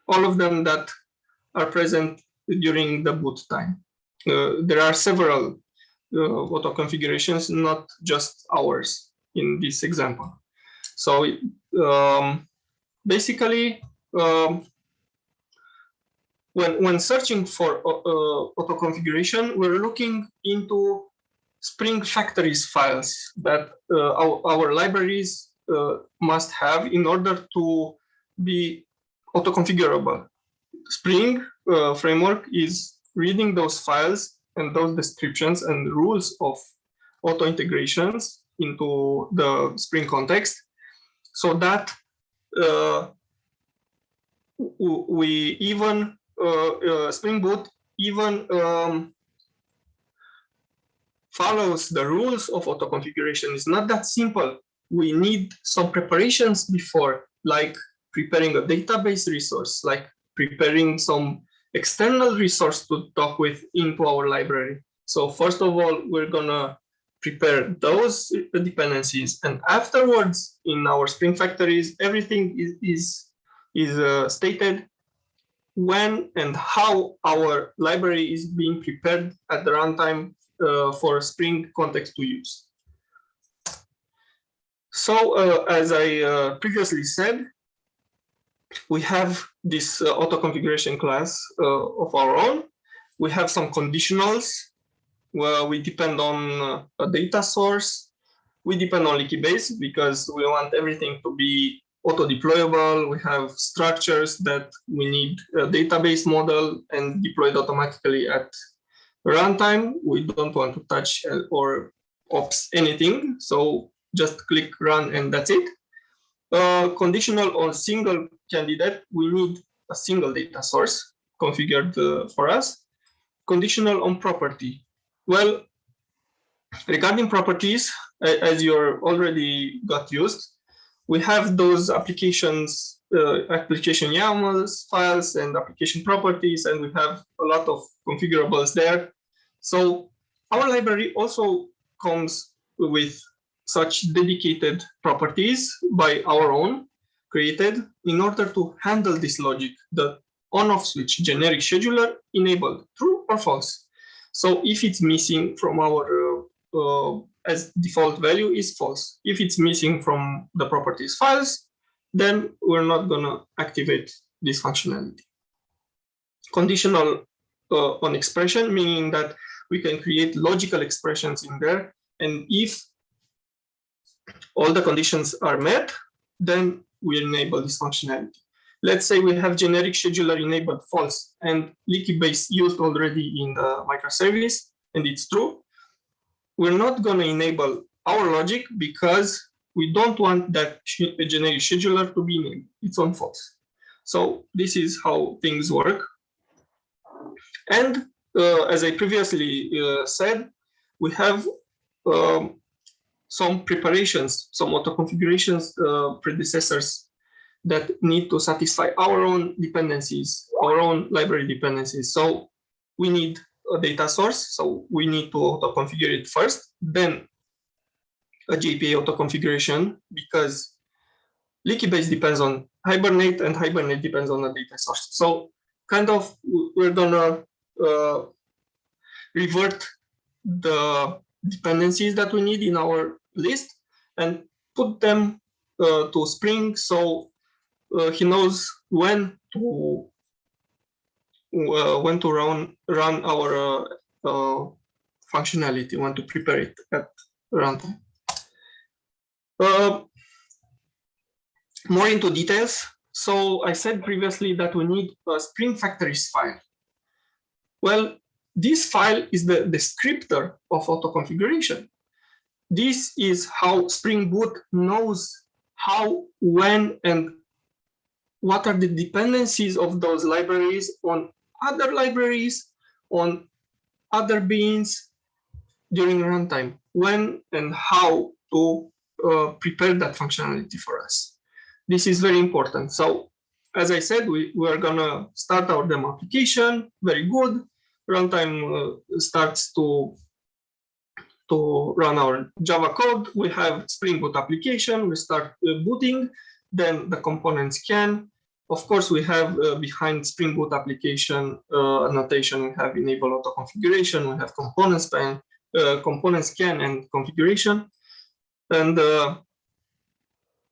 of them that are present during the boot time. There are several auto configurations, not just ours in this example. So basically, when searching for auto configuration, we're looking into Spring factories files that our libraries must have in order to be auto configurable. Spring framework is reading those files and those descriptions and rules of auto integrations into the Spring context, so that we even Spring Boot even follows the rules of auto configuration. It's not that simple. We need some preparations before, like preparing a database resource, like preparing some external resource to talk with into our library. So first of all, we're gonna prepare those dependencies, and afterwards in our Spring factories, everything is stated when and how our library is being prepared at the runtime for Spring context to use. So as I previously said, we have this auto configuration class of our own. We have some conditionals where we depend on a data source. We depend on Leaky Base because we want everything to be auto deployable. We have structures that we need a database model and deployed automatically at runtime. We don't want to touch or ops anything. So just click run and that's it. Conditional on single candidate, we need a single data source configured for us. Conditional on property. Well, regarding properties, as you're already got used, we have those applications, application YAMLs files and application properties, and we have a lot of configurables there. So our library also comes with such dedicated properties by our own created in order to handle this logic, the on-off switch generic scheduler enabled, true or false. So if it's missing from our as default value is false. If it's missing from the properties files, then we're not gonna activate this functionality. Conditional on expression, meaning that we can create logical expressions in there, and if all the conditions are met, then we enable this functionality. Let's say we have generic scheduler enabled false and Leaky Base used already in the microservice, and it's true. We're not going to enable our logic because we don't want that generic scheduler to be enabled. It's on false. So this is how things work. And as I previously said, we have some preparations, some auto configurations predecessors that need to satisfy our own dependencies, our own library dependencies. So we need a data source, so we need to auto configure it first, then a JPA auto configuration, because Leaky Base depends on Hibernate and Hibernate depends on a data source. So kind of we're gonna revert the dependencies that we need in our list and put them to Spring, so he knows when to run our functionality, when to prepare it at runtime. More into details. So I said previously that we need a Spring factories file. Well, this file is the descriptor of auto configuration. this is how Spring Boot knows how, when, and what are the dependencies of those libraries on other libraries, on other beans during runtime, when and how to prepare that functionality for us. This is very important. So as I said, we are gonna start our demo application, very good. Runtime starts to run our Java code. We have Spring Boot application, we start booting, then the components scan. Of course, we have behind Spring Boot application annotation, we have enable auto configuration, we have component scan and configuration. And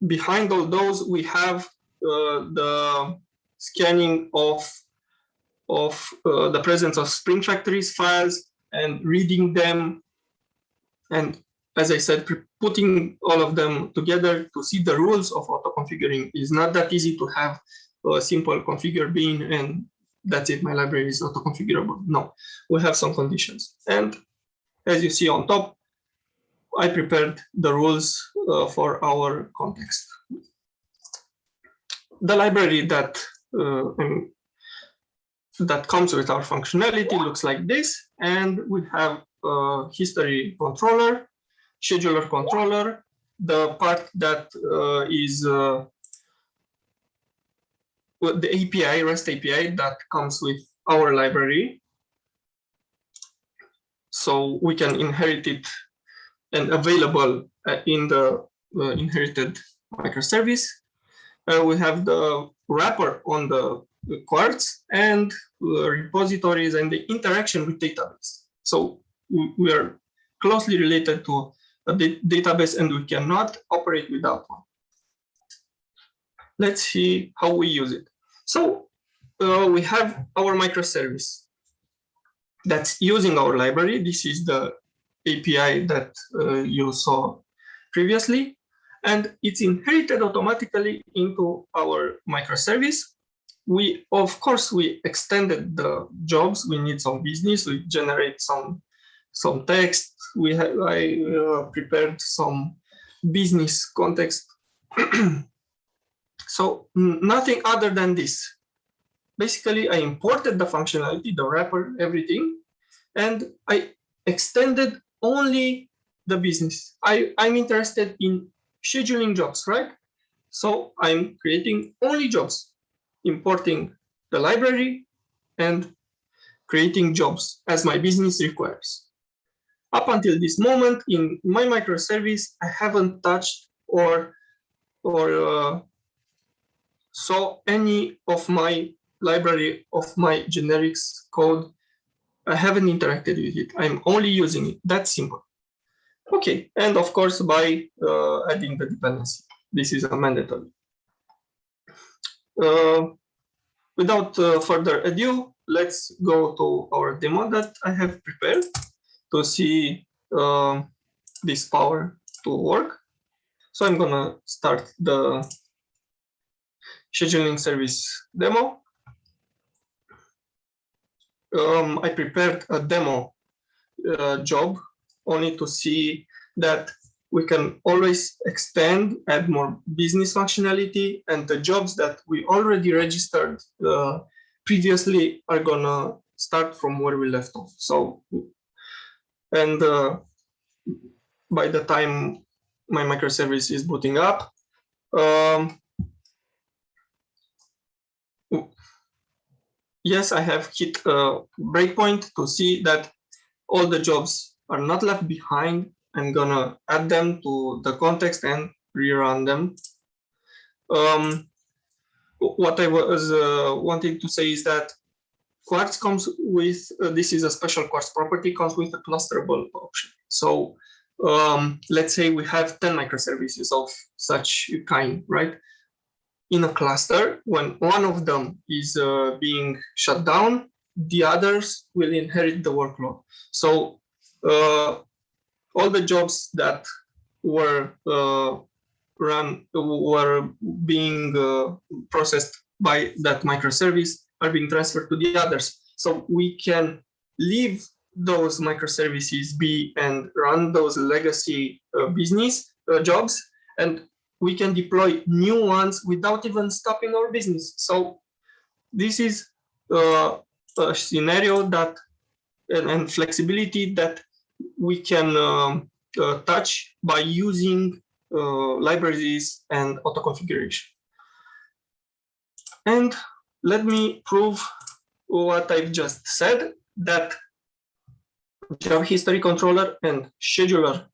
behind all those, we have the scanning of the presence of Spring Factories files and reading them. And as I said, putting all of them together to see the rules of auto configuring is not that easy to have a simple configure bean and that's it, my library is auto configurable. No, we have some conditions. And as you see on top, I prepared the rules for our context. The library that comes with our functionality looks like this, and we have a history controller, scheduler controller, the part that is the API, REST API that comes with our library. So we can inherit it and available in the inherited microservice. We have the wrapper on the Quartz and repositories and the interaction with database. So we are closely related to a database and we cannot operate without one. Let's see how we use it. So we have our microservice that's using our library. This is the API that you saw previously, and it's inherited automatically into our microservice. Of course, we extended the jobs. We need some business. We generate some text. I prepared some business context. So nothing other than this. Basically, I imported the functionality, the wrapper, everything, and I extended only the business. I'm interested in scheduling jobs, right? So I'm creating only jobs, importing the library and creating jobs as my business requires. Up until this moment in my microservice, I haven't touched or saw any of my library of my generics code. I haven't interacted with it. I'm only using it. That's simple. Okay, and of course by adding the dependency. This is a mandatory. Without further ado, let's go to our demo that I have prepared to see this power to work. So I'm gonna start the scheduling service demo. I prepared a demo job only to see that we can always extend, add more business functionality, and the jobs that we already registered previously are gonna start from where we left off. So, and by the time my microservice is booting up, yes, I have hit a breakpoint to see that all the jobs are not left behind. I'm gonna add them to the context and rerun them. What I was wanting to say is that Quartz comes with, this is a special Quartz property, comes with a clusterable option. So let's say we have 10 microservices of such kind, right? In a cluster, when one of them is being shut down, the others will inherit the workload. So all the jobs that were being processed by that microservice are being transferred to the others. So we can leave those microservices be and run those legacy business jobs, and we can deploy new ones without even stopping our business. So this is a scenario that and flexibility that we can touch by using libraries and auto configuration. And let me prove what I've just said, that Java history controller and scheduler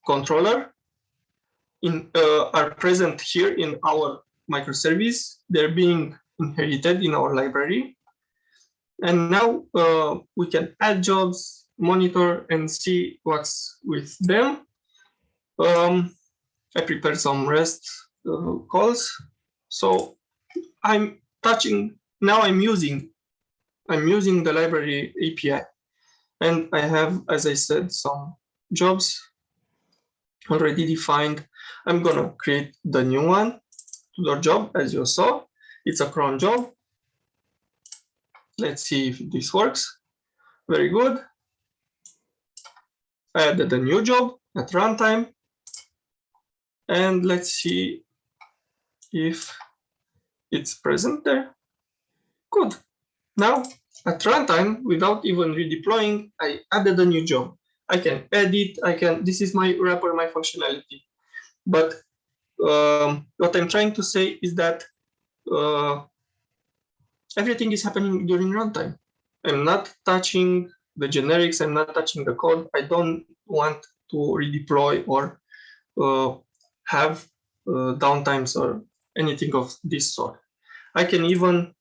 controller are present here in our microservice. They're being inherited in our library. And now we can add jobs, monitor, and see what's with them. I prepared some REST calls. So I'm using the library API. And I have, as I said, some jobs already defined. I'm gonna create the new one, to the job, as you saw. It's a cron job. Let's see if this works. Very good. I added a new job at runtime. And let's see if it's present there. Good. Now, at runtime, without even redeploying, I added a new job. I can edit, this is my wrapper, my functionality. But what I'm trying to say is that everything is happening during runtime. I'm not touching the generics, I'm not touching the code. I don't want to redeploy or have downtimes or anything of this sort. I can even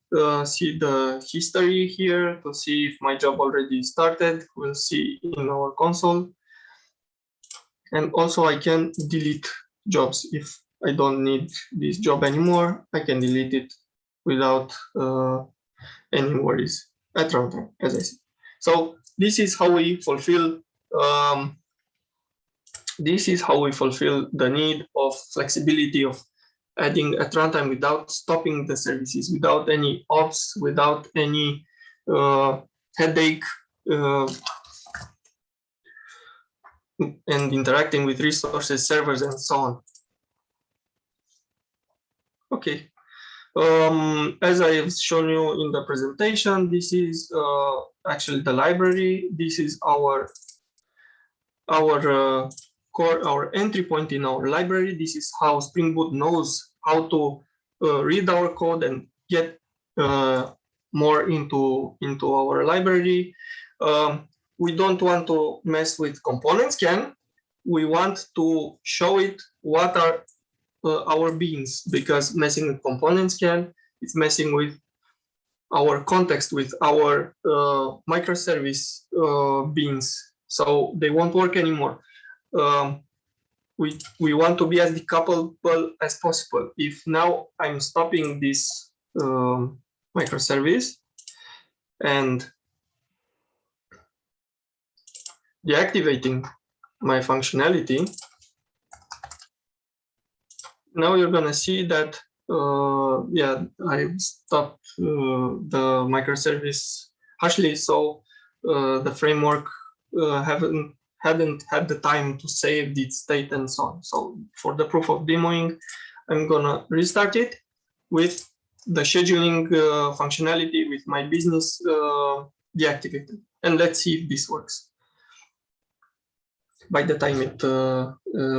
see the history here to see if my job already started. We'll see in our console. And also I can delete jobs. If I don't need this job anymore, I can delete it without any worries at runtime, as I said. So this is how we fulfill the need of flexibility of adding at runtime without stopping the services, without any ops, without any headache, and interacting with resources, servers, and so on. Okay. As I have shown you in the presentation, this is actually the library. This is our core, our entry point in our library. This is how Spring Boot knows how to read our code and get more into our library. We don't want to mess with component scan. We want to show it what are our beans, because messing with component scan, it's messing with our context, with our microservice beans. So they won't work anymore. We want to be as decouplable as possible. If now I'm stopping this microservice and deactivating my functionality, now you're gonna see that yeah, I've stopped the microservice harshly, so the framework hadn't had the time to save its state and so on. So for the proof of demoing, I'm gonna restart it with the scheduling functionality with my business deactivated, and let's see if this works. By the time it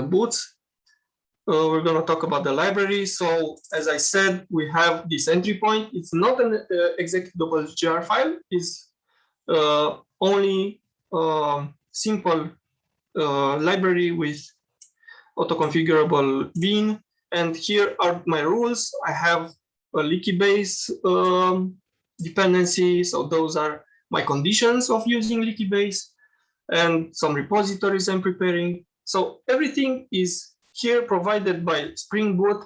boots, we're going to talk about the library. So as I said, we have this entry point. It's not an executable jar file. It's only simple library with auto-configurable bean. And here are my rules. I have a leaky base dependency. So those are my conditions of using leaky base, and some repositories I'm preparing. So everything is here provided by Spring Boot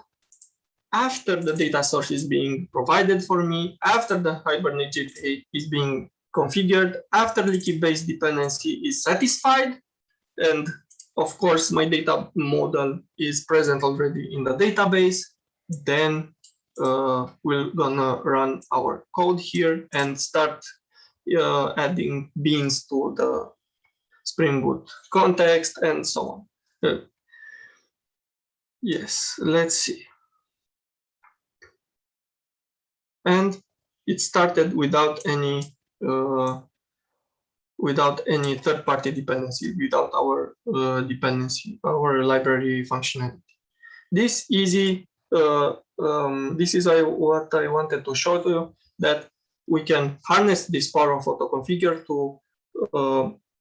after the data source is being provided for me, after the Hibernate JPA is being configured, after leaky base dependency is satisfied, and of course my data model is present already in the database. Then we're gonna run our code here and start adding beans to the Spring Boot context and so on. Yes, let's see. And it started without any third-party dependency, without our dependency, our library functionality. This is what I wanted to show you, that we can harness this power of auto-configure to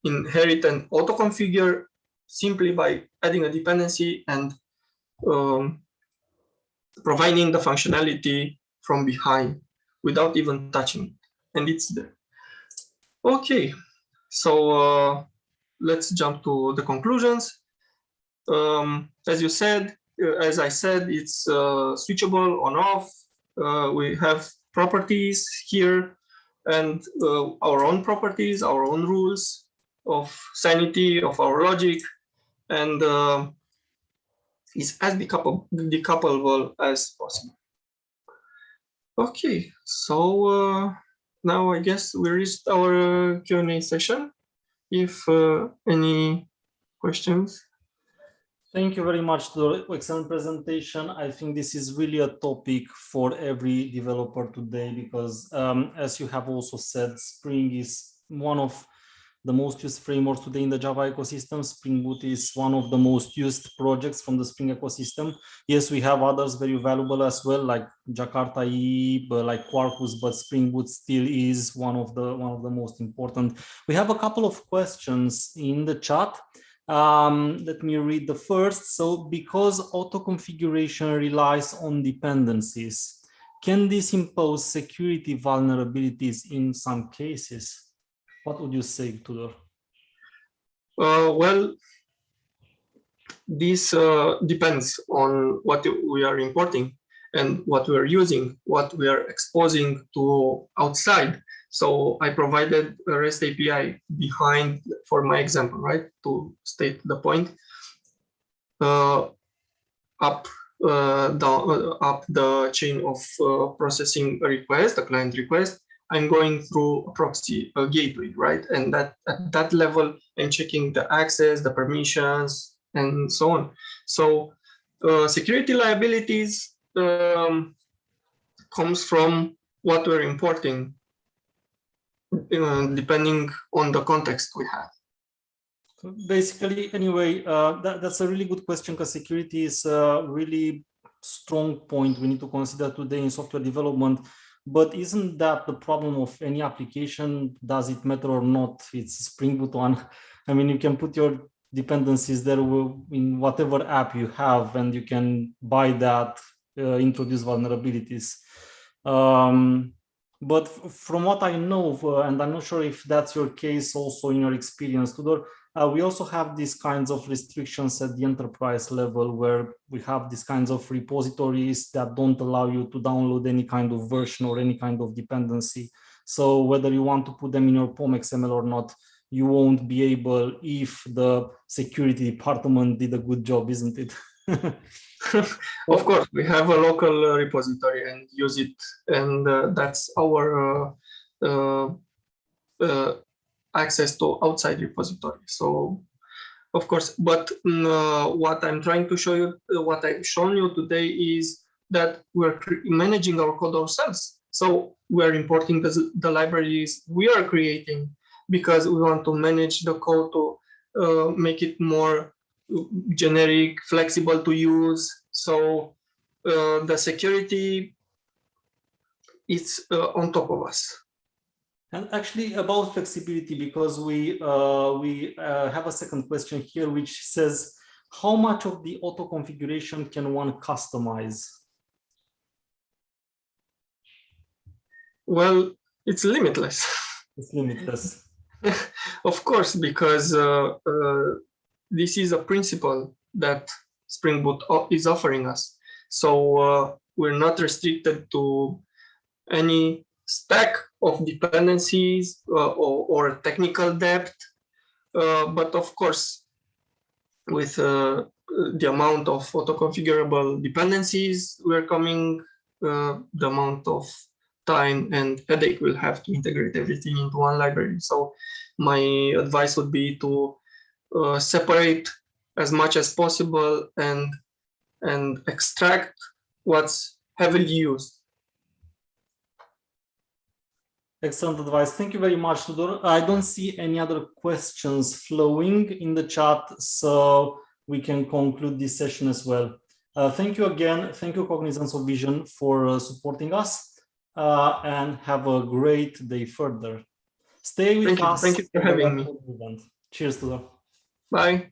inherit and auto-configure simply by adding a dependency and providing the functionality from behind without even touching it, and it's there. Okay, so let's jump to the conclusions. As I said, it's switchable on off. We have properties here and our own properties, our own rules of sanity of our logic, and is as decoupable as possible. Okay, so now I guess we reached our Q&A session. If any questions. Thank you very much for the excellent presentation. I think this is really a topic for every developer today because as you have also said, Spring is one of the most used frameworks today in the Java ecosystem. Spring Boot is one of the most used projects from the Spring ecosystem. Yes, we have others very valuable as well, like Jakarta EE, like Quarkus, but Spring Boot still is one of the most important. We have a couple of questions in the chat. Let me read the first. So, because auto configuration relies on dependencies, can this impose security vulnerabilities in some cases? What would you say, Tudor? Well, this depends on what we are importing and what we are using, what we are exposing to outside. So I provided a REST API behind for my example, right? To state the point, up the chain of processing a request, a client request, I'm going through a proxy, a gateway, right? And that at that level, I'm checking the access, the permissions, and so on. So security liabilities comes from what we're importing, depending on the context we have. Basically, anyway, that's a really good question because security is a really strong point we need to consider today in software development. But isn't that the problem of any application? Does it matter or not? It's Spring Boot one. I mean, you can put your dependencies there in whatever app you have, and you can by that introduce vulnerabilities. But from what I know, and I'm not sure if that's your case also in your experience, Tudor, we also have these kinds of restrictions at the enterprise level where we have these kinds of repositories that don't allow you to download any kind of version or any kind of dependency. So whether you want to put them in your POM XML or not, you won't be able if the security department did a good job, isn't it? Of course, we have a local repository and use it, and that's our access to outside repository. So, of course, but what I'm trying to show you, what I've shown you today is that we're managing our code ourselves. So we're importing the libraries we are creating because we want to manage the code to make it more generic, flexible to use. So the security is on top of us. And actually about flexibility, because we have a second question here, which says, how much of the auto configuration can one customize? Well, it's limitless. It's limitless. Of course, because this is a principle that Spring Boot is offering us. So we're not restricted to any stack of dependencies or technical depth, but of course, with the amount of auto-configurable dependencies, we're coming the amount of time and headache we'll have to integrate everything into one library. So my advice would be to separate as much as possible and extract what's heavily used. Excellent advice. Thank you very much, Tudor. I don't see any other questions flowing in the chat, so we can conclude this session as well. Thank you again. Thank you, Cognizance of Vision, for supporting us, and have a great day further. Stay with us. Thank you for having me. Cheers, Tudor. Bye.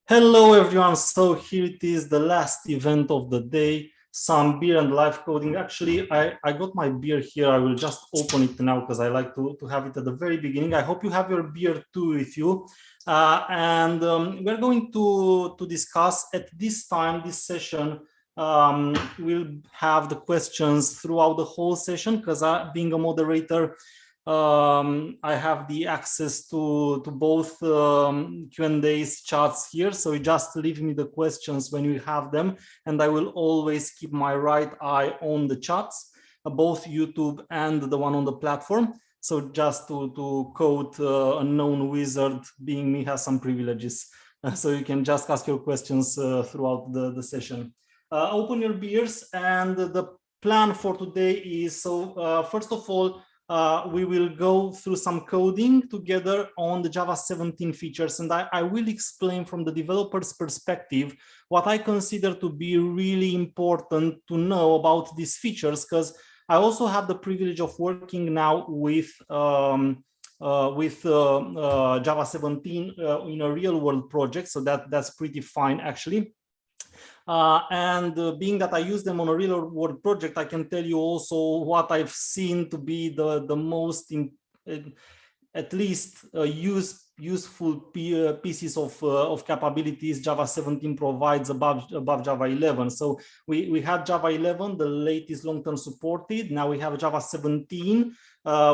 Hello, everyone. So here it is, the last event of the day. some beer and live coding. Actually, I got my beer here. I will just open it now because I like to have it at the very beginning. I hope you have your beer too with you. We're going to discuss at this time, this session, we'll have the questions throughout the whole session because being a moderator, I have the access to both Q&A's chats here. So you just leave me the questions when you have them, and I will always keep my right eye on the chats, both YouTube and the one on the platform. So just to quote a known wizard, being me has some privileges. So you can just ask your questions throughout the session. Open your beers, and the plan for today is, so first of all, we will go through some coding together on the Java 17 features, and I will explain from the developer's perspective what I consider to be really important to know about these features, because I also have the privilege of working now with Java 17 in a real world project, so that's pretty fine actually. Being that I use them on a real world project, I can tell you also what I've seen to be the most, at least useful pieces of capabilities Java 17 provides above Java 11. So we had Java 11, the latest long-term supported. Now we have Java 17,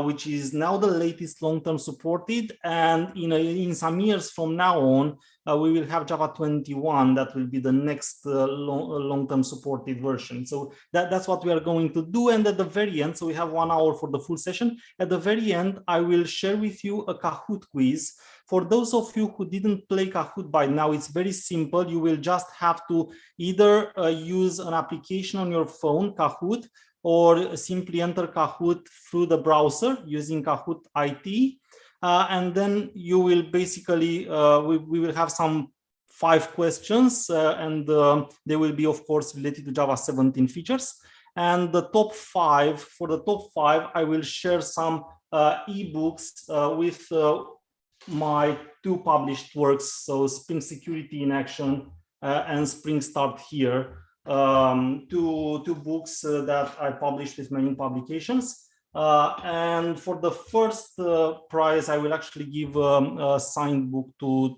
which is now the latest long-term supported. And in some years from now on, we will have Java 21. That will be the next long-term supported version. So that's what we are going to do. And at the very end, so we have 1 hour for the full session. At the very end, I will share with you a Kahoot quiz. For those of you who didn't play Kahoot by now, it's very simple. You will just have to either use an application on your phone, Kahoot, or simply enter Kahoot through the browser using Kahoot IT. And then you will basically, we will have some 5 questions, and they will be, of course, related to Java 17 features. And the top 5, for the top 5, I will share some ebooks with my 2 published works, so Spring Security in Action and Spring Start Here, 2 books that I published with many publications. And for the first prize, I will actually give a signed book to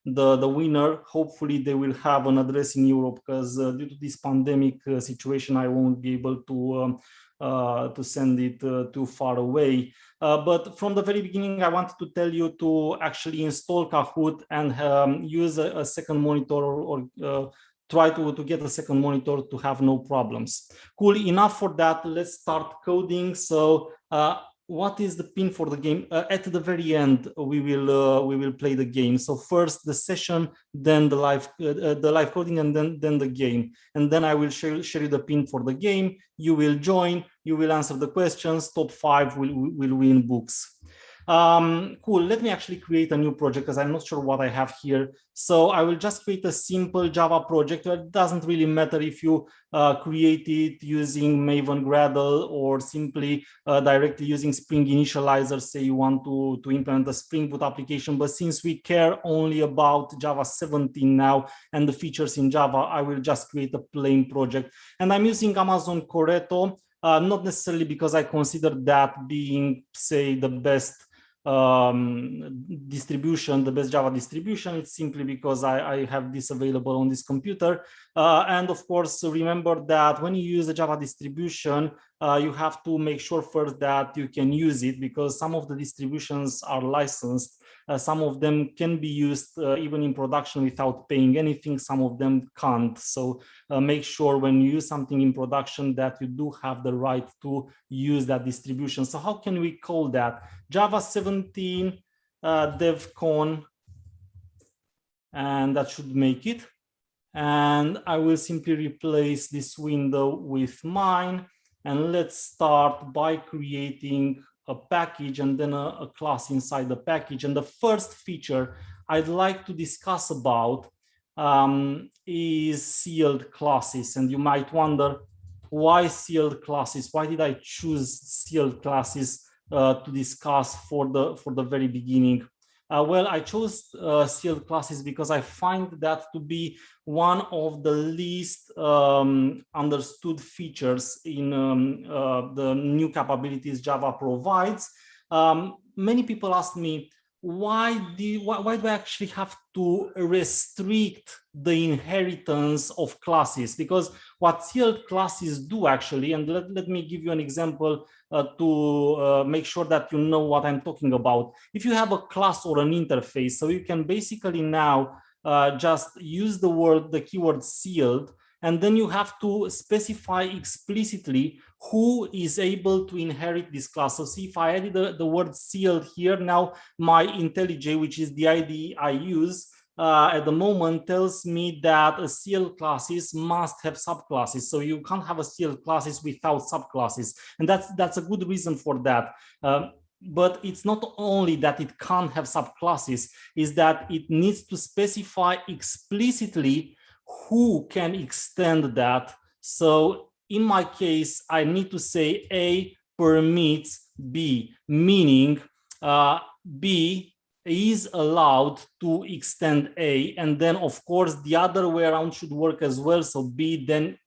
the winner. Hopefully they will have an address in Europe, because due to this pandemic situation, I won't be able to send it too far away. But from the very beginning, I wanted to tell you to actually install Kahoot and use a second monitor, or try to get a second monitor to have no problems. Cool, enough for that. Let's start coding. So what is the pin for the game? At the very end, we will play the game. So first the session, then the live coding, and then the game. And then I will share you the pin for the game. You will join, you will answer the questions. Top 5 will win books. Cool, let me actually create a new project because I'm not sure what I have here. So I will just create a simple Java project. It doesn't really matter if you create it using Maven Gradle or simply directly using Spring Initializer. Say you want to implement a Spring Boot application, but since we care only about Java 17 now and the features in Java, I will just create a plain project. And I'm using Amazon Corretto, not necessarily because I consider that being, say, the best distribution, the best Java distribution. It's simply because I have this available on this computer. And of course, remember that when you use a Java distribution, you have to make sure first that you can use it, because some of the distributions are licensed. Some of them can be used even in production without paying anything. Some of them can't. So make sure when you use something in production that you do have the right to use that distribution. So how can we call that? Java 17 DevCon, and that should make it. And I will simply replace this window with mine. And let's start by creating a package and then a class inside the package. And the first feature I'd like to discuss about is sealed classes. And you might wonder, why sealed classes? Why did I choose sealed classes to discuss for the very beginning? Well, I chose sealed classes because I find that to be one of the least understood features in the new capabilities Java provides. Many people ask me, why do I actually have to restrict the inheritance of classes? Because what sealed classes do actually, and let me give you an example to make sure that you know what I'm talking about. If you have a class or an interface, so you can basically now just use the keyword sealed, and then you have to specify explicitly who is able to inherit this class. So see, if I added the word sealed here, now my IntelliJ, which is the IDE I use at the moment, tells me that a sealed classes must have subclasses. So you can't have a sealed classes without subclasses. And that's a good reason for that. But it's not only that it can't have subclasses, is that it needs to specify explicitly who can extend that. So in my case, I need to say A permits B, meaning B is allowed to extend A, and then of course the other way around should work as well. So B then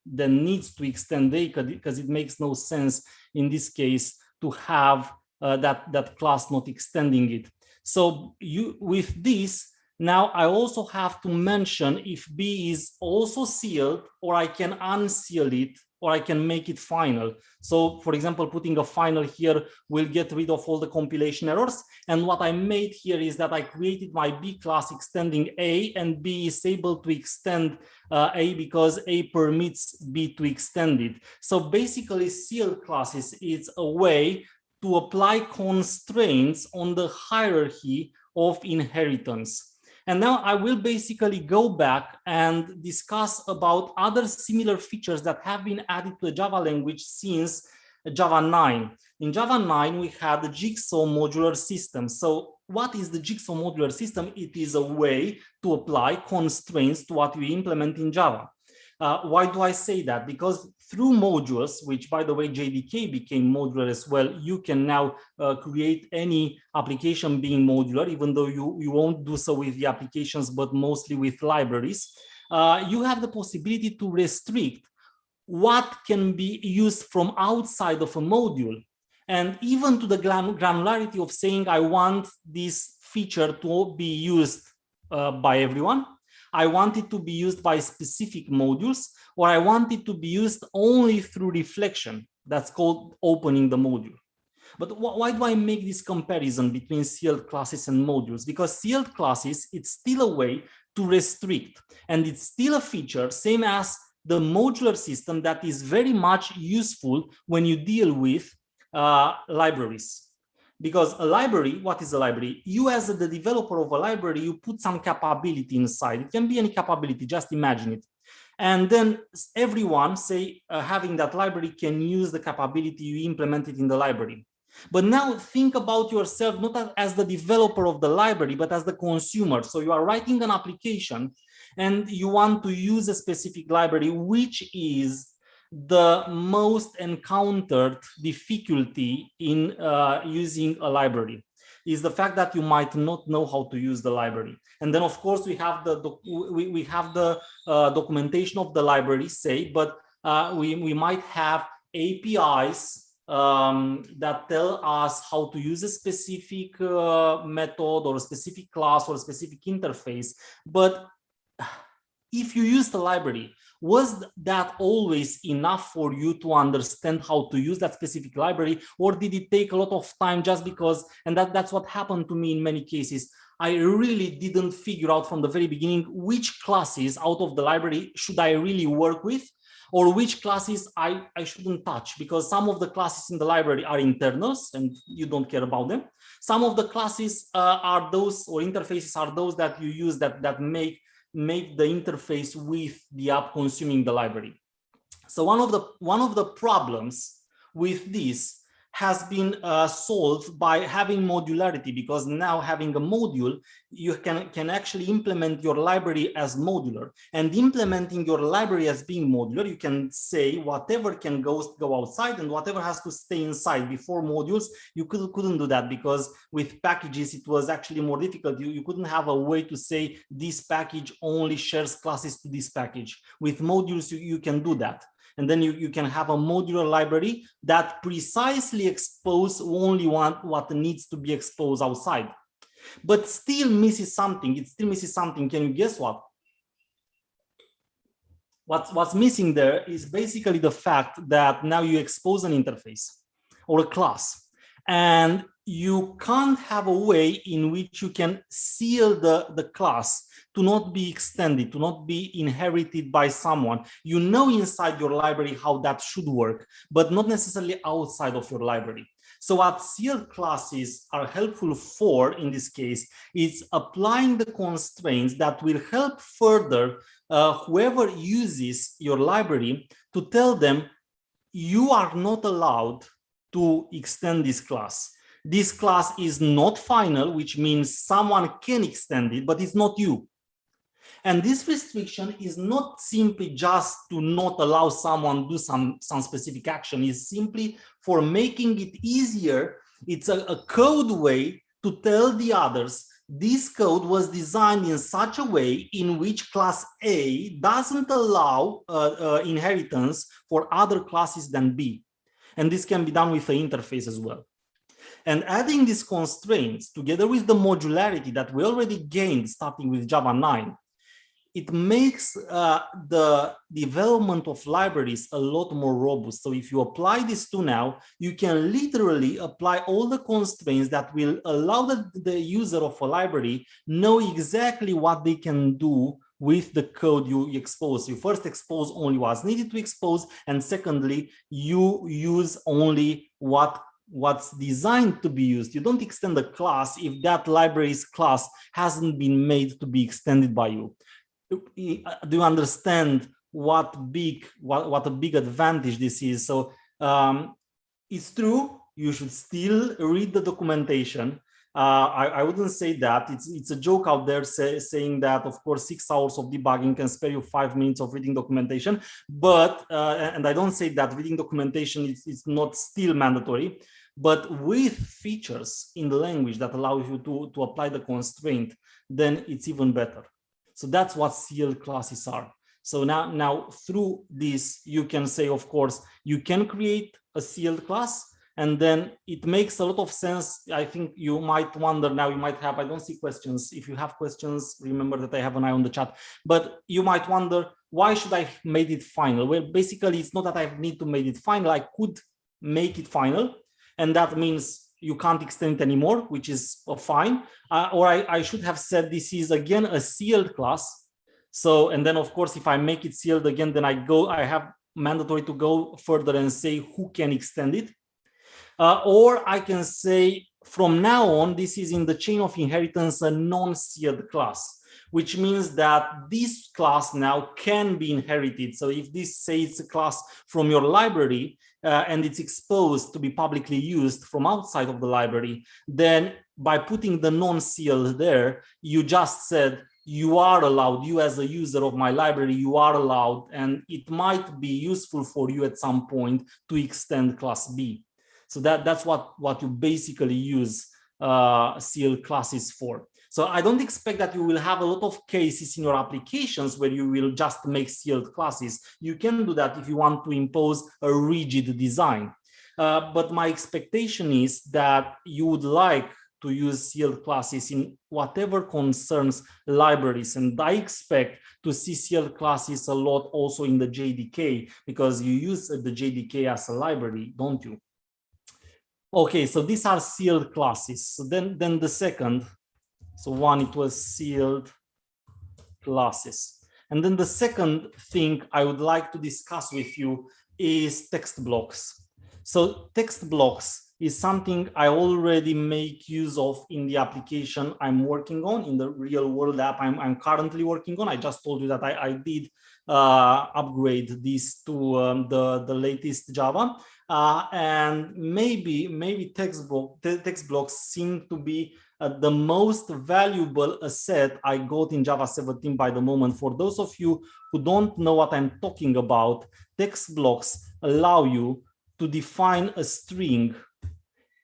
needs to extend A, because it makes no sense in this case to have that class not extending it. So with this, now I also have to mention if B is also sealed, or I can unseal it, or I can make it final. So for example, putting a final here will get rid of all the compilation errors. And what I made here is that I created my B class extending A, and B is able to extend A because A permits B to extend it. So basically sealed classes is a way to apply constraints on the hierarchy of inheritance. And now I will basically go back and discuss about other similar features that have been added to the Java language since Java 9. In Java 9, we had the jigsaw modular system. So what is the jigsaw modular system? It is a way to apply constraints to what we implement in Java. Why do I say that? Because through modules, which by the way, JDK became modular as well, you can now create any application being modular, even though you won't do so with the applications, but mostly with libraries. You have the possibility to restrict what can be used from outside of a module, and even to the granularity of saying, I want this feature to be used by everyone. I want it to be used by specific modules, or I want it to be used only through reflection. That's called opening the module. But why do I make this comparison between sealed classes and modules? Because sealed classes, it's still a way to restrict, and it's still a feature, same as the modular system, that is very much useful when you deal with libraries. Because a library, what is a library? You as the developer of a library, you put some capability inside. It can be any capability, just imagine it. And then everyone, say, having that library can use the capability you implemented in the library. But now think about yourself, not as the developer of the library, but as the consumer. So you are writing an application and you want to use a specific library, which is the most encountered difficulty in using a library is the fact that you might not know how to use the library. And then of course we have the documentation of the library, say, but we might have APIs that tell us how to use a specific method or a specific class or a specific interface. But if you use the library, was that always enough for you to understand how to use that specific library, or did it take a lot of time just because, and that's what happened to me in many cases, I really didn't figure out from the very beginning which classes out of the library should I really work with, or which classes I shouldn't touch, because some of the classes in the library are internals and you don't care about them. Some of the classes are those, or interfaces are those that you use that make the interface with the app consuming the library. So one of the problems with this has been solved by having modularity, because now having a module, you can actually implement your library as modular. And implementing your library as being modular, you can say whatever can go outside and whatever has to stay inside. Before modules, you couldn't do that, because with packages, it was actually more difficult. You couldn't have a way to say this package only shares classes to this package. With modules, you can do that. And then you can have a modular library that precisely exposes only what needs to be exposed outside. But still misses something. It still misses something. Can you guess what? What's missing there is basically the fact that now you expose an interface or a class, and you can't have a way in which you can seal the class to not be extended, to not be inherited by someone. You know inside your library how that should work, but not necessarily outside of your library. So what sealed classes are helpful for in this case is applying the constraints that will help further whoever uses your library to tell them, you are not allowed to extend this class. This class is not final, which means someone can extend it, but it's not you. And this restriction is not simply just to not allow someone to do some specific action. It's simply for making it easier. It's a code way to tell the others, this code was designed in such a way in which class A doesn't allow inheritance for other classes than B. And this can be done with the interface as well. And adding these constraints together with the modularity that we already gained starting with Java 9, it makes the development of libraries a lot more robust. So if you apply this to now, you can literally apply all the constraints that will allow the user of a library know exactly what they can do with the code you expose. You first expose only what's needed to expose, and secondly, you use only what's designed to be used. You don't extend a class if that library's class hasn't been made to be extended by you. Do you understand what a big advantage this is? So it's true, you should still read the documentation. I wouldn't say that. It's a joke out there saying that, of course, 6 hours of debugging can spare you 5 minutes of reading documentation. But, and I don't say that reading documentation is not still mandatory, but with features in the language that allow you to apply the constraint, then it's even better. So that's what sealed classes are. So now through this, you can say, of course, you can create a sealed class, and then it makes a lot of sense. I think you might wonder now, you might have, I don't see questions. If you have questions, remember that I have an eye on the chat, but you might wonder, why should I made it final? Well, basically, it's not that I need to make it final. I could make it final, and that means you can't extend it anymore, which is fine. Or I should have said this is again a sealed class. So, and then of course, if I make it sealed again, then I have mandatory to go further and say who can extend it. Or I can say from now on, this is in the chain of inheritance a non-sealed class, which means that this class now can be inherited. So if this says a class from your library and it's exposed to be publicly used from outside of the library, then by putting the non-sealed there, you just said, you are allowed, you as a user of my library, you are allowed, and it might be useful for you at some point to extend class B. So that's what you basically use sealed classes for. So I don't expect that you will have a lot of cases in your applications where you will just make sealed classes. You can do that if you want to impose a rigid design. But my expectation is that you would like to use sealed classes in whatever concerns libraries. And I expect to see sealed classes a lot also in the JDK, because you use the JDK as a library, don't you? Okay, so these are sealed classes. So then the second, so one, it was sealed classes. And then the second thing I would like to discuss with you is text blocks. So text blocks is something I already make use of in the application I'm working on, in the real world app I'm currently working on. I just told you that I did upgrade this to the latest Java. And maybe text blocks seem to be the most valuable asset I got in Java 17 by the moment. For those of you who don't know what I'm talking about, text blocks allow you to define a string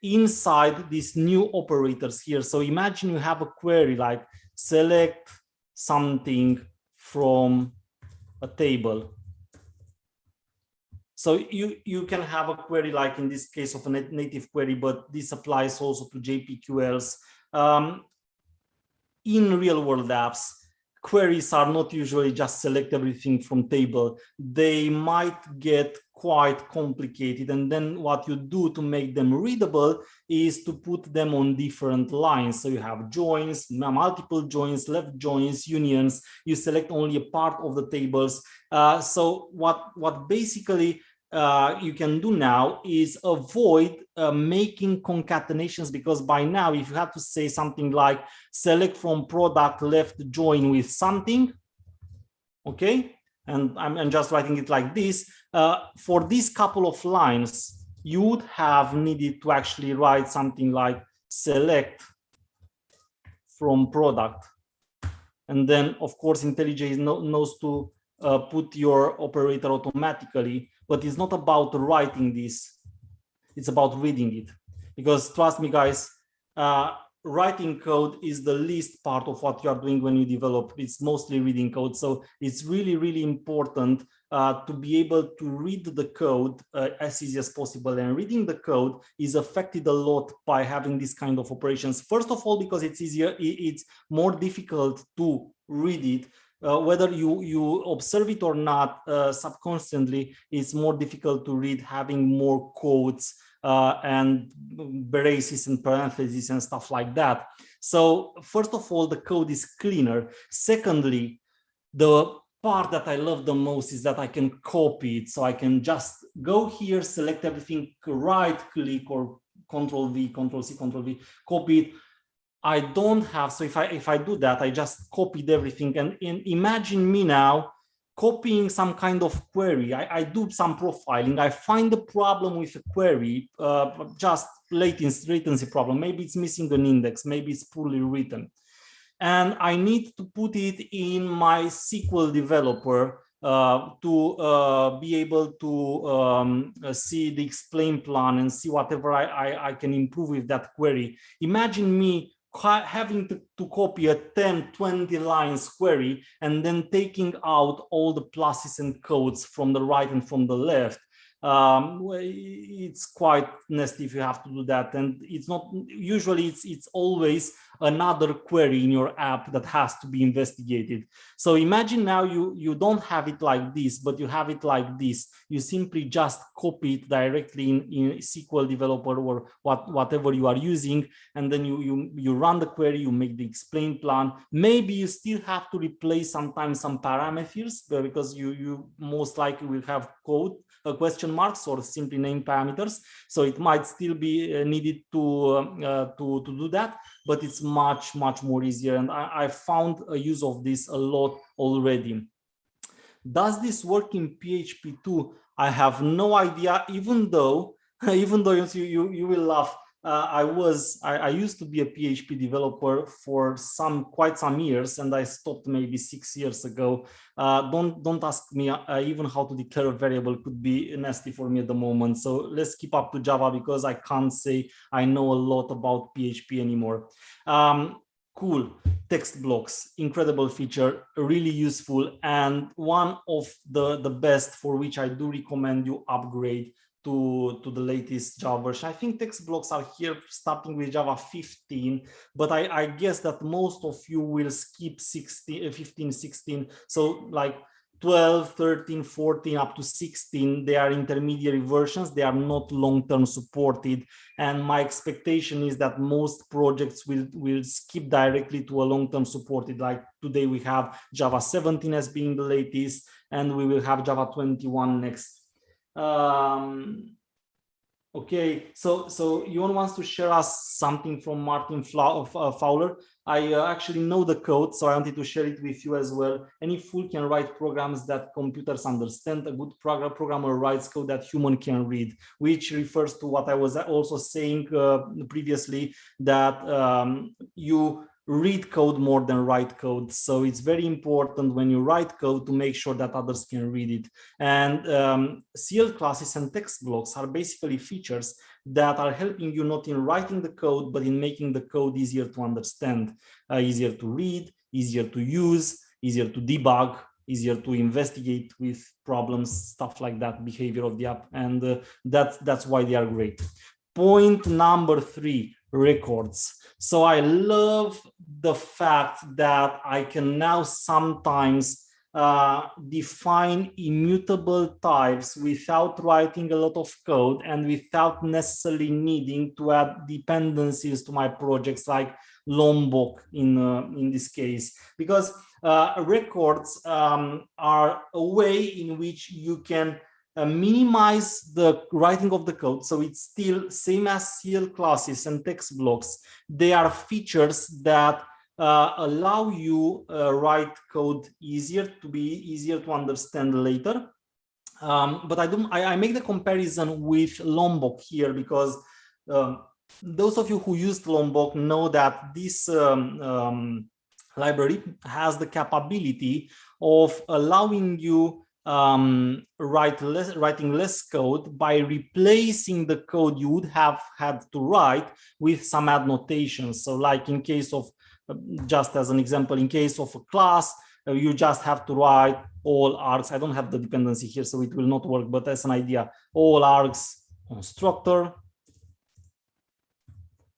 inside these new operators here. So imagine you have a query like select something from a table. So you can have a query like in this case of a native query, but this applies also to JPQLs. In real world apps, queries are not usually just select everything from table. They might get quite complicated. And then what you do to make them readable is to put them on different lines. So you have joins, multiple joins, left joins, unions. You select only a part of the tables. So what basically you can do now is avoid making concatenations, because by now, if you have to say something like select from product left join with something, okay, and I'm just writing it like this, for these couple of lines, you would have needed to actually write something like select from product. And then, of course, IntelliJ knows to put your operator automatically, but it's not about writing this. It's about reading it. Because trust me, guys, writing code is the least part of what you are doing when you develop. It's mostly reading code. So it's really, really important to be able to read the code as easy as possible. And reading the code is affected a lot by having this kind of operations. First of all, because it's easier, it's more difficult to read it. Whether you observe it or not, subconsciously, it's more difficult to read, having more quotes and braces and parentheses and stuff like that. So first of all, the code is cleaner. Secondly, the part that I love the most is that I can copy it. So I can just go here, select everything, right click or Control V, Control C, Control V, copy it. I don't have, so if I do that, I just copied everything. And imagine me now copying some kind of query. I do some profiling. I find the problem with a query, just latency problem. Maybe it's missing an index. Maybe it's poorly written. And I need to put it in my SQL developer to be able to see the explain plan and see whatever I can improve with that query. Imagine me having to copy a 10, 20 lines query and then taking out all the pluses and codes from the right and from the left. It's quite nasty if you have to do that. And it's not, usually it's always another query in your app that has to be investigated. So imagine now you don't have it like this, but you have it like this. You simply just copy it directly in SQL developer or whatever you are using. And then you run the query, you make the explain plan. Maybe you still have to replace sometimes some parameters because you most likely will have code question marks or simply name parameters. So it might still be needed to do that, but it's much more easier. And I found a use of this a lot already. Does this work in PHP 2? I have no idea, even though you will laugh. I used to be a PHP developer for quite some years, and I stopped maybe 6 years ago. Don't ask me even how to declare a variable. Could be nasty for me at the moment. So let's keep up to Java because I can't say I know a lot about PHP anymore. Cool. Text blocks, incredible feature, really useful, and one of the best, for which I do recommend you upgrade to the latest Java version. I think text blocks are here starting with Java 15, but I guess that most of you will skip 15, 16. So like 12, 13, 14, up to 16, they are intermediary versions. They are not long-term supported. And my expectation is that most projects will skip directly to a long-term supported. Like today we have Java 17 as being the latest, and we will have Java 21 next. Okay, so Johan wants to share us something from Martin Fowler. I actually know the code, so I wanted to share it with you as well. Any fool can write programs that computers understand. A good programmer writes code that human can read, which refers to what I was also saying previously, that you read code more than write code. So it's very important when you write code to make sure that others can read it. And CL classes and text blocks are basically features that are helping you not in writing the code, but in making the code easier to understand, easier to read, easier to use, easier to debug, easier to investigate with problems, stuff like that, behavior of the app. And that's why they are great. Point number 3, records. So I love the fact that I can now sometimes define immutable types without writing a lot of code and without necessarily needing to add dependencies to my projects, like Lombok in this case, because records are a way in which you can minimize the writing of the code. So it's still same as CL classes and text blocks. They are features that allow you write code easier to understand later. But I make the comparison with Lombok here because those of you who used Lombok know that this library has the capability of allowing you writing less code by replacing the code you would have had to write with some annotations. So like in case of, just as an example, in case of a class, you just have to write all args. I don't have the dependency here, so it will not work, but as an idea, all args constructor,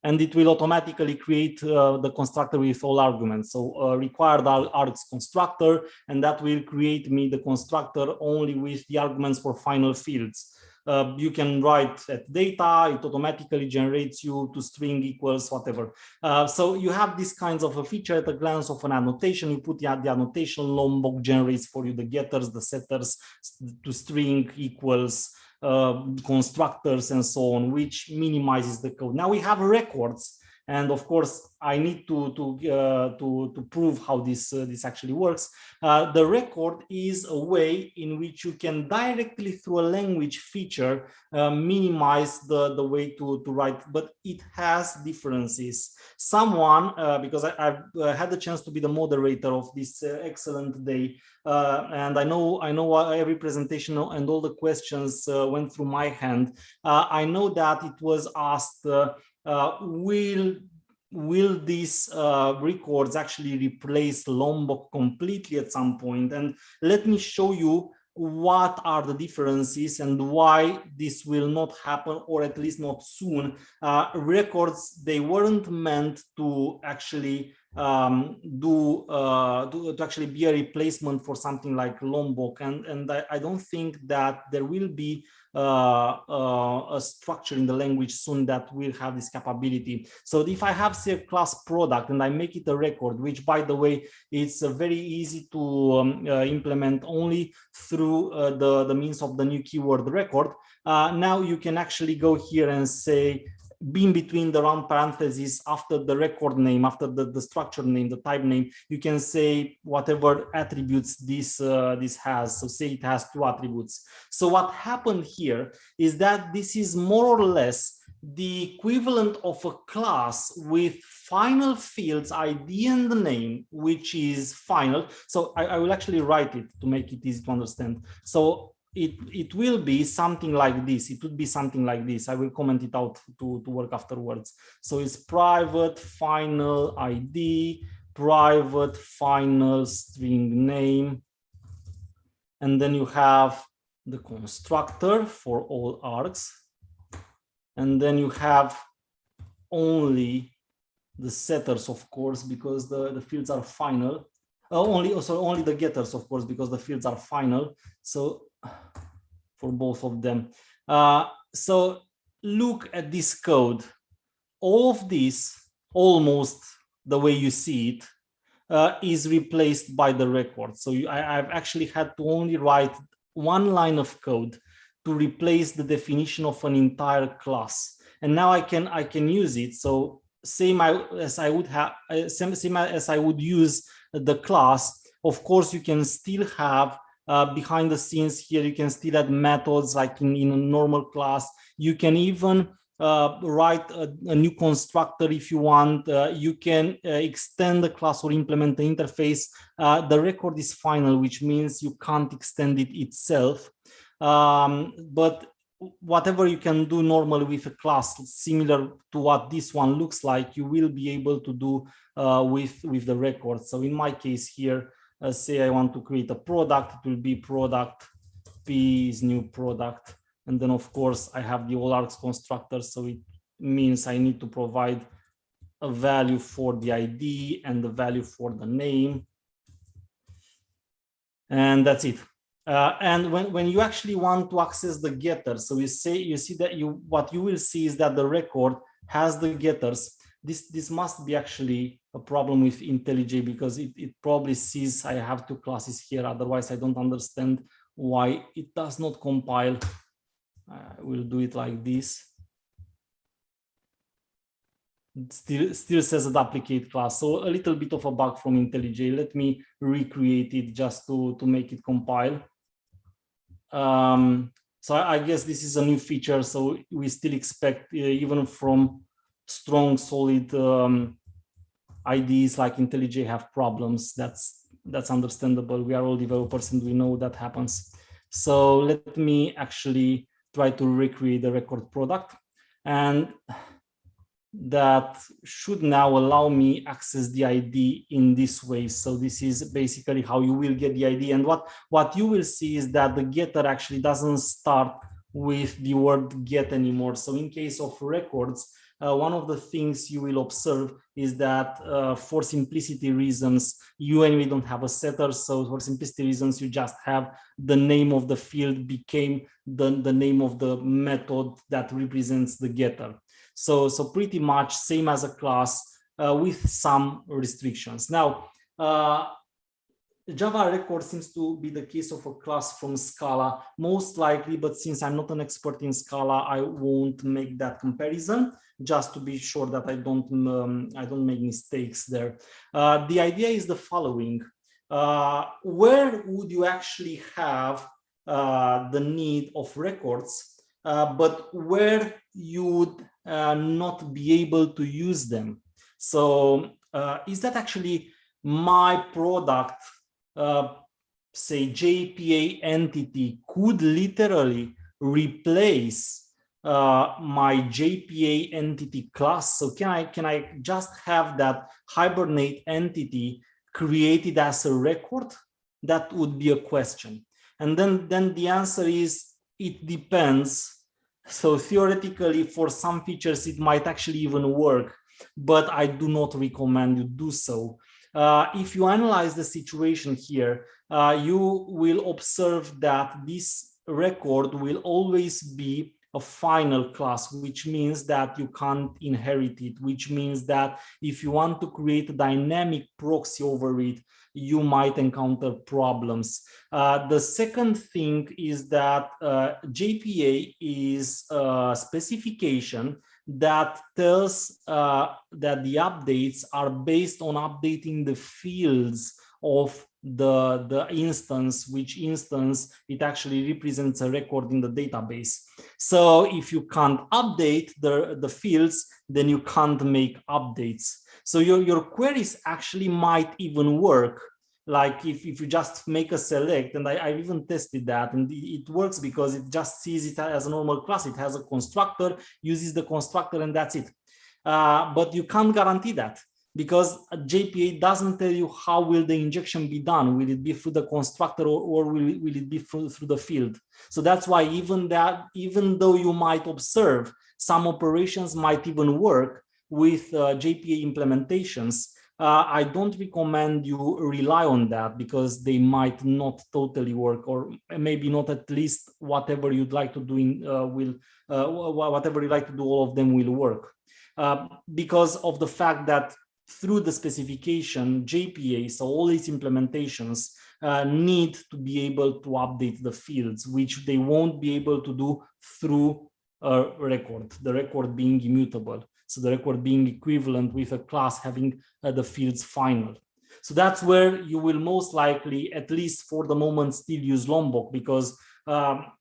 and it will automatically create the constructor with all arguments. So required args constructor, and that will create me the constructor only with the arguments for final fields. You can write at data, it automatically generates you to string equals whatever. So you have these kinds of a feature at a glance of an annotation. You put the annotation, Lombok generates for you the getters, the setters to string equals, constructors and so on, which minimizes the code. Now we have records, and of course I need to prove how this actually works. The record is a way in which you can directly through a language feature minimize the way to write, but it has differences. Someone, because I've had the chance to be the moderator of this excellent day, and I know every presentation and all the questions went through my hand. I know that it was asked, will these records actually replace Lombok completely at some point? And let me show you what are the differences and why this will not happen, or at least not soon. Records, they weren't meant to actually to actually be a replacement for something like Lombok, and I don't think that there will be a structure in the language soon that will have this capability. So if I have say a class product and I make it a record, which by the way, it's very easy to implement only through the means of the new keyword record. Now you can actually go here and say, in between the round parentheses, after the record name, after the structure name, the type name, you can say whatever attributes this has. So say it has 2 attributes. So what happened here is that this is more or less the equivalent of a class with final fields, ID and the name, which is final. So I will actually write it to make it easy to understand. So it will be something like this. It would be something like this. I will comment it out to work afterwards. So it's private final ID, private final string name, and then you have the constructor for all args, and then you have only the setters, of course, because the fields are final. Only the getters, of course, because the fields are final. So for both of them. So look at this code. All of this, almost the way you see it, is replaced by the record. So I've actually had to only write 1 line of code to replace the definition of an entire class. And now I can use it. So same as I would use the class. Of course, you can still have behind the scenes here, you can still add methods like in a normal class. You can even write a new constructor if you want. You can extend the class or implement the interface. The record is final, which means you can't extend it itself. But whatever you can do normally with a class similar to what this one looks like, you will be able to do with the record. So in my case here, say I want to create a product, it will be product P is new product. And then of course I have the all args constructor. So it means I need to provide a value for the ID and the value for the name. And that's it. And when you actually want to access the getter, so you see that what you will see is that the record has the getters. This must be actually a problem with IntelliJ, because it probably sees I have two classes here. Otherwise, I don't understand why it does not compile. I will do it like this. It still says a duplicate class. So a little bit of a bug from IntelliJ. Let me recreate it just to make it compile. So I guess this is a new feature. So we still expect even from strong, solid IDs like IntelliJ have problems. That's understandable. We are all developers and we know that happens. So let me actually try to recreate the record product, and that should now allow me access the ID in this way. So this is basically how you will get the ID. And what you will see is that the getter actually doesn't start with the word get anymore. So in case of records, one of the things you will observe is that for simplicity reasons, you anyway don't have a setter. So for simplicity reasons, you just have the name of the field became the name of the method that represents the getter. So pretty much same as a class with some restrictions. Now, Java record seems to be the case of a class from Scala, most likely, but since I'm not an expert in Scala, I won't make that comparison, just to be sure that I don't make mistakes there. The idea is the following. Where would you actually have the need of records, but where you would not be able to use them? So is that actually my product, say JPA entity could literally replace my JPA entity class? So can I just have that Hibernate entity created as a record? That would be a question. And then the answer is it depends. So theoretically, for some features, it might actually even work, but I do not recommend you do so. If you analyze the situation here, you will observe that this record will always be a final class, which means that you can't inherit it, which means that if you want to create a dynamic proxy over it, you might encounter problems. The second thing is that JPA is a specification that tells that the updates are based on updating the fields of the instance, which instance it actually represents a record in the database. So if you can't update the fields, then you can't make updates. So your queries actually might even work. Like if you just make a select, and I even tested that, and it works because it just sees it as a normal class. It has a constructor, uses the constructor, and that's it. But you can't guarantee that, because JPA doesn't tell you how will the injection be done. Will it be through the constructor or will it be through the field? So that's why even though you might observe some operations might even work with JPA implementations, I don't recommend you rely on that, because they might not totally work, or maybe not at least whatever you'd like to do whatever you like to do, all of them will work. Because of the fact that through the specification, JPA, so all these implementations need to be able to update the fields, which they won't be able to do through a record, the record being immutable. So the record being equivalent with a class having the fields final. So that's where you will most likely, at least for the moment, still use Lombok, because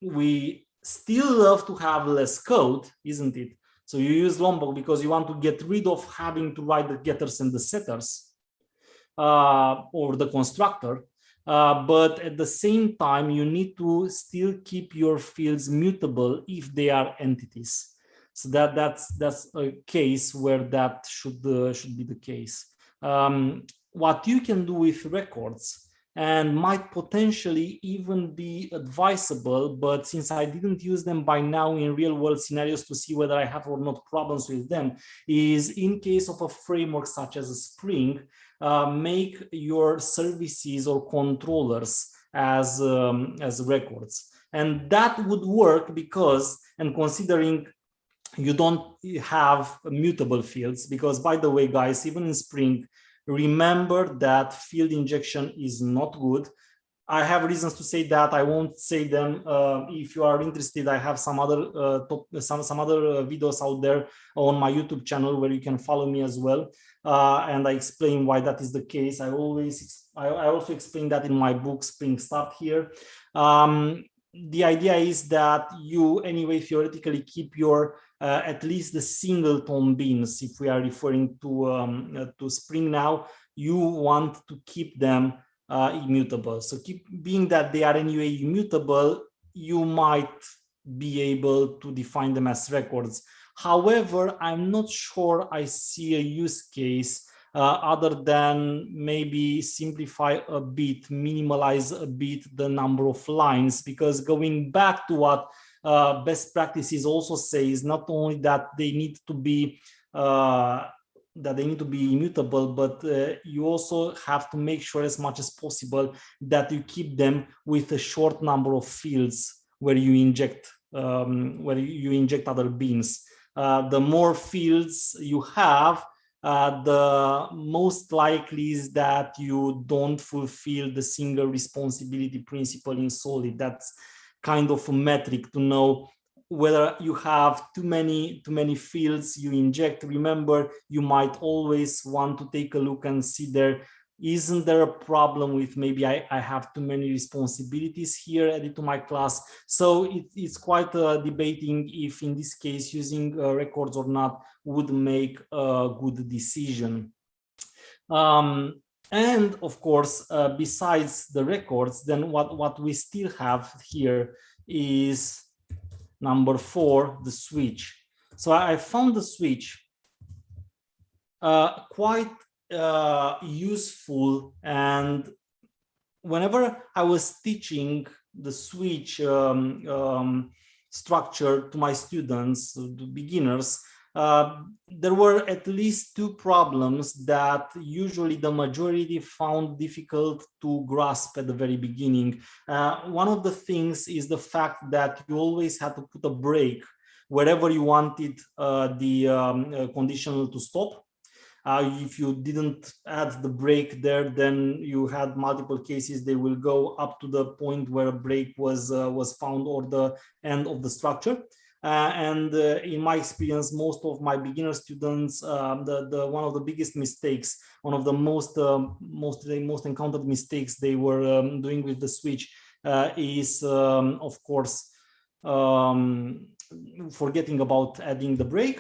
we still love to have less code, isn't it? So you use Lombok because you want to get rid of having to write the getters and the setters or the constructor. But at the same time, you need to still keep your fields mutable if they are entities. So that's a case where that should be the case. What you can do with records, and might potentially even be advisable, but since I didn't use them by now in real world scenarios to see whether I have or not problems with them, is in case of a framework such as a Spring, make your services or controllers as records. And that would work because, and considering you don't have mutable fields, because by the way, guys, even in Spring, remember that field injection is not good. I have reasons to say that. I won't say them. If you are interested, I have some other some other videos out there on my YouTube channel where you can follow me as well, and I explain why that is the case. I also explain that in my book Spring Start here. The idea is that you anyway theoretically keep your at least the singleton beans. If we are referring to Spring now, you want to keep them immutable. So being that they are anyway immutable, you might be able to define them as records. However, I'm not sure I see a use case other than maybe simplify a bit, minimalize a bit the number of lines, because going back to what best practices also says, not only that they need to be immutable, but you also have to make sure as much as possible that you keep them with a short number of fields where you inject other beans. The more fields you have, the most likely is that you don't fulfill the single responsibility principle in Solid. That's kind of a metric to know whether you have too many fields you inject. Remember, you might always want to take a look and see isn't there a problem with maybe I have too many responsibilities here added to my class. So it's quite debating if in this case using records or not would make a good decision. And of course, besides the records, then what we still have here is number 4, the switch. So I found the switch quite useful, and whenever I was teaching the switch structure to my students, the beginners, there were at least 2 problems that usually the majority found difficult to grasp at the very beginning. One of the things is the fact that you always had to put a break wherever you wanted the conditional to stop. If you didn't add the break there, then you had multiple cases. They will go up to the point where a break was found or the end of the structure. And in my experience, most of my beginner students, one of the biggest mistakes, one of the most encountered mistakes they were doing with the switch is, of course, forgetting about adding the break.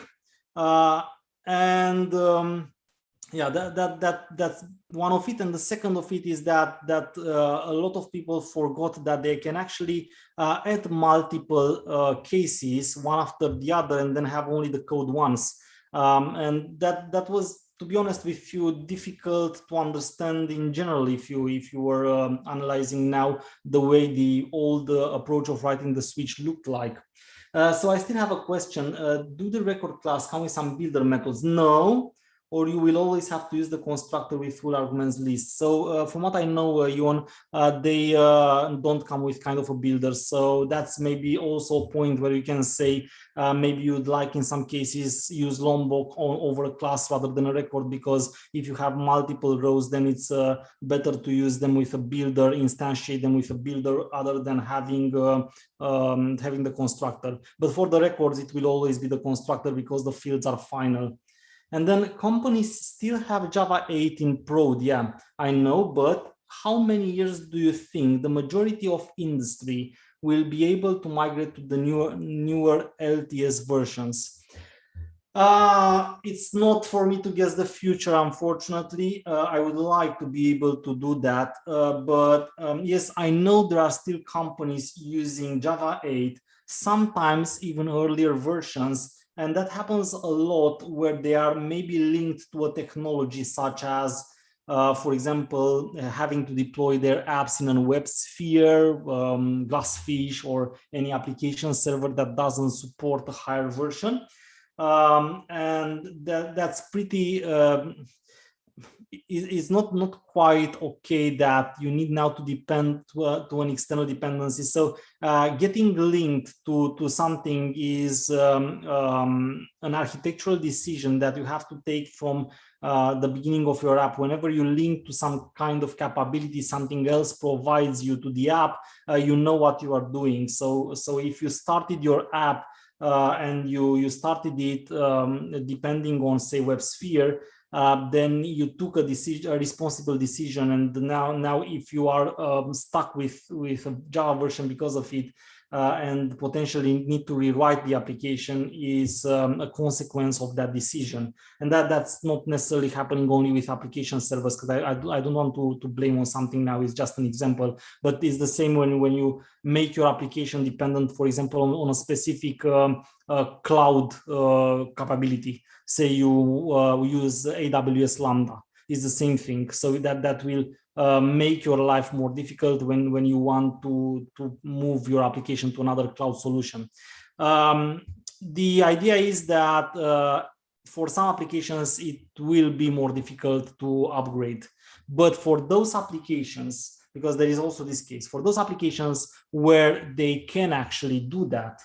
Yeah, that's one of it. And the second of it is that a lot of people forgot that they can actually add multiple cases one after the other and then have only the code once. And that was, to be honest with you, difficult to understand in general if you were analyzing now the way the old approach of writing the switch looked like. So I still have a question. Do the record class come with some builder methods? No. or you will always have to use the constructor with full arguments list. So from what I know, Ion, they don't come with kind of a builder. So that's maybe also a point where you can say maybe you'd like in some cases use Lombok over a class rather than a record, because if you have multiple rows, then it's better to use them with a builder, instantiate them with a builder, other than having the constructor. But for the records, it will always be the constructor because the fields are final. And then companies still have Java 8 in prod. Yeah, I know, but how many years do you think the majority of industry will be able to migrate to the newer LTS versions? It's not for me to guess the future, unfortunately. I would like to be able to do that. But yes, I know there are still companies using Java 8, sometimes even earlier versions. And that happens a lot where they are maybe linked to a technology such as, for example, having to deploy their apps in a web sphere, Glassfish, or any application server that doesn't support a higher version. And that's pretty, it's not quite okay that you need now to depend to an external dependency. So getting linked to something is an architectural decision that you have to take from the beginning of your app. Whenever you link to some kind of capability, something else provides you to the app, you know what you are doing. So if you started your app and you started it depending on, say, WebSphere, then you took a responsible decision, and now if you are stuck with a Java version because of it, and potentially need to rewrite the application, is a consequence of that decision. And that's not necessarily happening only with application servers, because I don't want to blame on something now. It's just an example, but it's the same when you make your application dependent, for example, on a specific cloud capability. Say you use AWS Lambda, it's the same thing. So that will make your life more difficult when you want to move your application to another cloud solution. The idea is that for some applications, it will be more difficult to upgrade. But for those applications, because there is also this case, for those applications where they can actually do that,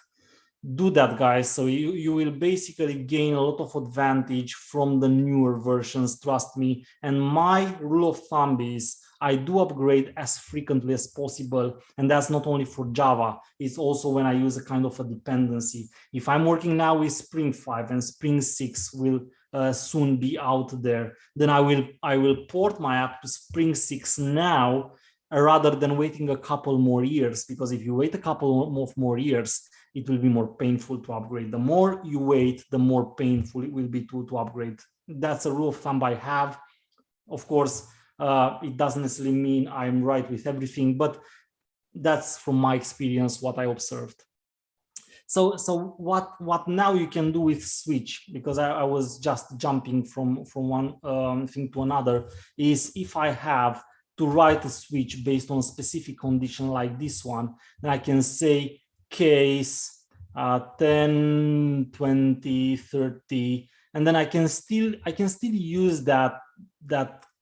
guys. So you will basically gain a lot of advantage from the newer versions, trust me. And my rule of thumb is I do upgrade as frequently as possible. And that's not only for Java, it's also when I use a kind of a dependency. If I'm working now with Spring 5 and Spring 6 will soon be out there, then I will port my app to Spring 6 now, rather than waiting a couple more years. Because if you wait a couple of more years, it will be more painful to upgrade. The more you wait, the more painful it will be to upgrade. That's a rule of thumb I have. Of course, it doesn't necessarily mean I'm right with everything, but that's from my experience what I observed. So what now you can do with switch, because I was just jumping from one thing to another, is if I have to write a switch based on a specific condition like this one, then I can say case 10, 20, 30, and then I can still use that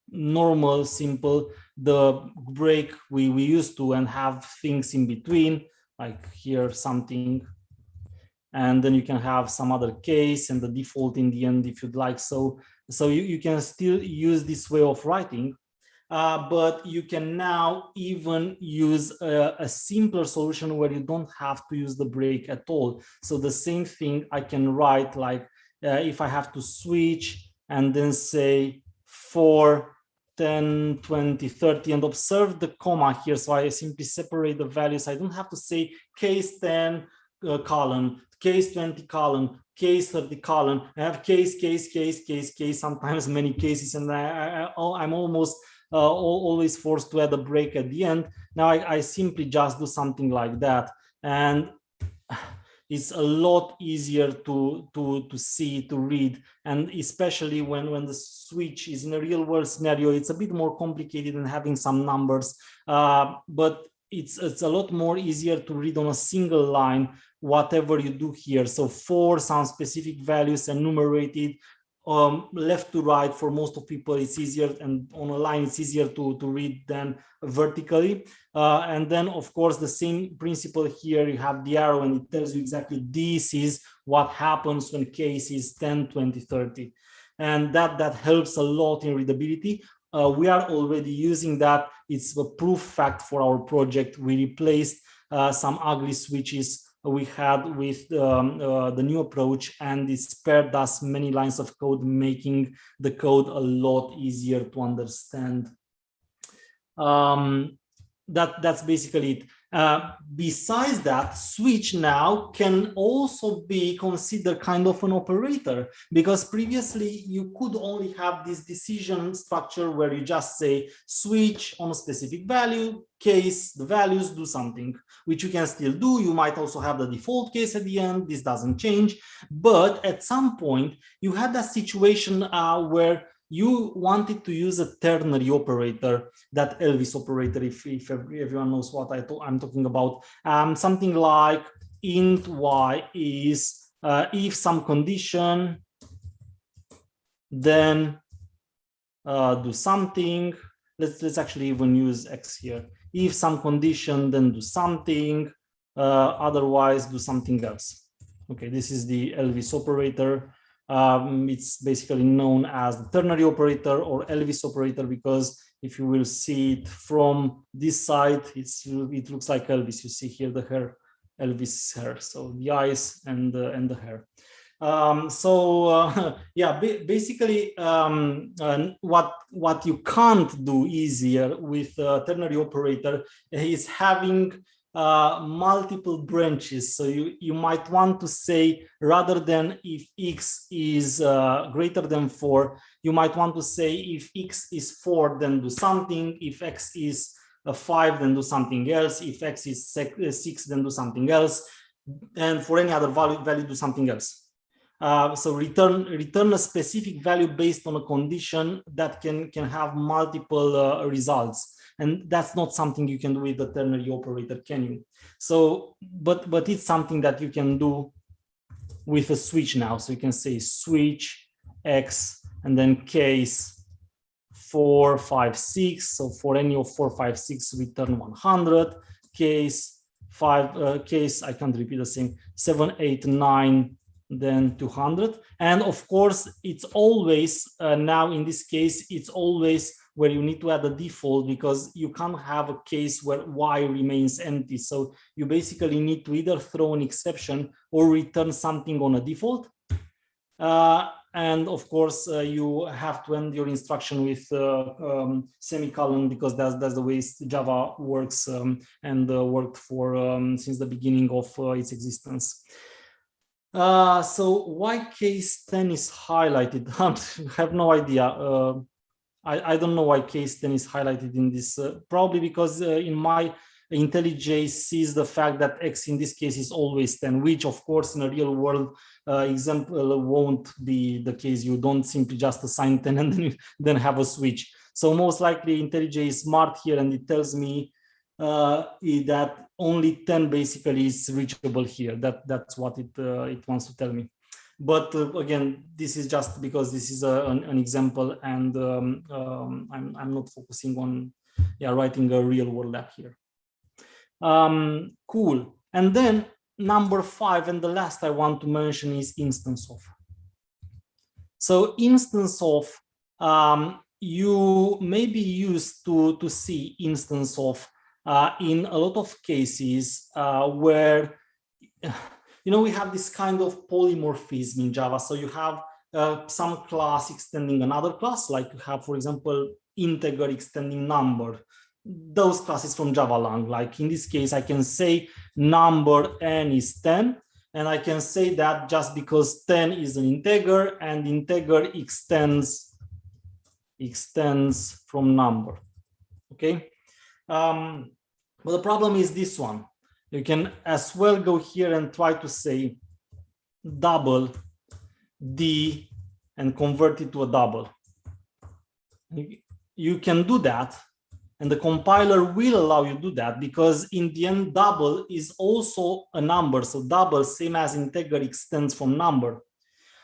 normal simple the break we used to, and have things in between, like here something, and then you can have some other case and the default in the end if you'd like. So you can still use this way of writing. But you can now even use a simpler solution where you don't have to use the break at all. So the same thing I can write, like if I have to switch and then say 4, 10, 20, 30, and observe the comma here. So I simply separate the values. I don't have to say case 10 colon, case 20 colon, case 30 colon. I have case, sometimes many cases, and I'm almost always forced to add a break at the end. Now I simply just do something like that, and it's a lot easier to see, to read, and especially when the switch is in a real world scenario, it's a bit more complicated than having some numbers, but it's a lot more easier to read on a single line whatever you do here. So for some specific values enumerated, left to right. For most of people, it's easier, and on a line, it's easier to read than vertically. And then, of course, the same principle here. You have the arrow, and it tells you exactly this is what happens when case is 10, 20, 30. And that helps a lot in readability. We are already using that. It's a proof fact for our project. We replaced some ugly switches we had with the new approach, and it spared us many lines of code, making the code a lot easier to understand. That's basically it. Besides that, switch now can also be considered kind of an operator, because previously you could only have this decision structure where you just say switch on a specific value, case, the values, do something, which you can still do. You might also have the default case at the end. This doesn't change. But at some point, you had that situation where you wanted to use a ternary operator, that Elvis operator, if everyone knows what I'm talking about. Something like int y is if some condition, then do something. Let's actually even use x here. If some condition, then do something. Otherwise, do something else. Okay, this is the Elvis operator. It's basically known as the ternary operator or Elvis operator, because if you will see it from this side, it looks like Elvis. You see here the hair, Elvis hair, so the eyes and the hair. Yeah, basically what you can't do easier with ternary operator is having multiple branches. So you might want to say, rather than if x is greater than 4, you might want to say if x is 4, then do something. If x is 5, then do something else. If x is 6, then do something else. And for any other value, do something else. So return a specific value based on a condition that can have multiple results. And that's not something you can do with the ternary operator, can you? So, but it's something that you can do with a switch now. So you can say switch x and then case 4, 5, 6. So for any of 4, 5, 6, return 100. Case 5, case, I can't repeat the same, 7, 8, 9, then 200. And of course, it's always, now in this case, it's always where you need to add a default, because you can't have a case where y remains empty. So you basically need to either throw an exception or return something on a default. And of course, you have to end your instruction with semicolon, because that's the way Java works and worked for since the beginning of its existence. So why case 10 is highlighted? I have no idea. I don't know why case 10 is highlighted in this. Probably because in my IntelliJ sees the fact that x in this case is always 10, which of course in a real world example won't be the case. You don't simply just assign 10 and then have a switch. So most likely IntelliJ is smart here, and it tells me that only 10 basically is reachable here. That's what it wants to tell me. But again, this is just because this is an example, and I'm not focusing on writing a real world app here. Cool. And then number 5, and the last I want to mention, is instance of. So instance of, you may be used to see instance of in a lot of cases where we have this kind of polymorphism in Java. So you have some class extending another class, like you have, for example, integer extending number. Those classes from Java lang, like in this case, I can say number n is 10, and I can say that just because 10 is an integer, and integer extends from number. Okay. But the problem is this one. You can as well go here and try to say double d and convert it to a double. You can do that, and the compiler will allow you to do that, because in the end, double is also a number. So double, same as integer, extends from number.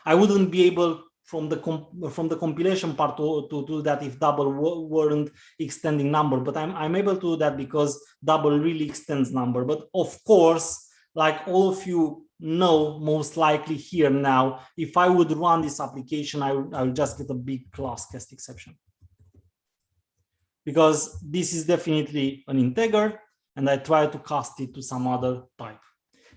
I wouldn't be able from the compilation part to do that if double weren't extending number, but I'm able to do that because double really extends number. But of course, like all of you know, most likely here now, if I would run this application, I would just get a big class cast exception, because this is definitely an integer and I try to cast it to some other type.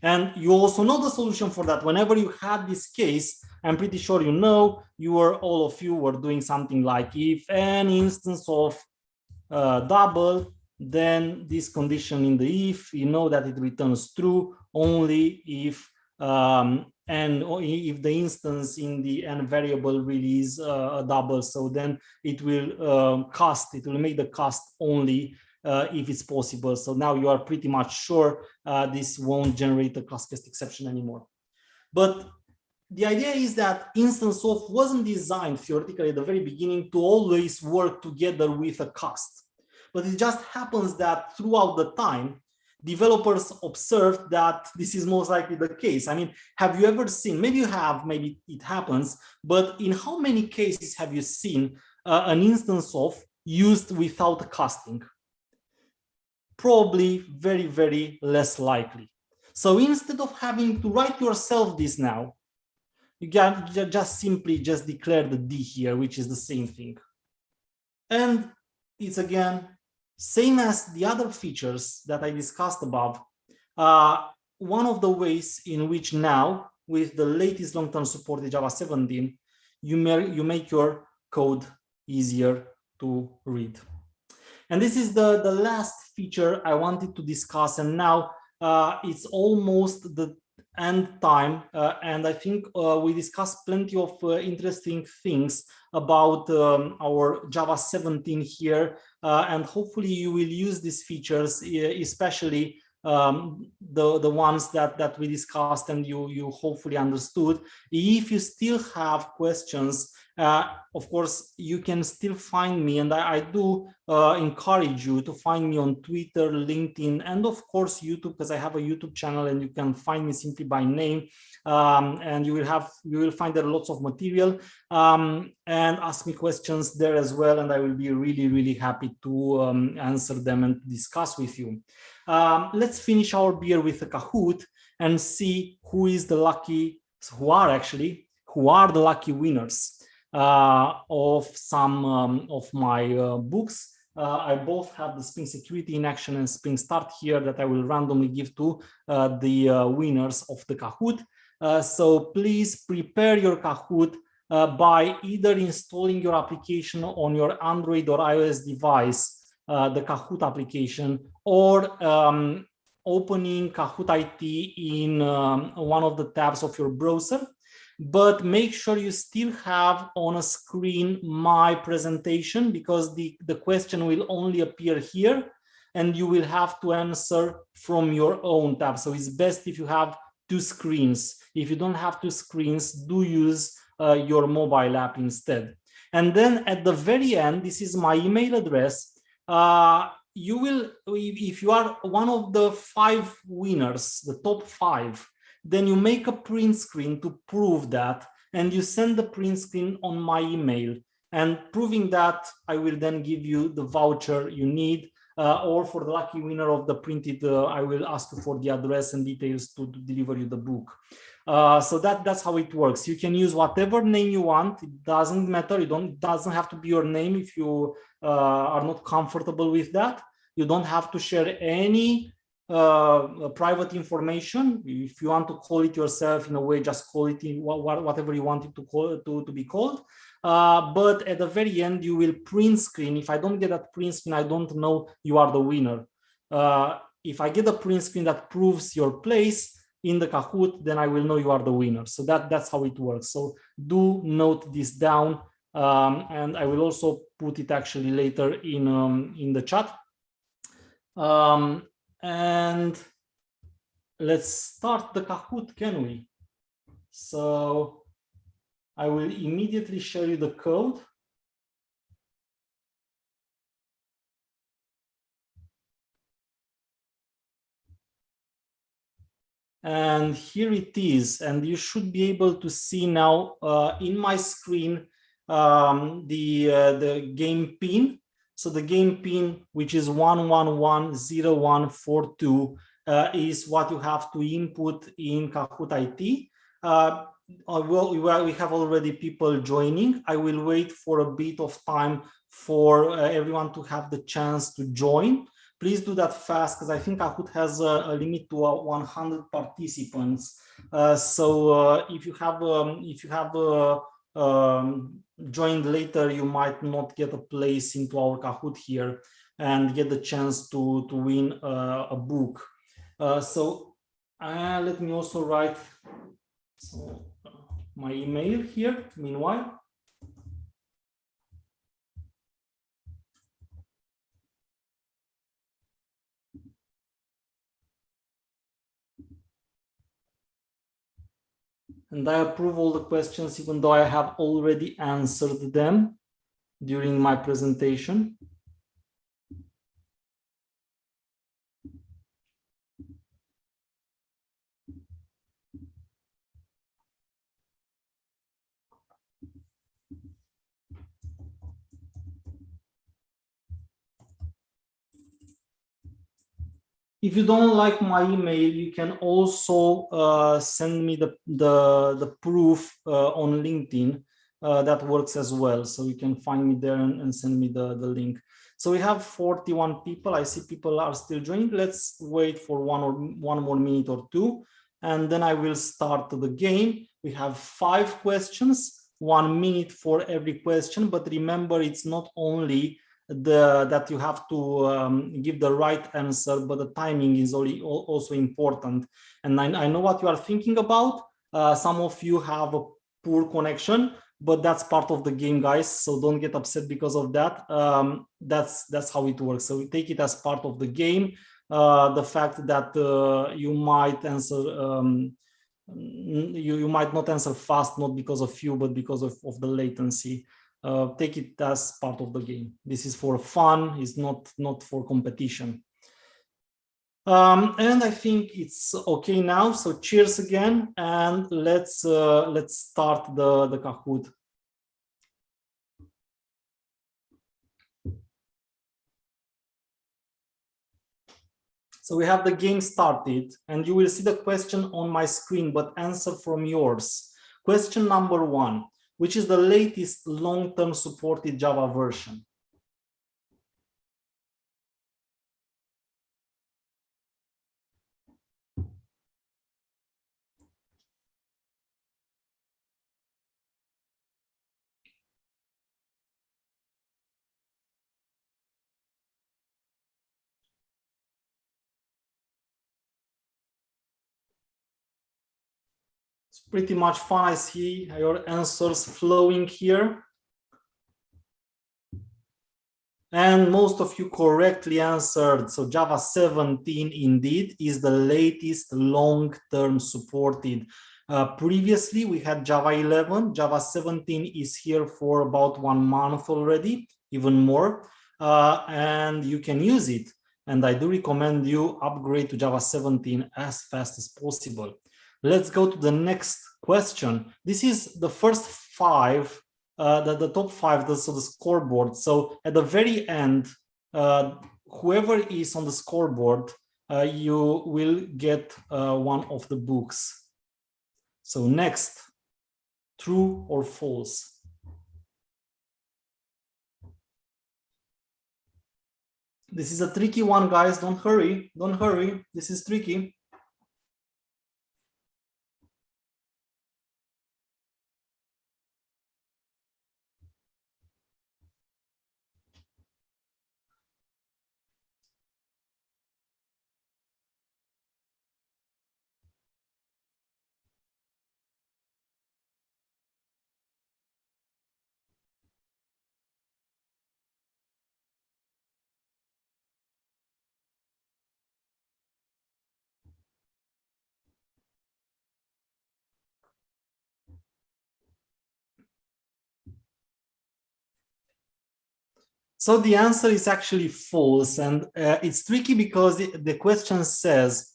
And you also know the solution for that. Whenever you had this case, I'm pretty sure you know, all of you were doing something like if an instance of double, then this condition in the if, you know that it returns true only if and if the instance in the n variable really is a double. So then it will it will make the cast only if it's possible. So now you are pretty much sure this won't generate a class cast exception anymore. But the idea is that instance of wasn't designed theoretically at the very beginning to always work together with a cast. But it just happens that throughout the time, developers observed that this is most likely the case. I mean, have you ever seen, maybe you have, maybe it happens, but in how many cases have you seen an instance of used without casting? Probably very, very less likely. So instead of having to write yourself this now, you can just simply declare the D here, which is the same thing. And it's again, same as the other features that I discussed above. One of the ways in which now, with the latest long-term support in Java 17, you make your code easier to read. And this is the last feature I wanted to discuss. And now it's almost the end time. And I think we discussed plenty of interesting things about our Java 17 here. And hopefully you will use these features, especially the ones that we discussed and you hopefully understood. If you still have questions, of course, you can still find me, and I do encourage you to find me on Twitter, LinkedIn, and of course YouTube, because I have a YouTube channel and you can find me simply by name. And you will find there lots of material, and ask me questions there as well, and I will be really, really happy to answer them and discuss with you. Let's finish our beer with a Kahoot and see who are the lucky winners of some of my books. I both have the Spring Security in Action and Spring Start here that I will randomly give to the winners of the Kahoot. So please prepare your Kahoot by either installing your application on your Android or iOS device, the Kahoot application, or opening Kahoot IT in one of the tabs of your browser. But make sure you still have on a screen my presentation, because the question will only appear here and you will have to answer from your own tab. So it's best if you have two screens. If you don't have two screens, do use your mobile app instead. And then at the very end, this is my email address. You will, if you are one of the 5 winners, the top 5, then you make a print screen to prove that, and you send the print screen on my email. And proving that, I will then give you the voucher you need, or for the lucky winner of the printed, I will ask you for the address and details to deliver you the book. So that's how it works. You can use whatever name you want. It doesn't matter. It doesn't have to be your name if you are not comfortable with that. You don't have to share any private information. If you want to call it yourself in a way, just call it in whatever you want it to be called. But at the very end, you will print screen. If I don't get that print screen, I don't know you are the winner. If I get a print screen that proves your place in the Kahoot, then I will know you are the winner. So that's how it works. So do note this down, and I will also put it actually later in the chat. And let's start the Kahoot, can we? So I will immediately show you the code. And here it is, and you should be able to see now in my screen the game pin. So the game pin, which is 1110142, is what you have to input in Kahoot IT. Well, we have already people joining. I will wait for a bit of time for everyone to have the chance to join. Please do that fast, because I think Kahoot has a limit to 100 participants. So if you have joined later, you might not get a place into our Kahoot here and get the chance to win a book. So let me also write my email here meanwhile. And I approve all the questions, even though I have already answered them during my presentation. If you don't like my email, you can also send me the proof on LinkedIn. That works as well. So you can find me there and send me the link. So we have 41 people. I see people are still joining. Let's wait for one more minute or two, and then I will start the game. We have 5 questions, 1 minute for every question. But remember, it's not only that you have to give the right answer, but the timing is also important. And I know what you are thinking about. Some of you have a poor connection, but that's part of the game, guys. So don't get upset because of that. That's how it works. So we take it as part of the game. The fact that you might answer, you might not answer fast, not because of you, but because of the latency. Take it as part of the game. This is for fun, it's not for competition. And I think it's okay now. So cheers again, and let's start the Kahoot. So we have the game started, and you will see the question on my screen, but answer from yours. Question number 1. Which is the latest long-term supported Java version? It's pretty much fun. I see your answers flowing here. And most of you correctly answered. So Java 17 indeed is the latest long-term supported. Previously, we had Java 11. Java 17 is here for about 1 month already, even more. And you can use it. And I do recommend you upgrade to Java 17 as fast as possible. Let's go to the next question. This is the first 5. The top 5, so the scoreboard. So at the very end, whoever is on the scoreboard, you will get one of the books. So next, true or false? This is a tricky one, guys. Don't hurry. Don't hurry. This is tricky. So the answer is actually false, and it's tricky because the question says,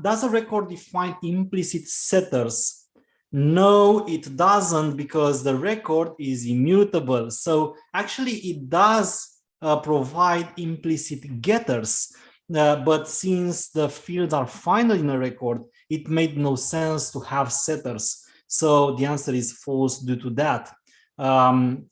Does a record define implicit setters? No, it doesn't, because the record is immutable. So actually it does provide implicit getters. But since the fields are final in a record, it made no sense to have setters. So the answer is false due to that.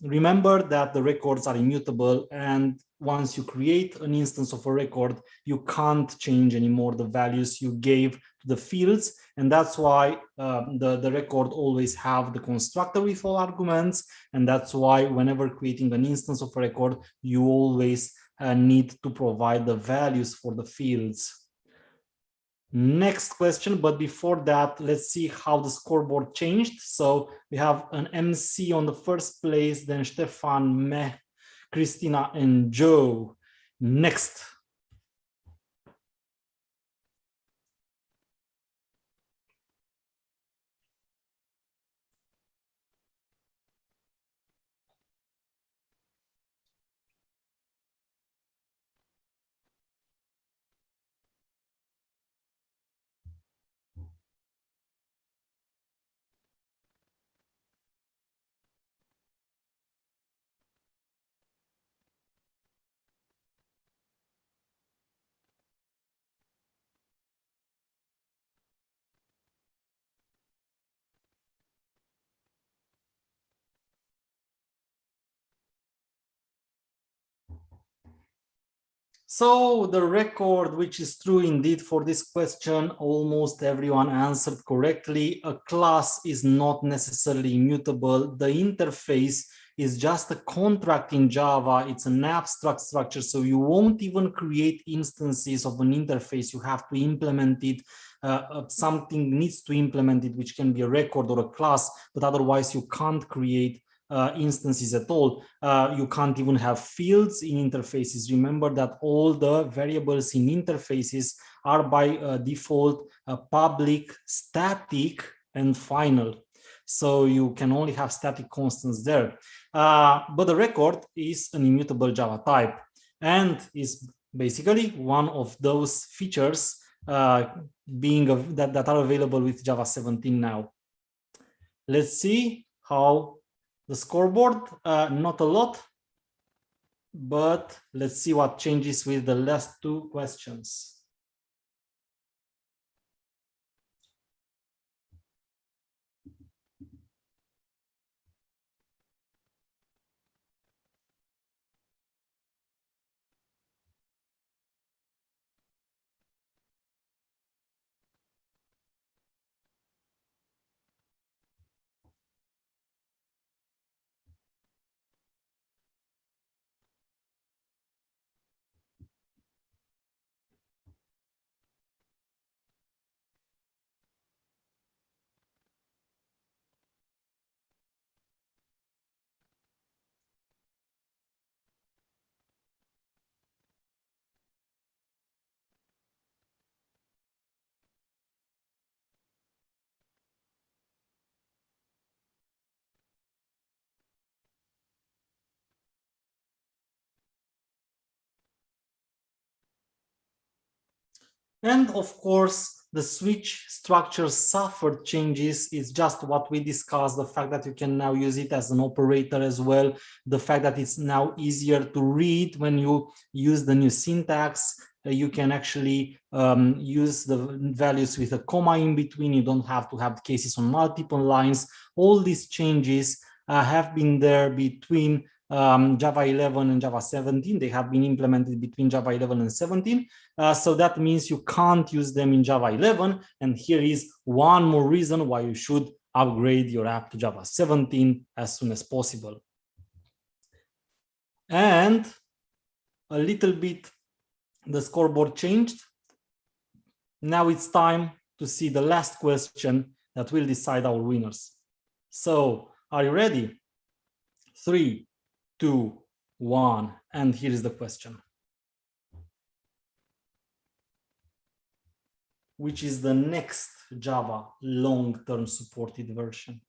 Remember that the records are immutable, and once you create an instance of a record, you can't change anymore the values you gave to the fields. And that's why the record always have the constructor with all arguments. And that's why whenever creating an instance of a record, you always need to provide the values for the fields. Next question, but before that, let's see how the scoreboard changed. So we have an MC on the first place, then Stefan, Meh, Christina, and Joe. Next. So the record, which is true indeed for this question, almost everyone answered correctly. A class is not necessarily immutable. The interface is just a contract in Java. It's an abstract structure, so you won't even create instances of an interface. You have to implement it. Something needs to implement it, which can be a record or a class, but otherwise you can't create instances at all. You can't even have fields in interfaces. Remember that all the variables in interfaces are by default public, static, and final. So you can only have static constants there. But the record is an immutable Java type and is basically one of those features that are available with Java 17 now. Let's see how the scoreboard, not a lot, but let's see what changes with the last two questions. And of course, the switch structure suffered changes. Is just what we discussed, the fact that you can now use it as an operator as well, the fact that it's now easier to read when you use the new syntax. You can actually use the values with a comma in between. You don't have to have cases on multiple lines. All these changes have been there between Java 11 and Java 17. They have been implemented between Java 11 and 17. So that means you can't use them in Java 11. And here is one more reason why you should upgrade your app to Java 17 as soon as possible. And a little bit, the scoreboard changed. Now it's time to see the last question that will decide our winners. So are you ready? 3, 2, 1, and here is the question. Which is the next Java long-term supported version?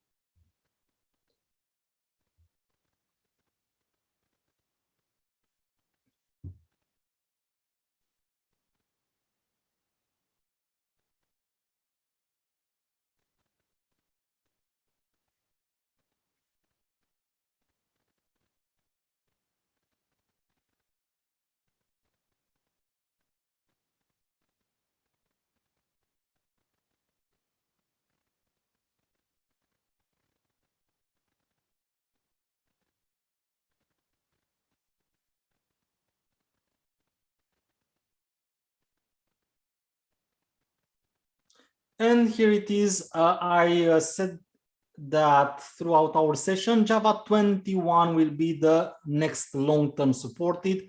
And here it is. I said that throughout our session, Java 21 will be the next long-term supported.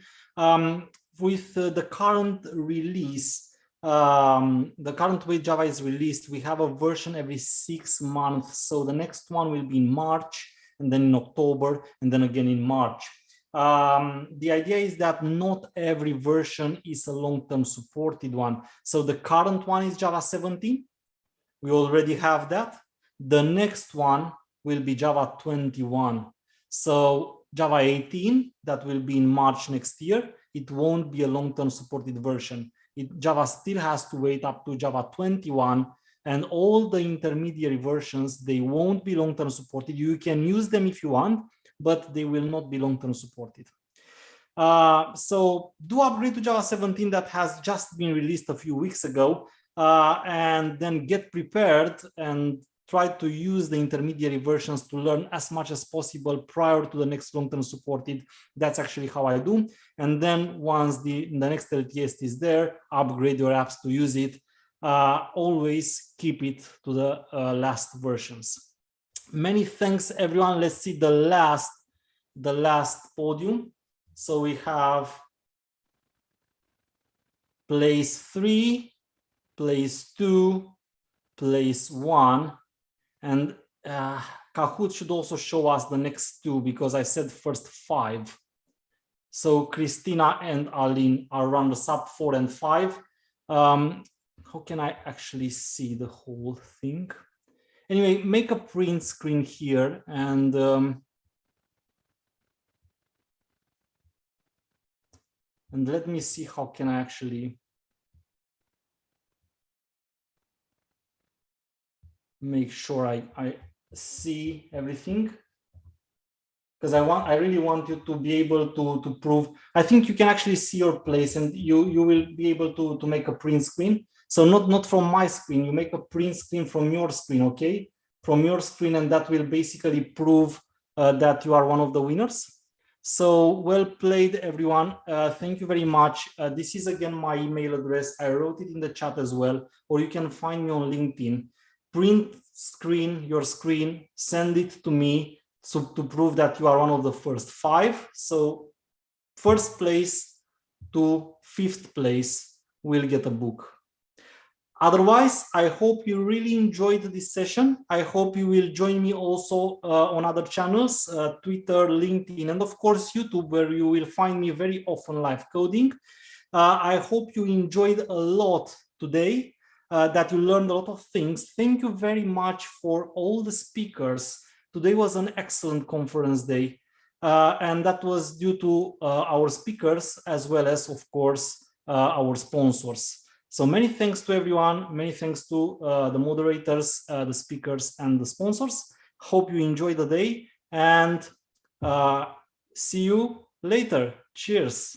With the current release, the current way Java is released, we have a version every 6 months. So the next one will be in March, and then in October, and then again in March. The idea is that not every version is a long-term supported one. So the current one is Java 17. We already have that. The next one will be Java 21. So Java 18, that will be in March next year, it won't be a long-term supported version. Java still has to wait up to Java 21, and all the intermediary versions, they won't be long-term supported. You can use them if you want, but they will not be long-term supported. So do upgrade to Java 17 that has just been released a few weeks ago, and then get prepared and try to use the intermediary versions to learn as much as possible prior to the next long-term supported. That's actually how I do. And then once the next LTS is there, upgrade your apps to use it. Always keep it to the last versions. Many thanks, everyone. Let's see the last podium. So we have place 3, place 2, place 1, and Kahoot should also show us the next 2 because I said first 5. So Christina and Aline are around the sub 4 and 5. How can I actually see the whole thing? Anyway, make a print screen here and let me see how can I actually make sure I see everything, because I really want you to be able to prove. I think you can actually see your place, and you will be able to make a print screen. So not from my screen, you make a print screen from your screen, okay? From your screen, and that will basically prove that you are one of the winners. So well played, everyone. Thank you very much. This is again my email address. I wrote it in the chat as well, or you can find me on LinkedIn. Print screen your screen, send it to me to prove that you are one of the first 5. So first place to 5th place will get a book. Otherwise, I hope you really enjoyed this session. I hope you will join me also on other channels, Twitter, LinkedIn, and of course, YouTube, where you will find me very often live coding. I hope you enjoyed a lot today, that you learned a lot of things. Thank you very much for all the speakers. Today was an excellent conference day, and that was due to our speakers as well as, of course, our sponsors. So many thanks to everyone. Many thanks to the moderators, the speakers, and the sponsors. Hope you enjoy the day, and see you later. Cheers.